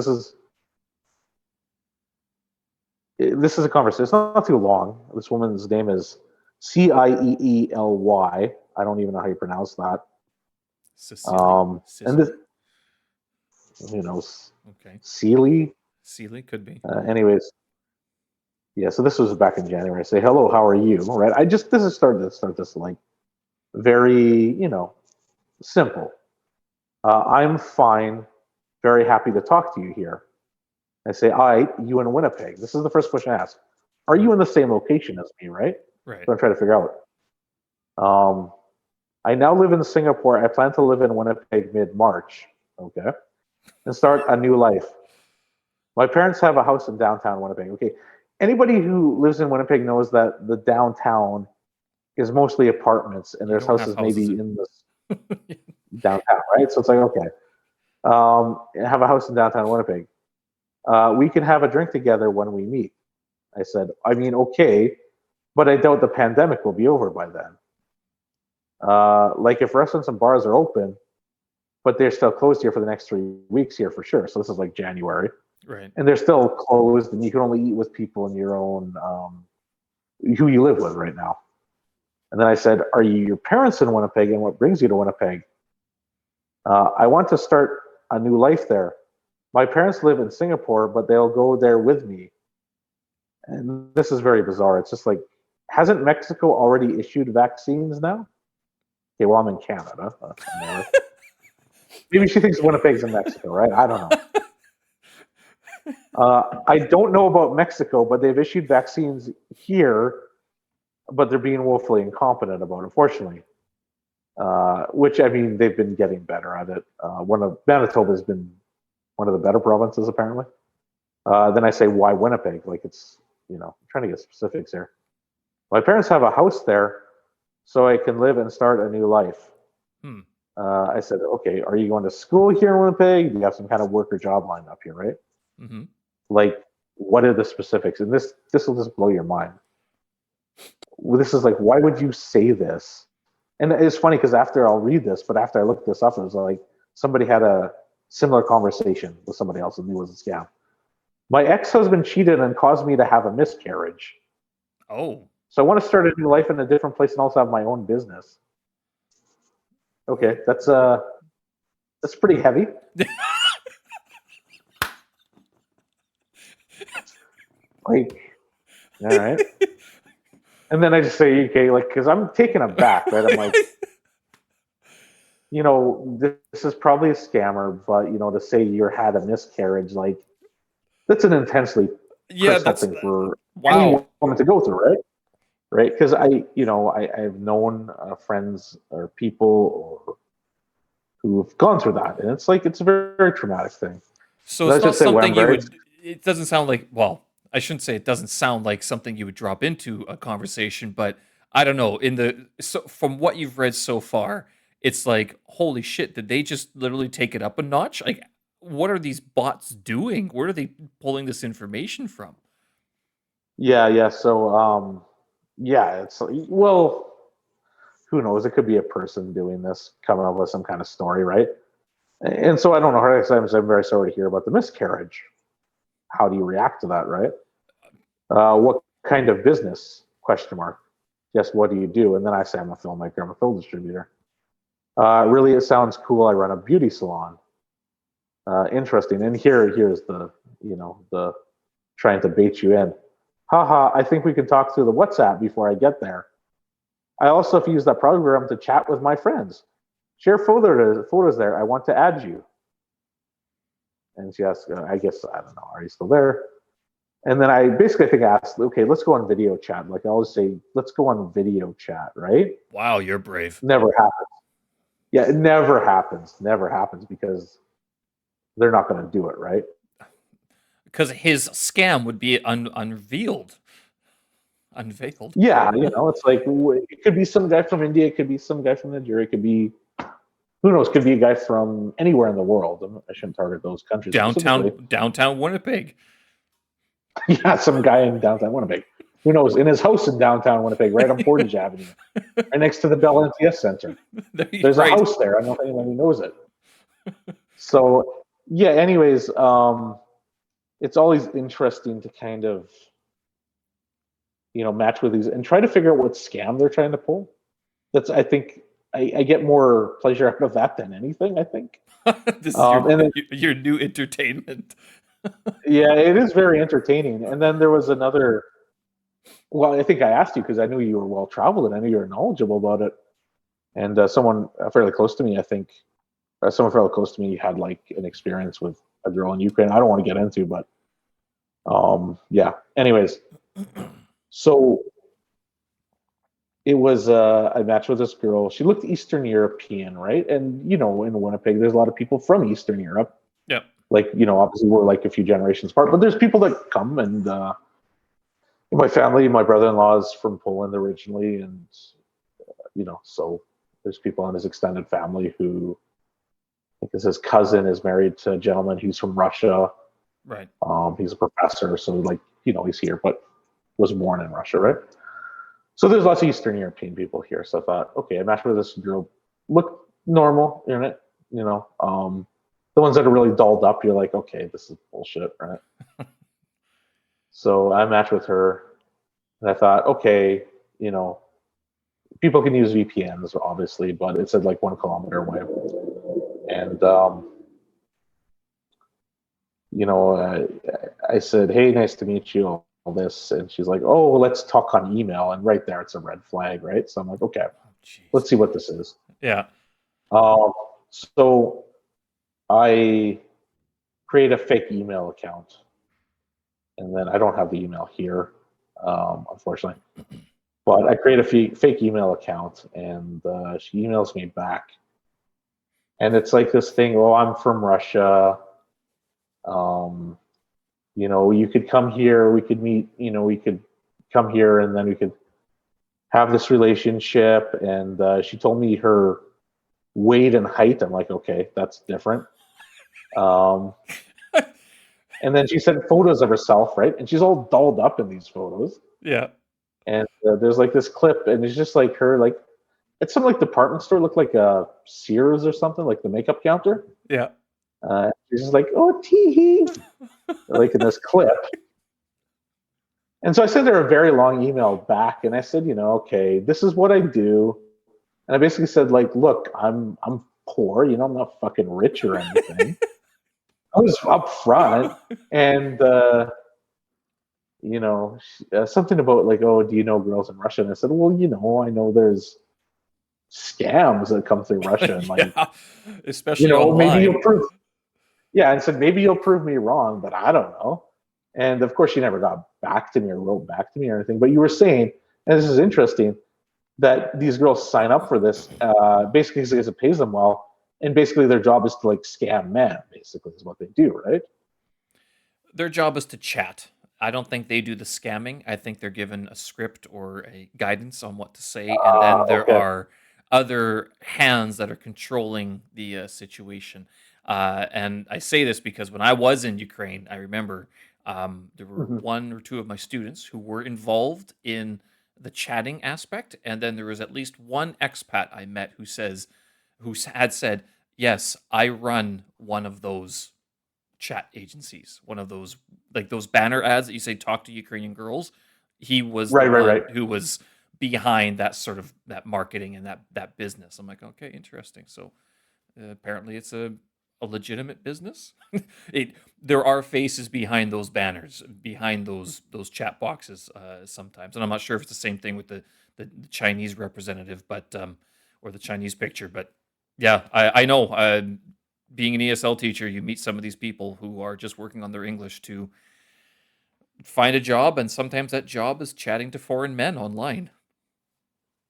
This is a conversation. It's not too long. This woman's name is Cieely. I don't even know how you pronounce that. Sicily, And this, Sicily. who knows, Okay, Sealy. Sealy could be. Anyways, yeah. So this was back in January. I say, hello, how are you? Right. I just this is starting to start this like very, simple. I'm fine. Very happy to talk to you here. I say, all right, you in Winnipeg. This is the first question I ask. Are you in the same location as me, right? Right. So I'm trying to figure out. I now live in Singapore. I plan to live in Winnipeg mid-March, okay, and start a new life. My parents have a house in downtown Winnipeg. Okay, anybody who lives in Winnipeg knows that the downtown is mostly apartments, and You there's don't have houses maybe houses. in the downtown, right? So it's like, okay, have a house in downtown Winnipeg. We can have a drink together when we meet. I said, I mean, okay, but I doubt the pandemic will be over by then. Like if restaurants and bars are open, but they're still closed here for the next 3 weeks here for sure. So this is like January, Right. and they're still closed, and you can only eat with people in your own who you live with right now. And then I said, "Are your parents in Winnipeg, and what brings you to Winnipeg?" I want to start a new life there. My parents live in Singapore, but they'll go there with me. And this is very bizarre. It's just like, hasn't Mexico already issued vaccines now? Okay, well, I'm in Canada. Maybe she thinks Winnipeg's in Mexico, right? I don't know. I don't know about Mexico, but they've issued vaccines here, but they're being woefully incompetent about it, unfortunately. Which, I mean, they've been getting better at it. Manitoba has been one of the better provinces, apparently. Then I say, why Winnipeg? Like it's, I'm trying to get specifics here. My parents have a house there, so I can live and start a new life. I said, okay, are you going to school here in Winnipeg? Do you have some kind of work or job lined up here, right? Mm-hmm. Like, what are the specifics? And this will just blow your mind. This is like, why would you say this? And it's funny because I'll read this, but after I looked this up, it was like somebody had a similar conversation with somebody else and knew it was a scam. My ex-husband cheated and caused me to have a miscarriage. Oh. So I want to start a new life in a different place and also have my own business. Okay, that's pretty heavy. Like, all right. And then I just say, okay, like, because I'm taken aback, right? I'm like, this is probably a scammer, but to say you had a miscarriage, like, that's an intensely personal thing for any woman to go through, right? Right? Because I've known friends or people who've gone through that, and it's like it's a very, very traumatic thing. So it's not something you would. It doesn't sound like. Well, I shouldn't say it doesn't sound like something you would drop into a conversation, but I don't know. From what you've read so far, it's like, holy shit! Did they just literally take it up a notch? Like, what are these bots doing? Where are they pulling this information from? Yeah. So, it's well, who knows? It could be a person doing this, coming up with some kind of story, right? And so I don't know. I'm very sorry to hear about the miscarriage. How do you react to that, right? What kind of business? Question mark. Yes, what do you do? And then I say, I'm a filmmaker. I'm a film distributor. Really, it sounds cool. I run a beauty salon. Interesting. And here's the trying to bait you in. Haha, I think we can talk through the WhatsApp before I get there. I also have used that program to chat with my friends. Share photos there. I want to add you. And she asked, I guess, I don't know, are you still there? And then I basically asked, okay, let's go on video chat. Like I always say, let's go on video chat, right? Wow, you're brave. Never happens. Yeah, it never happens. Never happens because they're not going to do it, right? Because his scam would be unveiled. Yeah, it's like it could be some guy from India, it could be some guy from Nigeria, it could be who knows, could be a guy from anywhere in the world. I shouldn't target those countries. Downtown Winnipeg. Yeah, some guy in downtown Winnipeg. Who knows? In his house in downtown Winnipeg, right on Portage Avenue, right next to the Bell NTS Center. There's a house there. I don't know if anyone knows it. So yeah. Anyways, it's always interesting to kind of match with these and try to figure out what scam they're trying to pull. That's I think I get more pleasure out of that than anything. I think this is your new entertainment. Yeah, it is very entertaining. And then there was another. Well, I think I asked you because I knew you were well traveled and I knew you were knowledgeable about it. And someone fairly close to me, I think, someone fairly close to me had like an experience with a girl in Ukraine. I don't want to get into, but yeah. Anyways, so it was I matched with this girl. She looked Eastern European, right? And in Winnipeg, there's a lot of people from Eastern Europe. Yep. Like obviously we're like a few generations apart, but there's people that come, and my family, my brother-in-law is from Poland originally, and so there's people in his extended family who, I think his cousin is married to a gentleman who's from Russia. Right. He's a professor, so like he's here, but was born in Russia, right? So there's lots of Eastern European people here. So I thought, okay, I matched with this girl, looked normal in it, the ones that are really dolled up, you're like, okay, this is bullshit, right? So I matched with her, and I thought, okay, people can use VPNs, obviously, but it said like 1 kilometer away. And, I said, hey, nice to meet you, all this. And she's like, oh, well, let's talk on email. And right there, it's a red flag, right? So I'm like, okay, let's see what this is. Yeah. So I create a fake email account. And then I don't have the email here, unfortunately. But I create a fake email account, and she emails me back. And it's like this thing, oh, I'm from Russia. You could come here, we could meet, we could come here, and then we could have this relationship. And she told me her weight and height. I'm like, okay, that's different. And then she sent photos of herself, right? And she's all dolled up in these photos. Yeah. And there's like this clip, and it's just like her, like, it's some like department store, looked like a Sears or something, like the makeup counter. Yeah. She's just like, oh, tee like in this clip. And so I sent her a very long email back, and I said, okay, this is what I do. And I basically said, like, look, I'm poor, I'm not fucking rich or anything. I was up front, and something about like, oh, do you know girls in Russia? And I said, well, I know there's scams that come through Russia, and like, yeah. Especially online. Maybe you'll prove. Yeah, and said maybe you'll prove me wrong, but I don't know. And of course, she never got back to me or wrote back to me or anything. But you were saying, and this is interesting, that these girls sign up for this basically because it pays them well, and basically their job is to like scam men. Basically, is what they do, right? Their job is to chat. I don't think they do the scamming. I think they're given a script or a guidance on what to say, and then there are other hands that are controlling the situation. And I say this because when I was in Ukraine, I remember there were one or two of my students who were involved in the chatting aspect, and then there was at least one expat I met who had said, "Yes, I run one of those chat agencies, one of those like those banner ads that you say talk to Ukrainian girls." He was the one who was behind that sort of that marketing and that business. I'm like, okay, interesting. So apparently it's a legitimate business. There are faces behind those banners, behind those chat boxes sometimes, and I'm not sure if it's the same thing with the Chinese representative, but or the Chinese picture. But yeah, I know. Being an ESL teacher, you meet some of these people who are just working on their English to find a job, and sometimes that job is chatting to foreign men online.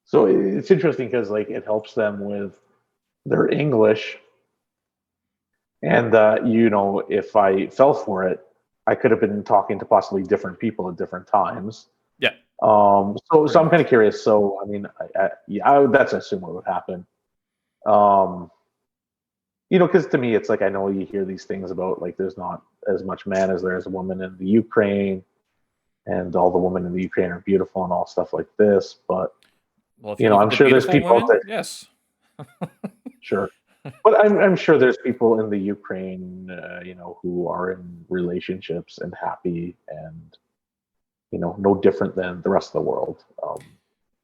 So it's interesting because like it helps them with their English. And if I fell for it, I could have been talking to possibly different people at different times. Yeah. So I'm kind of curious. So I mean, that's I assume what would happen. Because to me, it's like I know you hear these things about like there's not as much man as there is a woman in the Ukraine, and all the women in the Ukraine are beautiful and all stuff like this. But well, I'm sure there's people out there. Yes. Sure. But I'm sure there's people in the Ukraine, who are in relationships and happy and, no different than the rest of the world.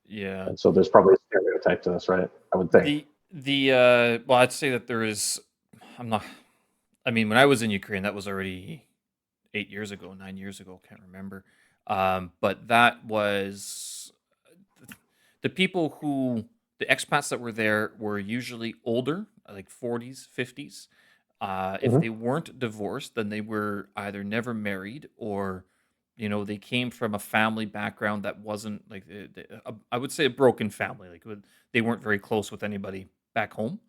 Yeah. And so there's probably a stereotype to this, right? I would think. Well, I'd say that there is. When I was in Ukraine, that was already 9 years ago, can't remember. But that was the people who the expats that were there were usually older, like 40s, 50s. If Hmm. they weren't divorced, then they were either never married or, they came from a family background that wasn't like, I would say a broken family. Like they weren't very close with anybody back home.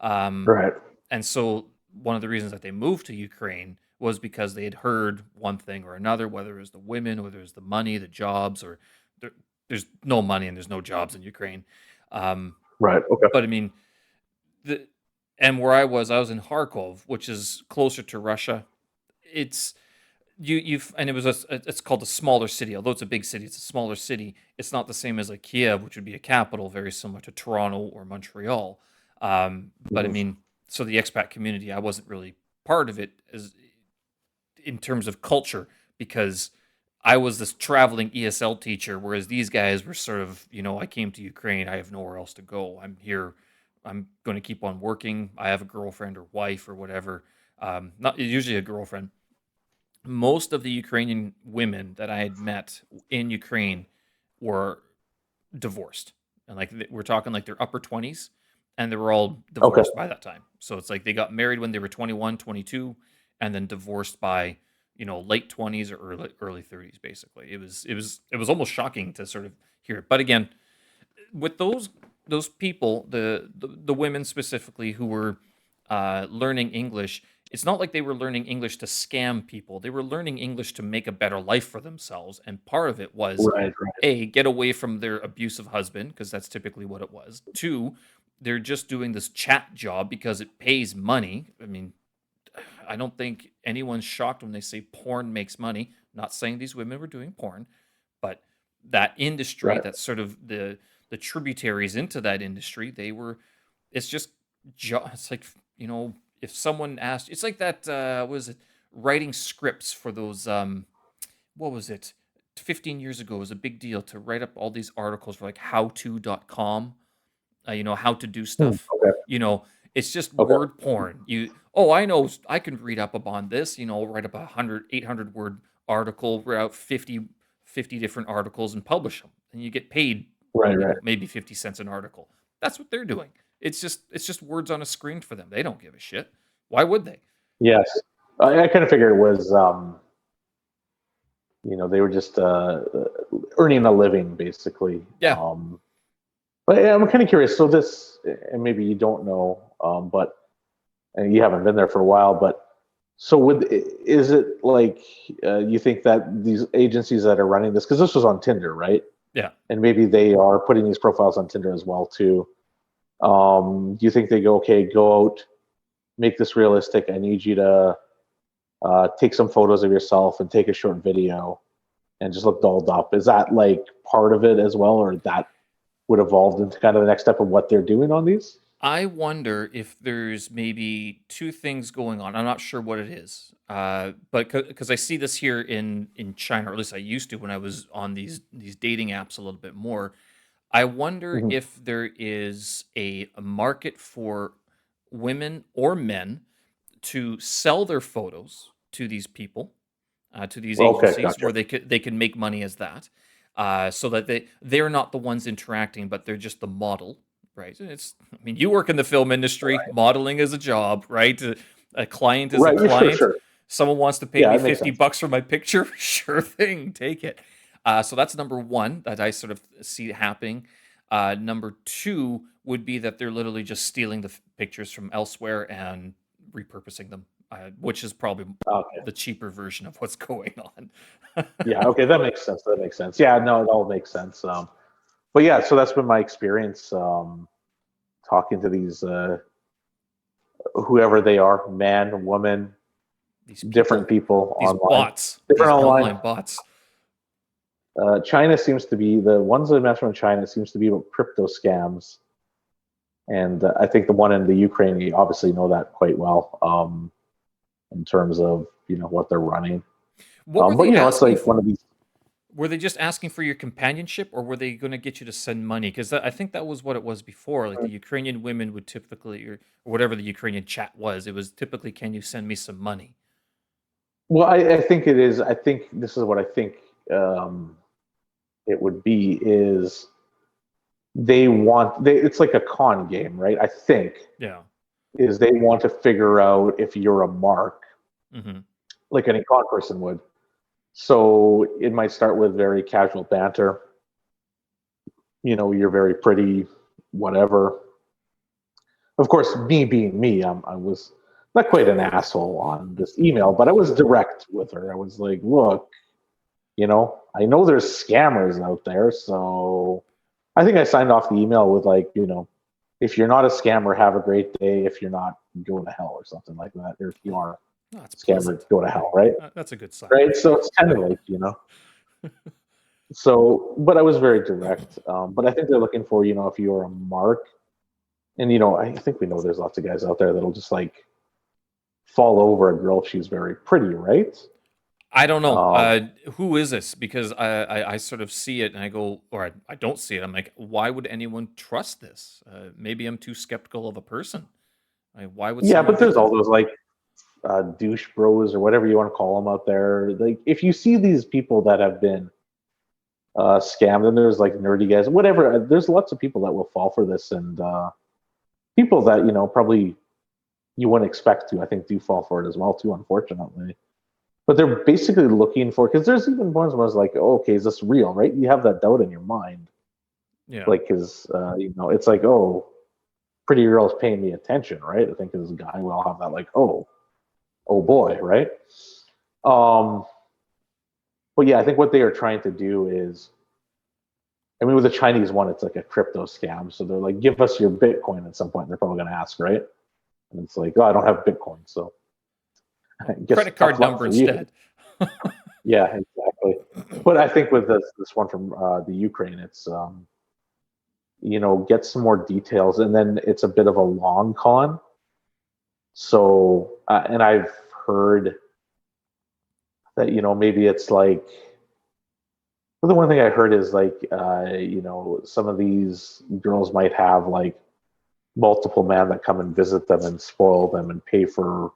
Um, Right. and so one of the reasons that they moved to Ukraine was because they had heard one thing or another, whether it was the women, whether it was the money, the jobs, or there, there's no money and there's no jobs in Ukraine. Um, Right. Okay. but I mean, the and where I was in Kharkov, which is closer to Russia. It's you've and it was it's called a smaller city. Although it's a big city, it's a smaller city. It's not the same as like Kiev, which would be a capital, very similar to Toronto or Montreal. But I Hmm. mean, so the expat community, I wasn't really part of it as in terms of culture because I was this traveling ESL teacher, whereas these guys were sort of, I came to Ukraine. I have nowhere else to go. I'm here. I'm going to keep on working. I have a girlfriend or wife or whatever. Not usually a girlfriend. Most of the Ukrainian women that I had met in Ukraine were divorced. And like we're talking like their upper 20s and they were all Okay. divorced by that time. So it's like they got married when they were 21, 22 and then divorced by, late 20s or early 30s basically. It was almost shocking to sort of hear it. But again, with those people, the women specifically who were learning English, it's not like they were learning English to scam people. They were learning English to make a better life for themselves, and part of it was Right. Right. a get away from their abusive husband because that's typically what it was. Two, they're just doing this chat job because it pays money. I mean, I don't think anyone's shocked when they say porn makes money. Not saying these women were doing porn, but that industry, Right. that's sort of the tributaries into that industry, they were. It's just it's like if someone asked, it's like that. What was it writing scripts for those? What was it? 15 years ago, it was a big deal to write up all these articles for like howto.com, how to do Hmm. stuff. Okay. You know, it's just Okay. word porn. Oh, I know, I can read up upon this, write up 800 word article, write out 50 different articles and publish them. And you get paid, Right. Right. maybe 50 cents an article. That's what they're doing. It's just words on a screen for them. They don't give a shit. Why would they? Yes. I kind of figured it was, they were just earning a living basically. Yeah. But yeah, I'm kind of curious. So this, and maybe you don't know, but and you haven't been there for a while, but so is it like you think that these agencies that are running this, because this was on Tinder, right? Yeah. And maybe they are putting these profiles on Tinder as well too. Do you think they go, okay, go out, make this realistic? I need you to take some photos of yourself and take a short video and just look dolled up. Is that like part of it as well, or that would evolve into kind of the next step of what they're doing on these? I wonder if there's maybe two things going on. I'm not sure what it is, but because I see this here in China, or at least I used to when I was on these dating apps a little bit more. I wonder Mhm. if there is a market for women or men to sell their photos to these people, to these Okay, agencies, gotcha. where they can make money as that, so that they're not the ones interacting, but they're just the model, right? And I mean, you work in the film industry, Right, modeling is a job, right? A client is a right, sure, client. sure. Someone wants to pay Yeah, me it makes $50 sense. for my picture, sure thing, take it. So that's number one that I sort of see happening. Number two would be that they're literally just stealing the pictures from elsewhere and repurposing them, which is probably Okay. the cheaper version of what's going on. Yeah, okay, that makes sense. That makes sense. Yeah, no, it all makes sense. But yeah, so that's been my experience talking to these whoever they are, man, woman, These different people, people these online, bots, different these online. online bots. China seems to be the ones that mess around China seems to be about crypto scams, and I think the one in the Ukraine, you obviously know that quite well in terms of what they're running. What were But they it's asking like one for? of these. Were they just asking for your companionship, or were they going to get you to send money? Because I think that was what it was before. Like the Ukrainian women would typically, or whatever the Ukrainian chat was, it was typically, "Can you send me some money?" Well, I think it is. I think this is what I think it would be is it's like a con game, right? I think Yeah. is they want to figure out if you're a mark, Hmm. like any con person would. So it might start with very casual banter. You're very pretty, whatever. Of course, me being me, I was not quite an asshole on this email, but I was direct with her. I was like, look, I know there's scammers out there. So I think I signed off the email with like, if you're not a scammer, have a great day. If you're not, go to hell or something like that. Or if you are Oh, that's a scammer, pleasant. go to hell, right? That's a good sign. Right. So it's kind of like, so, but I was very direct. But I think they're looking for, if you're a mark, and, I think we know there's lots of guys out there that'll just like fall over a girl if she's very pretty, right? I don't know. Um, Who is this? Because I sort of see it and I go, or I don't see it. I'm like, why would anyone trust this? Maybe I'm too skeptical of a person. Like, why would yeah, someone but do there's all that? those like douche bros or whatever you want to call them out there. Like, if you see these people that have been scammed, and there's like nerdy guys, whatever, there's lots of people that will fall for this, and people that, probably you wouldn't expect to, I think, do fall for it as well, too, unfortunately. But they're basically looking for, because there's even ones where I was like, oh, okay, is this real, right? You have that doubt in your mind. Yeah. Like, because, it's like, oh, pretty girl's paying me attention, right? I think as a guy, we all have that, like, oh boy, right? Um, but yeah, I think what they are trying to do is, I mean, with the Chinese one, it's like a crypto scam. So they're like, give us your Bitcoin at some point. They're probably going to ask, right? And it's like, oh, I don't have Bitcoin. So I guess Credit tough card luck number for you. instead. Yeah, exactly. But I think with this one from the Ukraine, it's, get some more details. And then it's a bit of a long con. So, and I've heard that, maybe it's like, well, the one thing I heard is like, some of these girls might have like multiple men that come and visit them and spoil them and pay for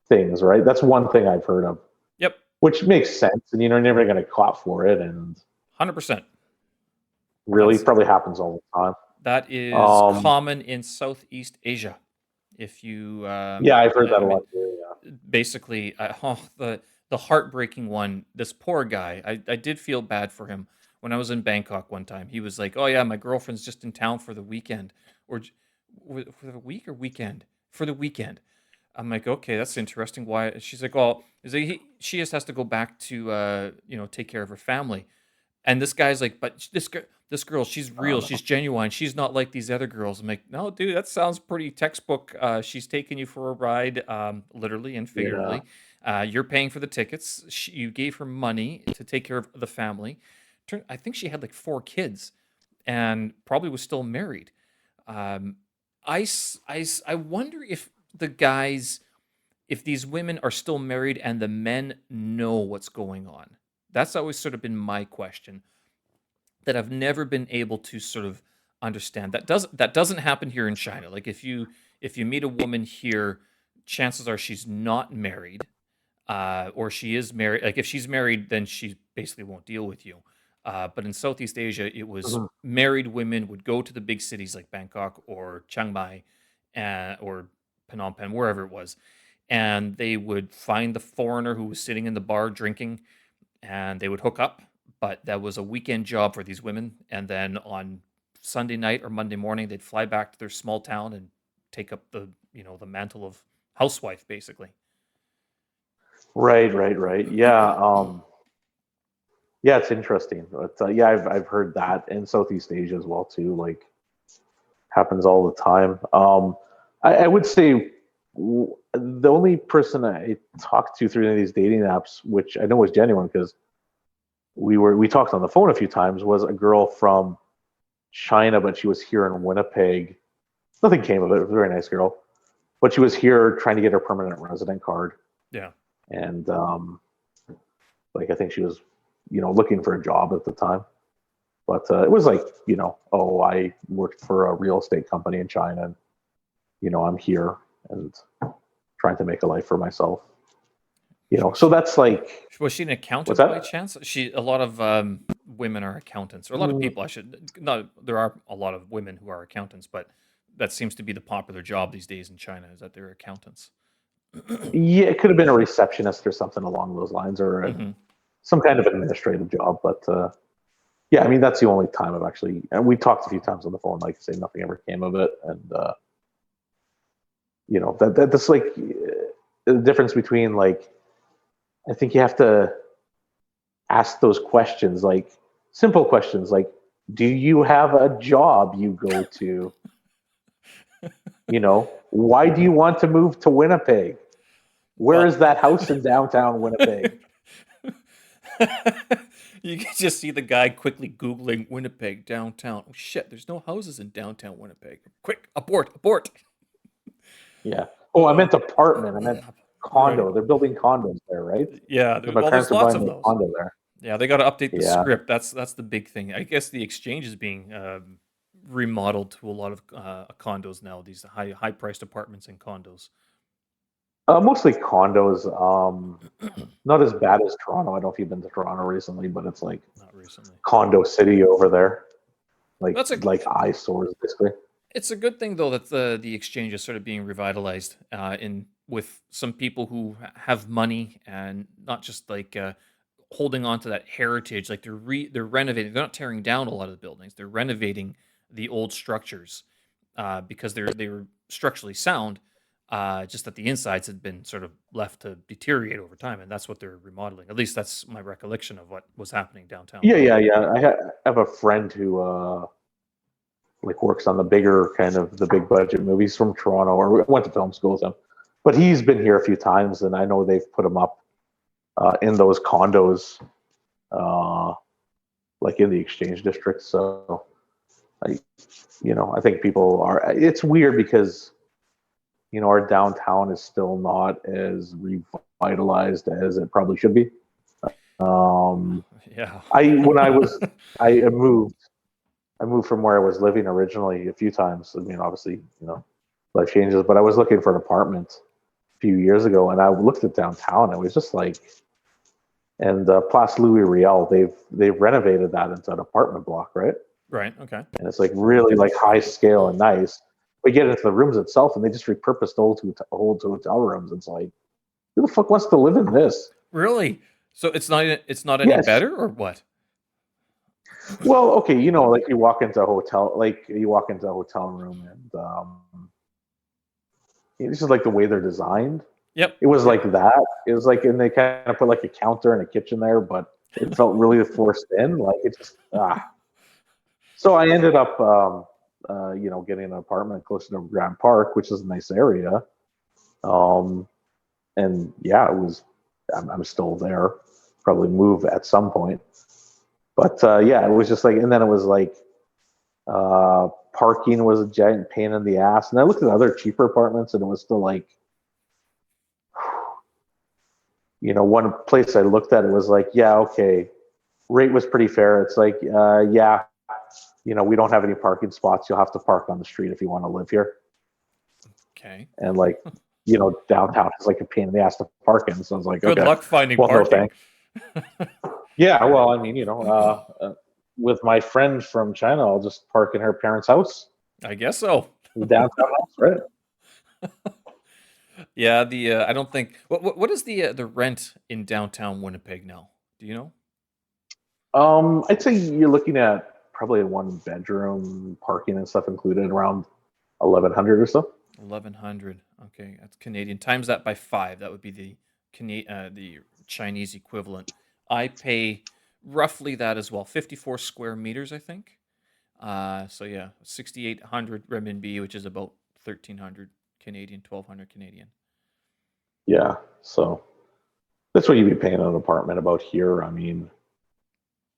things, right? That's one thing I've heard of, Yep. which makes sense. And you're never going to caught for it. And 100%. really That's probably happens all the time. that is Um, common in Southeast Asia. If you, yeah, I've heard that I a mean, lot too. Yeah. basically, the heartbreaking one. This poor guy. I did feel bad for him when I was in Bangkok one time. He was like, "Oh yeah, my girlfriend's just in town for the weekend, or for the week or weekend for the weekend." I'm like, "Okay, that's interesting. Why?" She's like, "Oh, she just has to go back to take care of her family." And this guy's like, "But this girl, she's I don't real. know. She's genuine. She's not like these other girls." I'm like, "No, dude, that sounds pretty textbook. She's taking you for a ride, literally and Yeah. figuratively. You're paying for the tickets. You gave her money to take care of the family. I think she had like 4 kids, and probably was still married. Um, I wonder if the guys, if these women are still married and the men know what's going on. That's always sort of been my question that I've never been able to sort of understand. That doesn't happen here in China. Like if you meet a woman here, chances are she's not married, or she is married. Like if she's married, then she basically won't deal with you. But in Southeast Asia, it was Mhm. married women would go to the big cities like Bangkok or Chiang Mai, or Phnom Penh, wherever it was, and they would find the foreigner who was sitting in the bar drinking, and they would hook up. But that was a weekend job for these women, and then on Sunday night or Monday morning, they'd fly back to their small town and take up the mantle of housewife, basically. Right, right, right. Yeah. Yeah, it's interesting. But yeah, I've heard that in Southeast Asia as well too. Like happens all the time. I would say the only person I talked to through any of these dating apps, which I know was genuine because we talked on the phone a few times, was a girl from China, but she was here in Winnipeg. Nothing came of it. It was a very nice girl, but she was here trying to get her permanent resident card, Yeah. and like I think she was, looking for a job at the time. But it was like, oh, I worked for a real estate company in China, and I'm here and trying to make a life for myself. Was So that's like, was she an what's accountant by that? chance? She a lot of women are accountants, or a lot of people. I should not. There are a lot of women who are accountants, but that seems to be the popular job these days in China, is that they're accountants. Yeah, it could have been a receptionist or something along those lines, or Hmm. some kind of administrative job. But yeah, I mean, that's the only time I've actually, and we talked a few times on the phone, like I say, nothing ever came of it. And, that's like the difference between, like, I think you have to ask those questions, like simple questions, like, do you have a job you go to? Why do you want to move to Winnipeg? Where Well, is that house in downtown Winnipeg? you can just see the guy quickly Googling Winnipeg downtown. Oh shit, there's no houses in downtown Winnipeg. Quick, abort, abort. Yeah. Oh, I meant apartment. I meant Right. condo. They're building condos there, right? Yeah. 'Cause my Well, there's parents are lots buying of a those. condo there. Yeah, they got to update the Yeah. script. That's the big thing. I guess the exchange is being remodeled to a lot of condos now. These high priced apartments and condos. Mostly condos. Not as bad as Toronto. I don't know if you've been to Toronto recently, but it's like Not recently. condo city over there. Like That's a like eyesores, basically. It's a good thing though that the exchange is sort of being revitalized in with some people who have money and not just like holding on to that heritage. Like they're renovating. They're not tearing down a lot of the buildings. They're renovating the old structures because they were structurally sound. Just that the insides had been sort of left to deteriorate over time, and that's what they're remodeling. At least that's my recollection of what was happening downtown. Yeah, yeah, yeah. I have a friend who like works on the bigger kind of the big budget movies from Toronto, or went to film school with him. But he's been here a few times, and I know they've put him up in those condos, uh, like in the exchange district. So, I, I think people are. It's weird because our downtown is still not as revitalized as it probably should be. Um, Yeah. I when I was I moved I moved from where I was living originally a few times. I mean, obviously, life changes, but I was looking for an apartment a few years ago, and I looked at downtown. It was just like, and Place Louis Riel, they've renovated that into an apartment block, right? Right. Okay. And it's like really like high scale and nice. We get into the rooms itself, and they just repurposed old hotel rooms. It's like, who the fuck wants to live in this? Really? So it's not any Yes. better or what? Well, okay, like you walk into a hotel, room, and it's just like the way they're designed. Yep. It was like that. It was like, and they kind of put like a counter and a kitchen there, but it felt really forced in. Like it just So I ended up, getting an apartment closer to Grand Park, which is a nice area. And yeah, it was. I'm still there. Probably move at some point. But yeah, it was just like, and then it was like, parking was a giant pain in the ass. And I looked at other cheaper apartments, and it was still like, one place I looked at, it was like, yeah, okay, rate was pretty fair. It's like, yeah, we don't have any parking spots. You'll have to park on the street if you want to live here. Okay. And like, downtown is like a pain in the ass to park in. So I was like, Good okay, luck finding well, no parking. thanks. Yeah, well, I mean, with my friend from China, I'll just park in her parents' house, I guess so. the downtown house, right? Yeah, the I don't think what is the rent in downtown Winnipeg now? Do you know? I'd say you're looking at probably a one bedroom, parking and stuff included, around 1,100 or so. 1100. Okay, that's Canadian. Times that by 5. That would be the Chinese equivalent. I pay roughly that as well. 54 square meters, I think. So yeah, 6,800 renminbi, which is about 1,300 Canadian, 1,200 Canadian. Yeah, so that's what you'd be paying an apartment about here. I mean,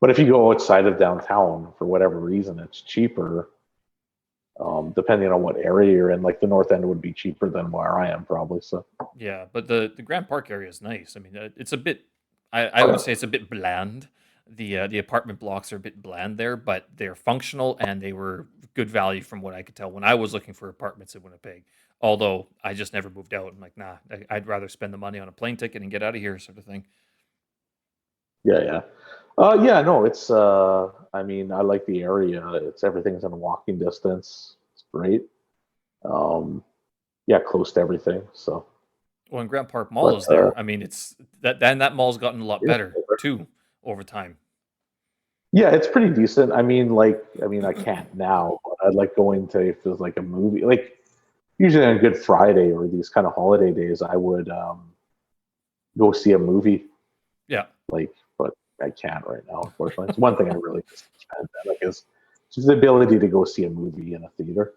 but if you go outside of downtown for whatever reason, it's cheaper. Depending on what area you're in, like the North End would be cheaper than where I am probably. So Yeah, but the Grand Park area is nice. I mean, it's a bit. I would say it's a bit bland. The apartment blocks are a bit bland there, but they're functional and they were good value from what I could tell when I was looking for apartments in Winnipeg. Although I just never moved out. I'm like, nah, I'd rather spend the money on a plane ticket and get out of here, sort of thing. yeah, yeah. Yeah, no, it's I mean, I like the area. It's everything's in walking distance. It's great. Um, yeah, close to everything. So, Well, and Grant Park Mall but is there. I mean, it's that mall's gotten a lot yeah, better too over time. yeah, it's pretty decent. I mean, I can't now, but I'd like going to if there's like a movie, like usually on a Good Friday or these kind of holiday days, I would go see a movie. Yeah. Like, but I can't right now, unfortunately. It's one thing I really miss about the pandemic is just the ability to go see a movie in a theater.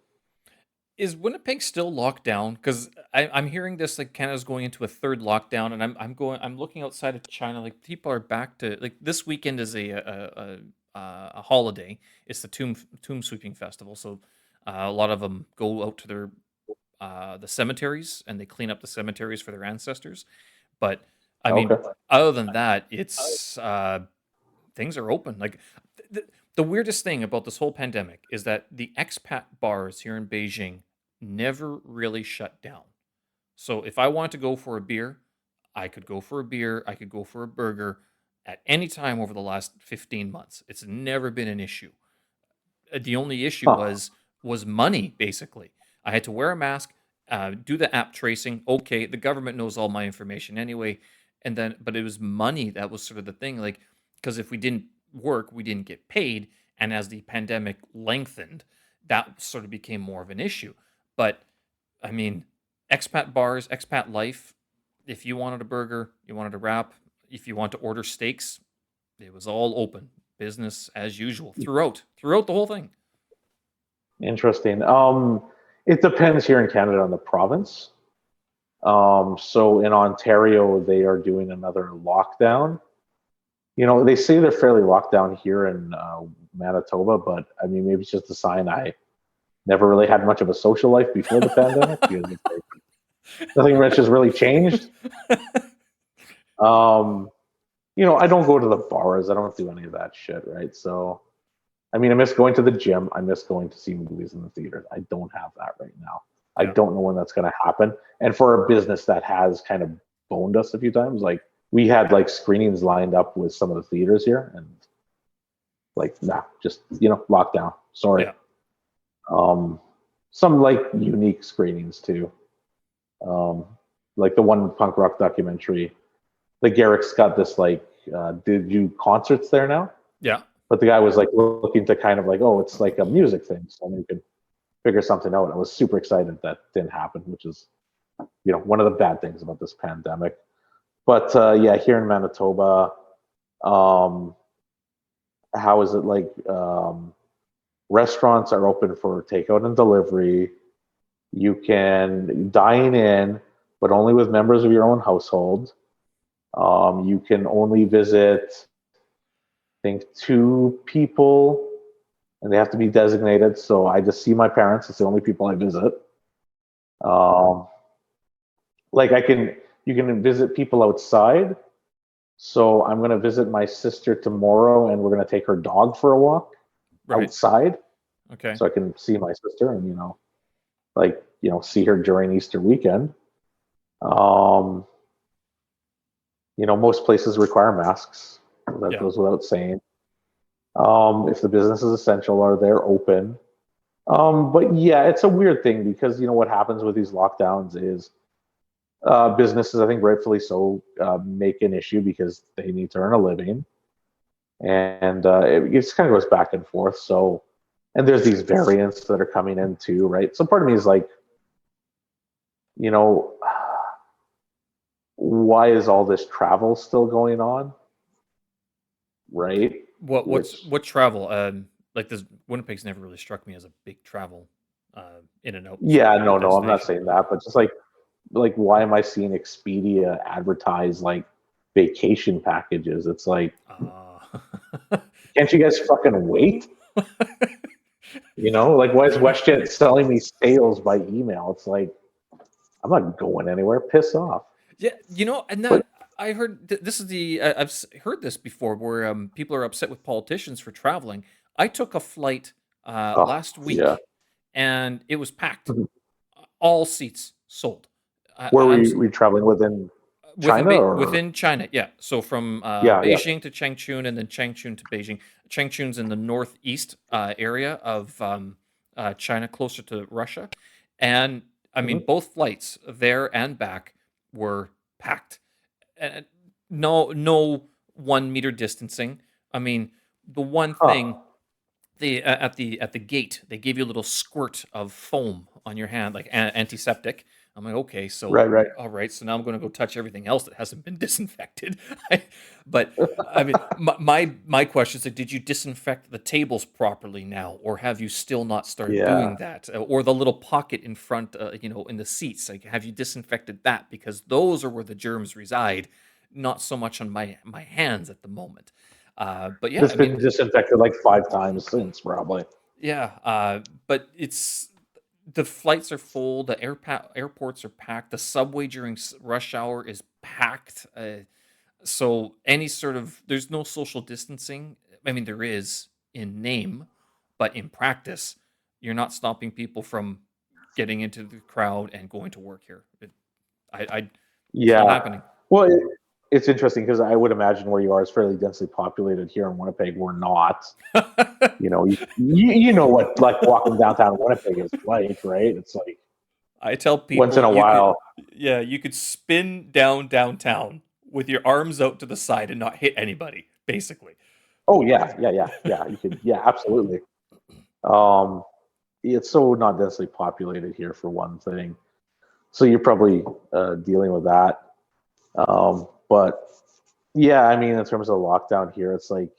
Is Winnipeg still locked down? Because I'm hearing this like Canada's going into a third lockdown, and I'm looking outside of China. Like people are back to like this weekend is a holiday. It's the tomb sweeping festival, so a lot of them go out to their the cemeteries and they clean up the cemeteries for their ancestors. But I mean, Okay. other than that, it's things are open. Like the weirdest thing about this whole pandemic is that the expat bars here in Beijing never really shut down. So if I wanted to go for a beer, I could go for a beer, I could go for a burger at any time over the last 15 months. It's never been an issue. The only issue Huh. was money basically. I had to wear a mask, do the app tracing. Okay, the government knows all my information anyway, and then but it was money that was sort of the thing. Like because if we didn't work, we didn't get paid, and as the pandemic lengthened, that sort of became more of an issue. But I mean, expat bars, expat life. If you wanted a burger, you wanted a wrap, if you want to order steaks, it was all open, business as usual throughout the whole thing. Interesting. It depends here in Canada on the province. So in Ontario, they are doing another lockdown. You know, they say they're fairly locked down here in Manitoba, but I mean, maybe it's just a sign I never really had much of a social life before the pandemic because nothing much has really changed. Um, you know, I don't go to the bars. I don't do any of that shit, right? So, I mean, I miss going to the gym. I miss going to see movies in the theater. I don't have that right now. I Yeah. don't know when that's going to happen. And for a business that has kind of boned us a few times, like we had like screenings lined up with some of the theaters here, and like, nah, just lockdown. Sorry. Yeah. Um, some like unique screenings too. Um, like the one punk rock documentary. The Garrick's got this like did you concerts there now? Yeah. But the guy was like looking to kind of like, oh, it's like a music thing, so we could figure something out. I was super excited that didn't happen, which is one of the bad things about this pandemic. But yeah, here in Manitoba, um, how is it like? Restaurants are open for takeout and delivery. You can dine in, but only with members of your own household. You can only visit, I think, two people, and they have to be designated. So I just see my parents. It's the only people I visit. Um, like you can visit people outside. So I'm going to visit my sister tomorrow, and we're going to take her dog for a walk Right. outside, Okay. so I can see my sister and see her during Easter weekend. Um, most places require masks. That Yeah. goes without saying. If the business is essential, are they're open. But yeah, it's a weird thing because what happens with these lockdowns is businesses, I think rightfully so, make an issue because they need to earn a living, and it just kind of goes back and forth. So, and there's these variants that are coming in too, right? So part of me is like, you know, why is all this travel still going on, right? Which What travel? Like this Winnipeg's never really struck me as a big travel in and out sort yeah, of no, I'm not destination. saying that, but just like why am I seeing Expedia advertise like vacation packages? It's like, can't you guys fucking wait? Like why is WestJet selling me sales by email? It's like I'm not going anywhere. Piss off. Yeah, and But that I heard this is heard this before where people are upset with politicians for traveling. I took a flight oh last yeah, week and it was packed. Mhm. All seats sold. Where I'm we traveling within? China or Within China, yeah. So from yeah, yeah. Beijing to Changchun, and then Changchun to Beijing. Changchun's in the northeast area of China, closer to Russia, and I mean Mhm. both flights there and back were packed. And no 1 meter distancing. I mean, the one Huh. thing at the gate they gave you a little squirt of foam on your hand, like antiseptic. I'm like, okay, so Right, right. all right, so now I'm going to go touch everything else that hasn't been disinfected. But I mean, my question is like, did you disinfect the tables properly now, or have you still not started Yeah. doing that? Or the little pocket in front, in the seats, like, have you disinfected that? Because those are where the germs reside, not so much on my hands at the moment. But yeah, It's I mean, been disinfected like 5 times since, probably. yeah, but the flights are full, the airports are packed, the subway during rush hour is packed. So any sort of there's no social distancing. I mean, there is in name, but in practice, you're not stopping people from getting into the crowd and going to work here. It's not Yeah. happening. Well, it's interesting because I would imagine where you are is fairly densely populated. Here in Winnipeg, we're not. You know what like walking downtown Winnipeg is like, right? It's like I tell once in people a while. you could spin downtown with your arms out to the side and not hit anybody, basically. Oh yeah, yeah, yeah, yeah. You could, yeah, absolutely. Um, it's so not densely populated here for one thing, so you're probably dealing with that. But yeah, I mean, in terms of lockdown here, it's like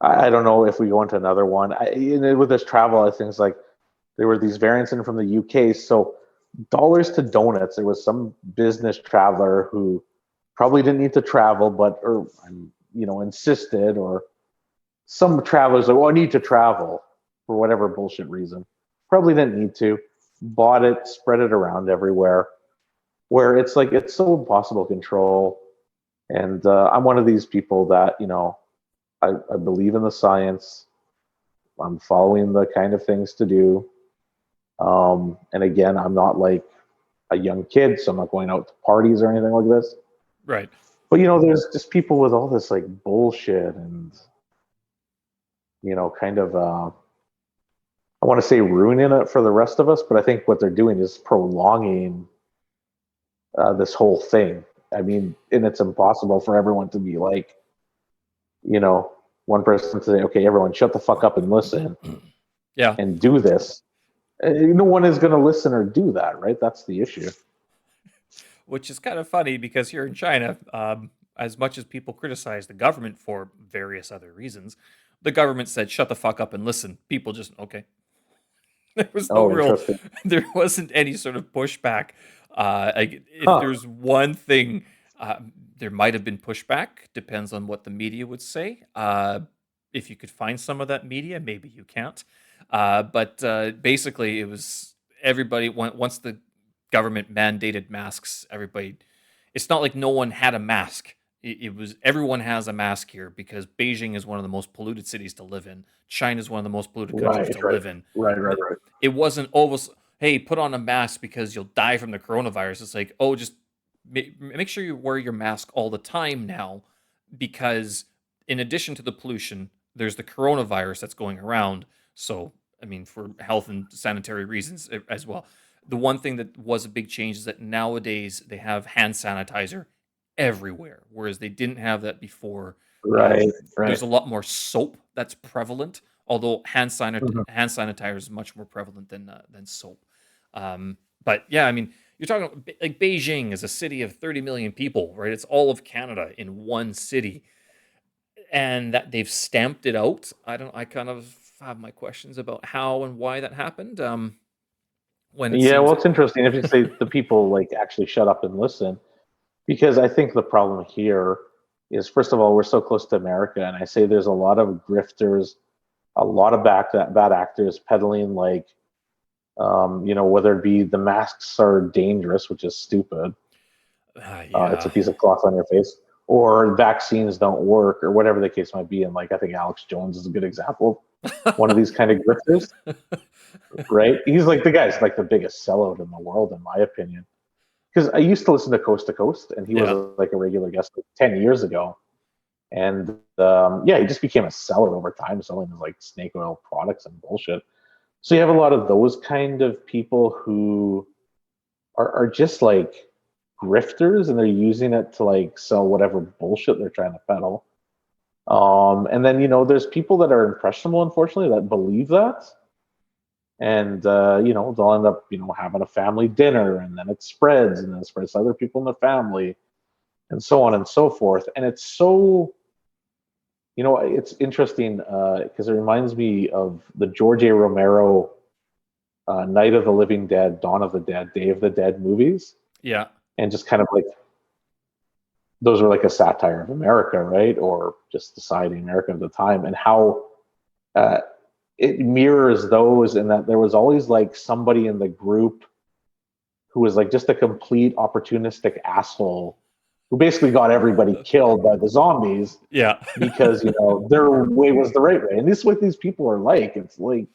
I don't know if we go into another one. With this travel, I think it's like there were these variants in from the UK. So dollars to donuts. There was some business traveler who probably didn't need to travel, but or insisted, or some travelers like, well, I need to travel for whatever bullshit reason. Probably didn't need to. Bought it, spread it around everywhere. Where it's like it's so impossible to control. And I'm one of these people that I believe in the science. I'm following the kind of things to do. And again, I'm not like a young kid, so I'm not going out to parties or anything like this. Right. But there's just people with all this like bullshit and kind of I want to say ruining it for the rest of us, but I think what they're doing is prolonging this whole thing. I mean, and it's impossible for everyone to be like, one person to say, okay, everyone shut the fuck up and listen Yeah. and do this. No one is going to listen or do that, right? That's the issue. Which is kind of funny because here in China, as much as people criticize the government for various other reasons, the government said, shut the fuck up and listen. People just, okay. There was no Oh, real, interesting. there wasn't any sort of pushback. If Huh. there's one thing, there might have been pushback, depends on what the media would say. If you could find some of that media, maybe you can't. But basically, it was everybody, once the government mandated masks, everybody, it's not like no one had a mask. It was everyone has a mask here because Beijing is one of the most polluted cities to live in. China is one of the most polluted countries Right, to right, live in. right, right, right. It wasn't always, hey, put on a mask because you'll die from the coronavirus. It's like, oh, just make sure you wear your mask all the time now, because in addition to the pollution, there's the coronavirus that's going around. So, I mean, for health and sanitary reasons as well. The one thing that was a big change is that nowadays they have hand sanitizer everywhere, whereas they didn't have that before. Right, right. There's a lot more soap that's prevalent, although Mhm. hand sanitizer is much more prevalent than soap. But yeah, I mean, you're talking like Beijing is a city of 30 million people, right? It's all of Canada in one city, and that they've stamped it out. I kind of have my questions about how and why that happened. When it Yeah, well, seems, it's interesting if you say the people like actually shut up and listen, because I think the problem here is, first of all, we're so close to America, and I say there's a lot of grifters, a lot of bad actors peddling like, whether it be the masks are dangerous, which is stupid, it's a yeah, piece of cloth on your face, or vaccines don't work, or whatever the case might be. And like I think Alex Jones is a good example, one of these kind of grifters, right? He's like the guy's like the biggest sellout in the world, in my opinion. because I used to listen to Coast to Coast, and he was Yeah. like a regular guest like 10 years ago. And yeah, he just became a seller over time, selling his like snake oil products and bullshit. So you have a lot of those kind of people who are just like grifters, and they're using it to like sell whatever bullshit they're trying to peddle. And then there's people that are impressionable, unfortunately, that believe that, and they'll end up having a family dinner, and then it spreads, and then it spreads to other people in the family, and so on and so forth. And it's so it's interesting because it reminds me of the George A. Romero Night of the Living Dead, Dawn of the Dead, Day of the Dead movies, Yeah. and just kind of like those were like a satire of America, right, or just society in America at the time, and how uh, it mirrors those, in that there was always like somebody in the group who was like just a complete opportunistic asshole who basically got everybody killed by the zombies Yeah. because their way was the right way. And this is what these people are like. It's like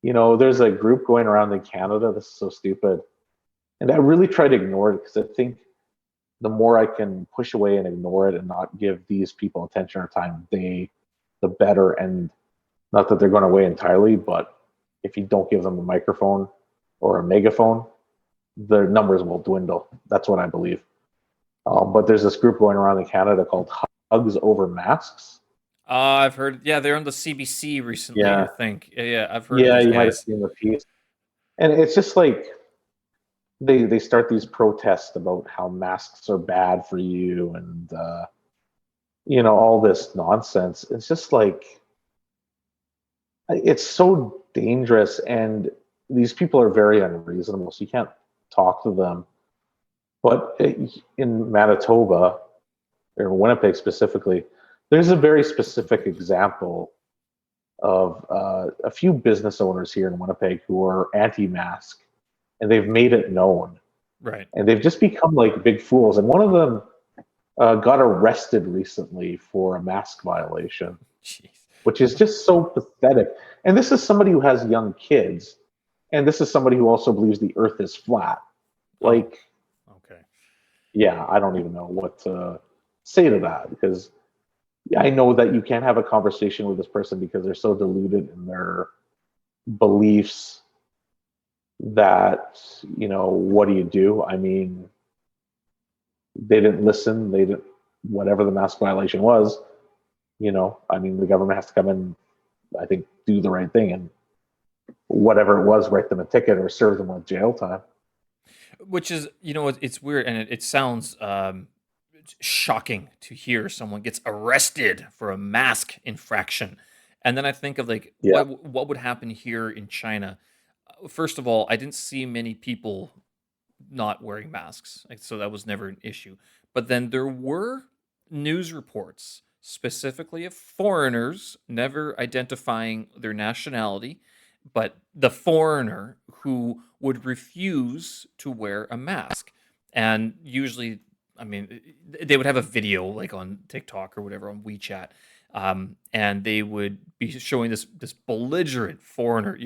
there's a group going around in Canada. This is so stupid, and I really try to ignore it because I think the more I can push away and ignore it and not give these people attention or time, the better. And not that they're going away entirely, but if you don't give them a microphone or a megaphone, their numbers will dwindle. That's what I believe. But there's this group going around in Canada called Hugs Over Masks. I've heard. Yeah, they're on the CBC recently, I Yeah, think. Yeah, I've heard of yeah, these you might have guys. seen the piece. And it's just like they start these protests about how masks are bad for you, and all this nonsense. It's just like it's so dangerous, and these people are very unreasonable, so you can't talk to them. But in Manitoba, or Winnipeg specifically, there's a very specific example of a few business owners here in Winnipeg who are anti-mask, and they've made it known, Right. and they've just become like big fools. And one of them got arrested recently for a mask violation, Jeez. which is just so pathetic. And this is somebody who has young kids, and this is somebody who also believes the Earth is flat. Oh, Like, okay. yeah, I don't even know what to say to that, because I know that you can't have a conversation with this person because they're so deluded in their beliefs that, what do you do? I mean, they didn't listen. They didn't, whatever the mask violation was, I mean, the government has to come in, I think, do the right thing, and whatever it was, write them a ticket or serve them with jail time. Which is, it's weird, and it sounds shocking to hear someone gets arrested for a mask infraction. And then I think of like Yeah. what would happen here in China. First of all, I didn't see many people not wearing masks, like, so that was never an issue. But then there were news reports specifically of foreigners, never identifying their nationality, but the foreigner who would refuse to wear a mask. And usually, I mean, they would have a video like on TikTok or whatever, on WeChat, and they would be showing this belligerent foreigner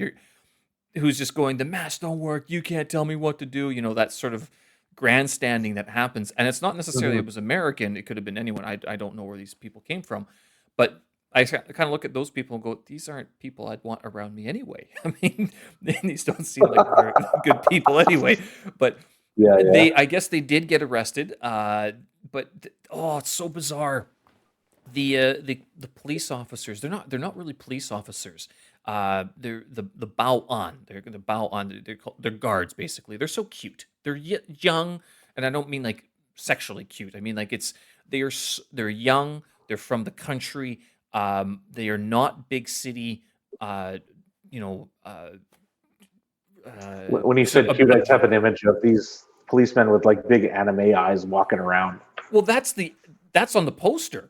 who's just going, the mask don't work, you can't tell me what to do, that sort of grandstanding that happens. And it's not necessarily Mhm. it was American, it could have been anyone. I don't know where these people came from, but I kind of look at those people and go, these aren't people I'd want around me anyway. I mean, these don't seem like very good people anyway. But Yeah, yeah. I guess they did get arrested. Oh, it's so bizarre. The police officers, they're not really police officers. They're the bow on. They're the bow on. They're guards basically. They're so cute. They're young, and I don't mean like sexually cute. I mean like they're young. They're from the country. They are not big city. Uh, you know. When you said cute, I just have an image of these policemen with like big anime eyes walking around. Well, that's on the poster,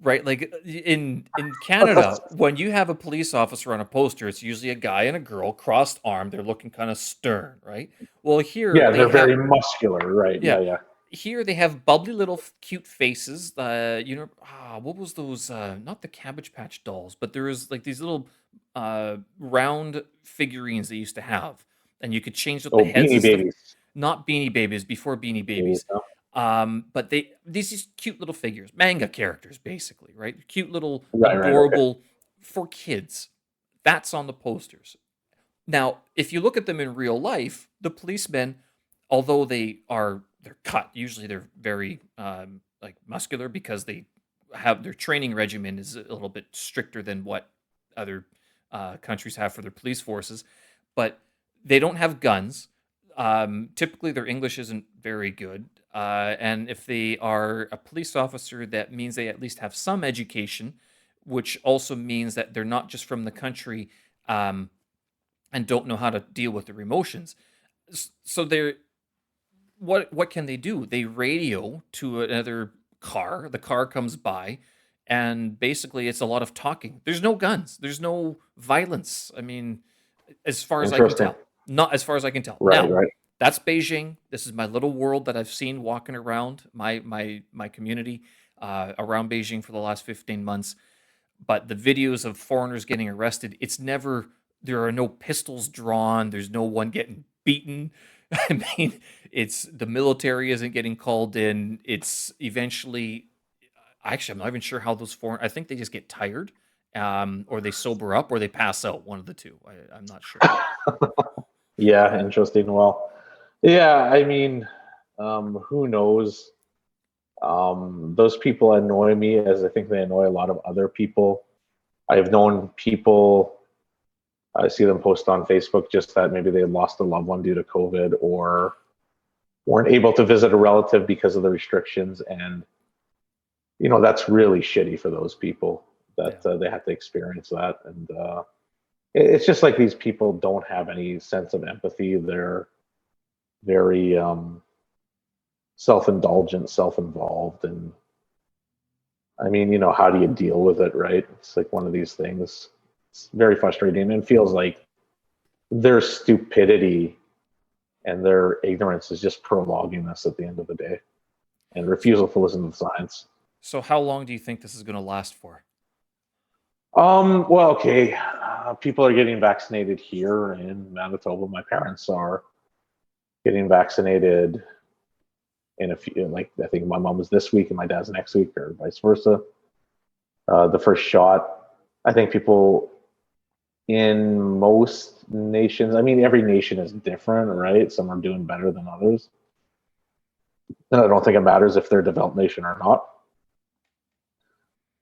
right? Like in Canada, when you have a police officer on a poster, it's usually a guy and a girl crossed armed. They're looking kind of stern, right? Well, here Yeah, they they're have very muscular, right? yeah, Yeah, yeah. here they have bubbly little cute faces. What was those? Not the Cabbage Patch dolls, but there was like these little round figurines they used to have, and you could change what the Oh, heads and Beanie stuff. Babies. not Beanie Babies, before Beanie Babies. Yeah. But these cute little figures, manga characters, basically, right? Cute little Right. Okay. adorable for kids. That's on the posters. Now, if you look at them in real life, the policemen, although they're cut, usually they're very like muscular because they have their training regimen is a little bit stricter than what other countries have for their police forces, but they don't have guns. Typically, their English isn't very good, and if they are a police officer, that means they at least have some education, which also means that they're not just from the country. And don't know how to deal with their emotions. So they're what can they do? They radio to another car. The car comes by, and basically it's a lot of talking. There's no guns. There's no violence. I mean, as far as I can Interesting. tell, not as far as I can tell. Right. Now, Right. that's Beijing. This is my little world that I've seen walking around my community around Beijing for the last 15 months. But the videos of foreigners getting arrested, it's never, there are no pistols drawn, there's no one getting beaten. I mean, it's the military isn't getting called in. It's eventually, actually, I'm not even sure how those foreign, I think they just get tired, or they sober up, or they pass out, one of the two. I'm not sure. Yeah. Interesting. Well, yeah. I mean, who knows? Those people annoy me as I think they annoy a lot of other people. I've known people, I see them post on Facebook just that maybe they lost a loved one due to COVID or weren't able to visit a relative because of the restrictions. And, that's really shitty for those people that Yeah. they have to experience that. And it's just like these people don't have any sense of empathy. They're very self-indulgent, self-involved. And I mean, how do you deal with it, right? It's like one of these things. It's very frustrating and feels like their stupidity and their ignorance is just prologuing this at the end of the day and refusal to listen to the science. So how long do you think this is going to last for? Well, okay. People are getting vaccinated here in Manitoba. My parents are getting vaccinated in a few, like, I think my mom was this week and my dad's next week, or vice versa. The first shot, I think people in most nations, I mean, every nation is different, right? Some are doing better than others. And I don't think it matters if they're a developed nation or not.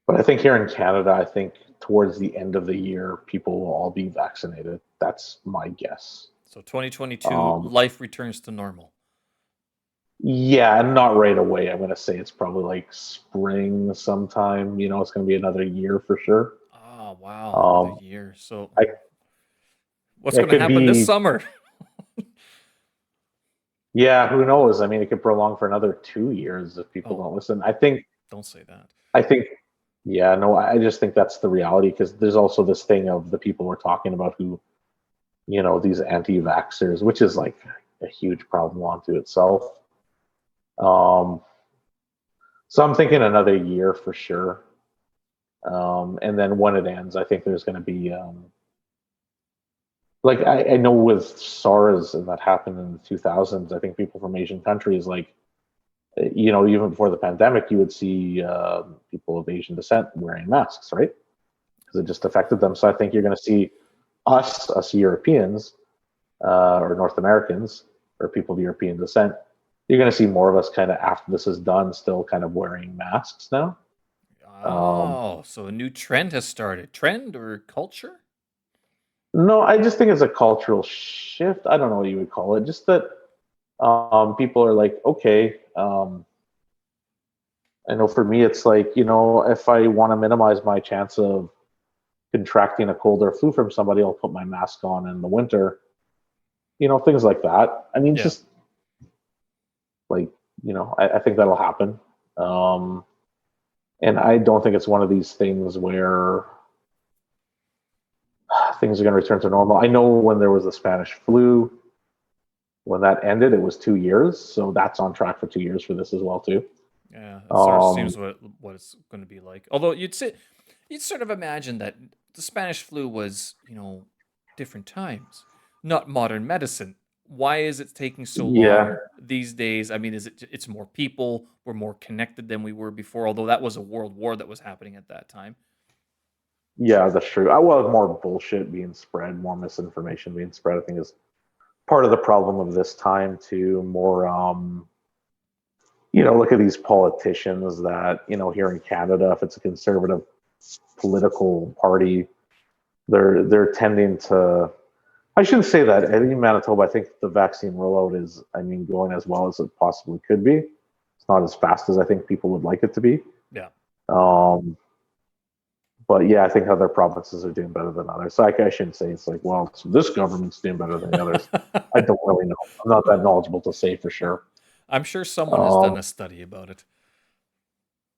But I think here in Canada, I think towards the end of the year, people will all be vaccinated. That's my guess. So 2022, Um, life returns to normal. yeah, not right away. I'm going to say it's probably like spring sometime. It's going to be another year for sure. Oh, wow, another Um, year. So I, what's it going to could happen this be, summer? yeah, who knows? I mean, it could prolong for another 2 years if people Oh, don't listen. don't say that. I think, yeah, no, I just think that's the reality because there's also this thing of the people we're talking about who, these anti-vaxxers, which is like a huge problem onto itself. Um, so I'm thinking another year for sure. And then when it ends, I think there's going to be, like, I know with SARS and that happened in the 2000s, I think people from Asian countries, like, even before the pandemic, you would see people of Asian descent wearing masks, right? Because it just affected them. So I think you're going to see us Europeans or North Americans or people of European descent, you're going to see more of us kind of after this is done, still kind of wearing masks now. Um, Oh, so a new trend has started. Trend or culture? no, I just think it's a cultural shift. I don't know what you would call it. Just that people are like, okay, I know for me, it's like, if I want to minimize my chance of contracting a cold or flu from somebody, I'll put my mask on in the winter, things like that. I mean, Yeah. just like, I think that'll happen. Um, and I don't think it's one of these things where things are going to return to normal. I know when there was the Spanish flu, when that ended, it was 2 years. So that's on track for 2 years for this as well, too. Yeah, it sort of Um, seems what it's going to be like. Although you'd sort of imagine that the Spanish flu was, different times, not modern medicine. Why is it taking so Yeah, long these days? I mean, it's more people, we're more connected than we were before, although that was a world war that was happening at that time. yeah, that's true. I well, more bullshit being spread, more misinformation being spread. I think is part of the problem of this time too. More, look at these politicians that here in Canada, if it's a conservative political party, they're tending to. I shouldn't say that. In Manitoba, I think the vaccine rollout is, going as well as it possibly could be. It's not as fast as I think people would like it to be. Yeah. Um, but yeah, I think other provinces are doing better than others. So I shouldn't say it's like, well, so this government's doing better than the others. I don't really know. I'm not that knowledgeable to say for sure. I'm sure someone has done Um, a study about it.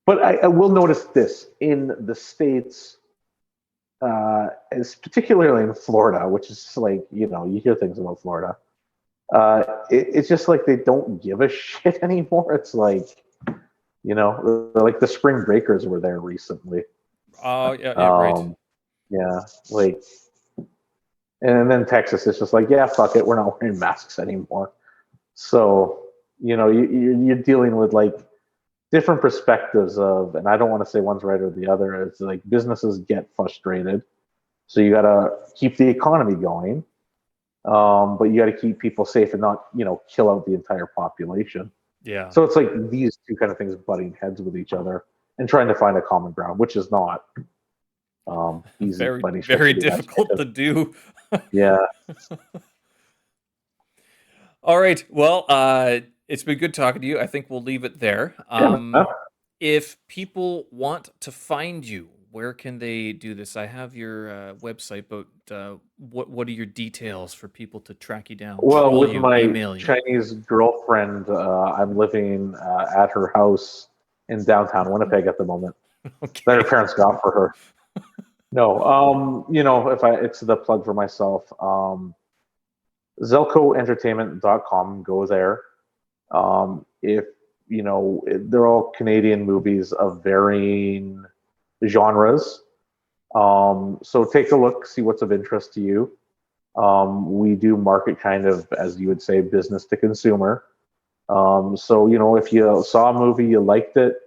but I will notice this in the States, as particularly in Florida, which is like, you hear things about Florida. It's just like they don't give a shit anymore. It's like, like the spring breakers were there recently. Oh, yeah, yeah, right. Yeah, like, and then Texas is just like, yeah, fuck it, we're not wearing masks anymore. So, you're dealing with like different perspectives of, and I don't want to say one's right or the other. It's like businesses get frustrated, so you got to keep the economy going, but you got to keep people safe and not, kill out the entire population. Yeah. So it's like these two kind of things butting heads with each other and trying to find a common ground, which is not easy Very, by any stretch very of the difficult imagination. to do. Yeah. All right. Well, it's been good talking to you. I think we'll leave it there. Yeah. If people want to find you, where can they do this? I have your website, but what are your details for people to track you down, Well, call with you, my email you? Chinese girlfriend, I'm living at her house in downtown Winnipeg at the moment that her Okay. parents got for her. No, if it's the plug for myself, Zellco Entertainment.com, go there. If they're all Canadian movies of varying genres. So take a look, see what's of interest to you. We do market kind of, as you would say, business to consumer. So if you saw a movie, you liked it,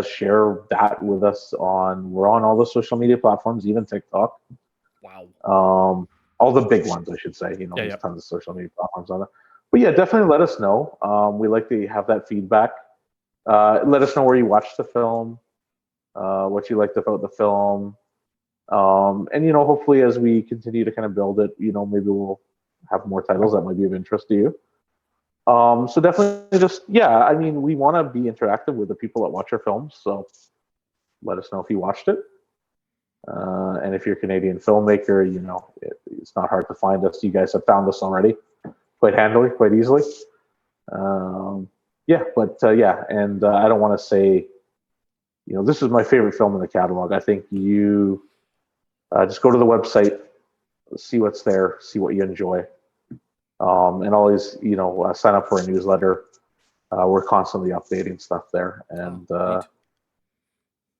share that with us we're on all the social media platforms, even TikTok. Wow. All the big ones, I should say. Yeah, There's yeah. tons of social media platforms on it. But yeah, definitely let us know. We like to have that feedback. Let us know where you watched the film, what you liked about the film. And hopefully as we continue to kind of build it, maybe we'll have more titles that might be of interest to you. So definitely we want to be interactive with the people that watch our films. So let us know if you watched it. And if you're a Canadian filmmaker, it's not hard to find us. You guys have found us already quite handily, quite easily. And I don't want to say, this is my favorite film in the catalog. I think you just go to the website, see what's there, see what you enjoy. And always, sign up for a newsletter. We're constantly updating stuff there. And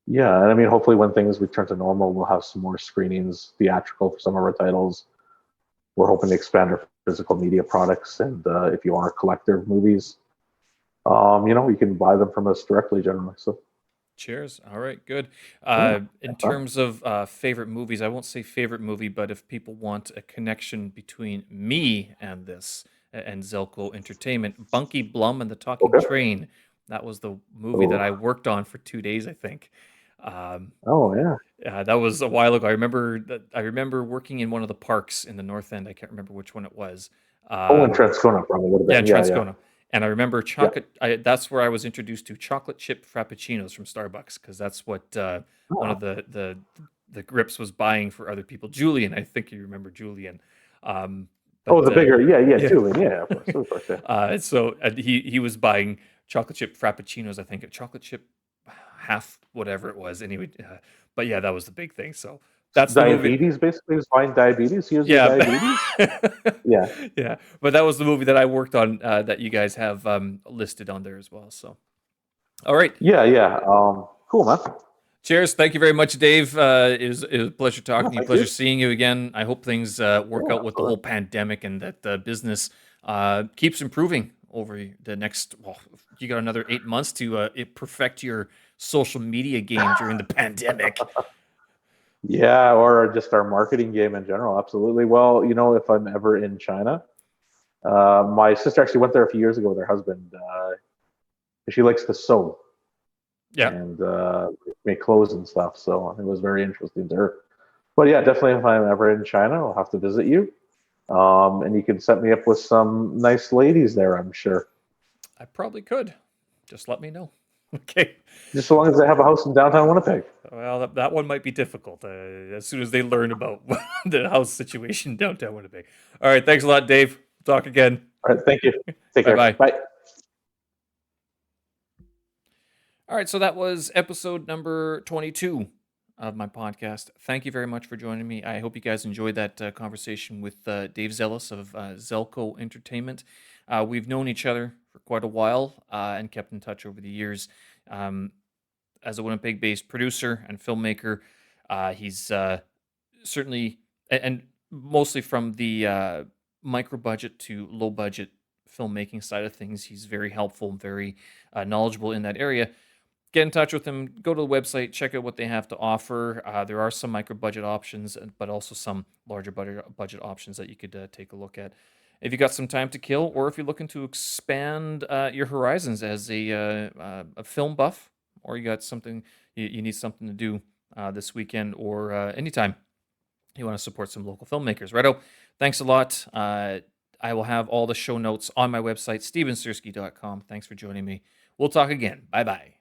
and hopefully when things return to normal, we'll have some more screenings, theatrical for some of our titles. We're hoping to expand our physical media products. And if you are a collector of movies, you can buy them from us directly generally. So. Cheers. All right, good. Yeah, In terms of favorite movies, I won't say favorite movie, but if people want a connection between me and this and Zellco Entertainment, Bunky Blum and the Talking okay. Train, that was the movie that Oh. I worked on for 2 days, I think. Um, Oh yeah. that was a while ago. I remember working in one of the parks in the North End. I can't remember which one it was. Oh, and Um, Transcona probably would have yeah, in been. Yeah, yeah, Transcona. And I remember yeah. that's where I was introduced to chocolate chip frappuccinos from Starbucks because that's what one Oh, of the grips was buying for other people. Julian, I think you remember Julian. Um, oh, but the bigger. Yeah, yeah. yeah. Julian. Yeah, of course. Yeah. So he was buying chocolate chip frappuccinos. I think a chocolate chip half whatever it was. Anyway, but yeah, that was the big thing. So that's the movie. Diabetes, basically, is fine. Diabetes. He was with Yeah. diabetes. Yeah. Yeah. But that was the movie that I worked on that you guys have listed on there as well. So, all right. Yeah, yeah. Cool, man. Cheers. Thank you very much, Dave. It was a pleasure talking No, to you. thank Pleasure you. seeing you again. I hope things work Yeah, out with the whole absolutely. pandemic and that the business keeps improving over the next. Well, you got another 8 months to perfect your social media game during the pandemic. Yeah, or just our marketing game in general. Absolutely. Well, if I'm ever in China, my sister actually went there a few years ago with her husband. She likes to sew Yeah. and make clothes and stuff. So it was very interesting to her. But yeah, definitely if I'm ever in China, I'll have to visit you. And you can set me up with some nice ladies there, I'm sure. I probably could. Just let me know. Okay. Just so long as they have a house in downtown Winnipeg. Well, that one might be difficult as soon as they learn about the house situation downtown Winnipeg. All right. Thanks a lot, Dave. Talk again. All right, thank you. Take Bye care. bye. Bye. All right. So that was episode number 22 of my podcast. Thank you very much for joining me. I hope you guys enjoyed that conversation with Dave Zellis of Zellco Entertainment. We've known each other for quite a while and kept in touch over the years. As a Winnipeg-based producer and filmmaker, he's certainly and mostly from the micro budget to low budget filmmaking side of things. He's very helpful, very knowledgeable in that area. Get in touch with them. Go to the website, check out what they have to offer. There are some micro budget options, but also some larger budget options that you could take a look at. If you got some time to kill, or if you're looking to expand your horizons as a film buff, or you got something you need something to do this weekend or anytime you want to support some local filmmakers. Righto, thanks a lot. I will have all the show notes on my website, stevensersky.com. Thanks for joining me. We'll talk again. Bye-bye.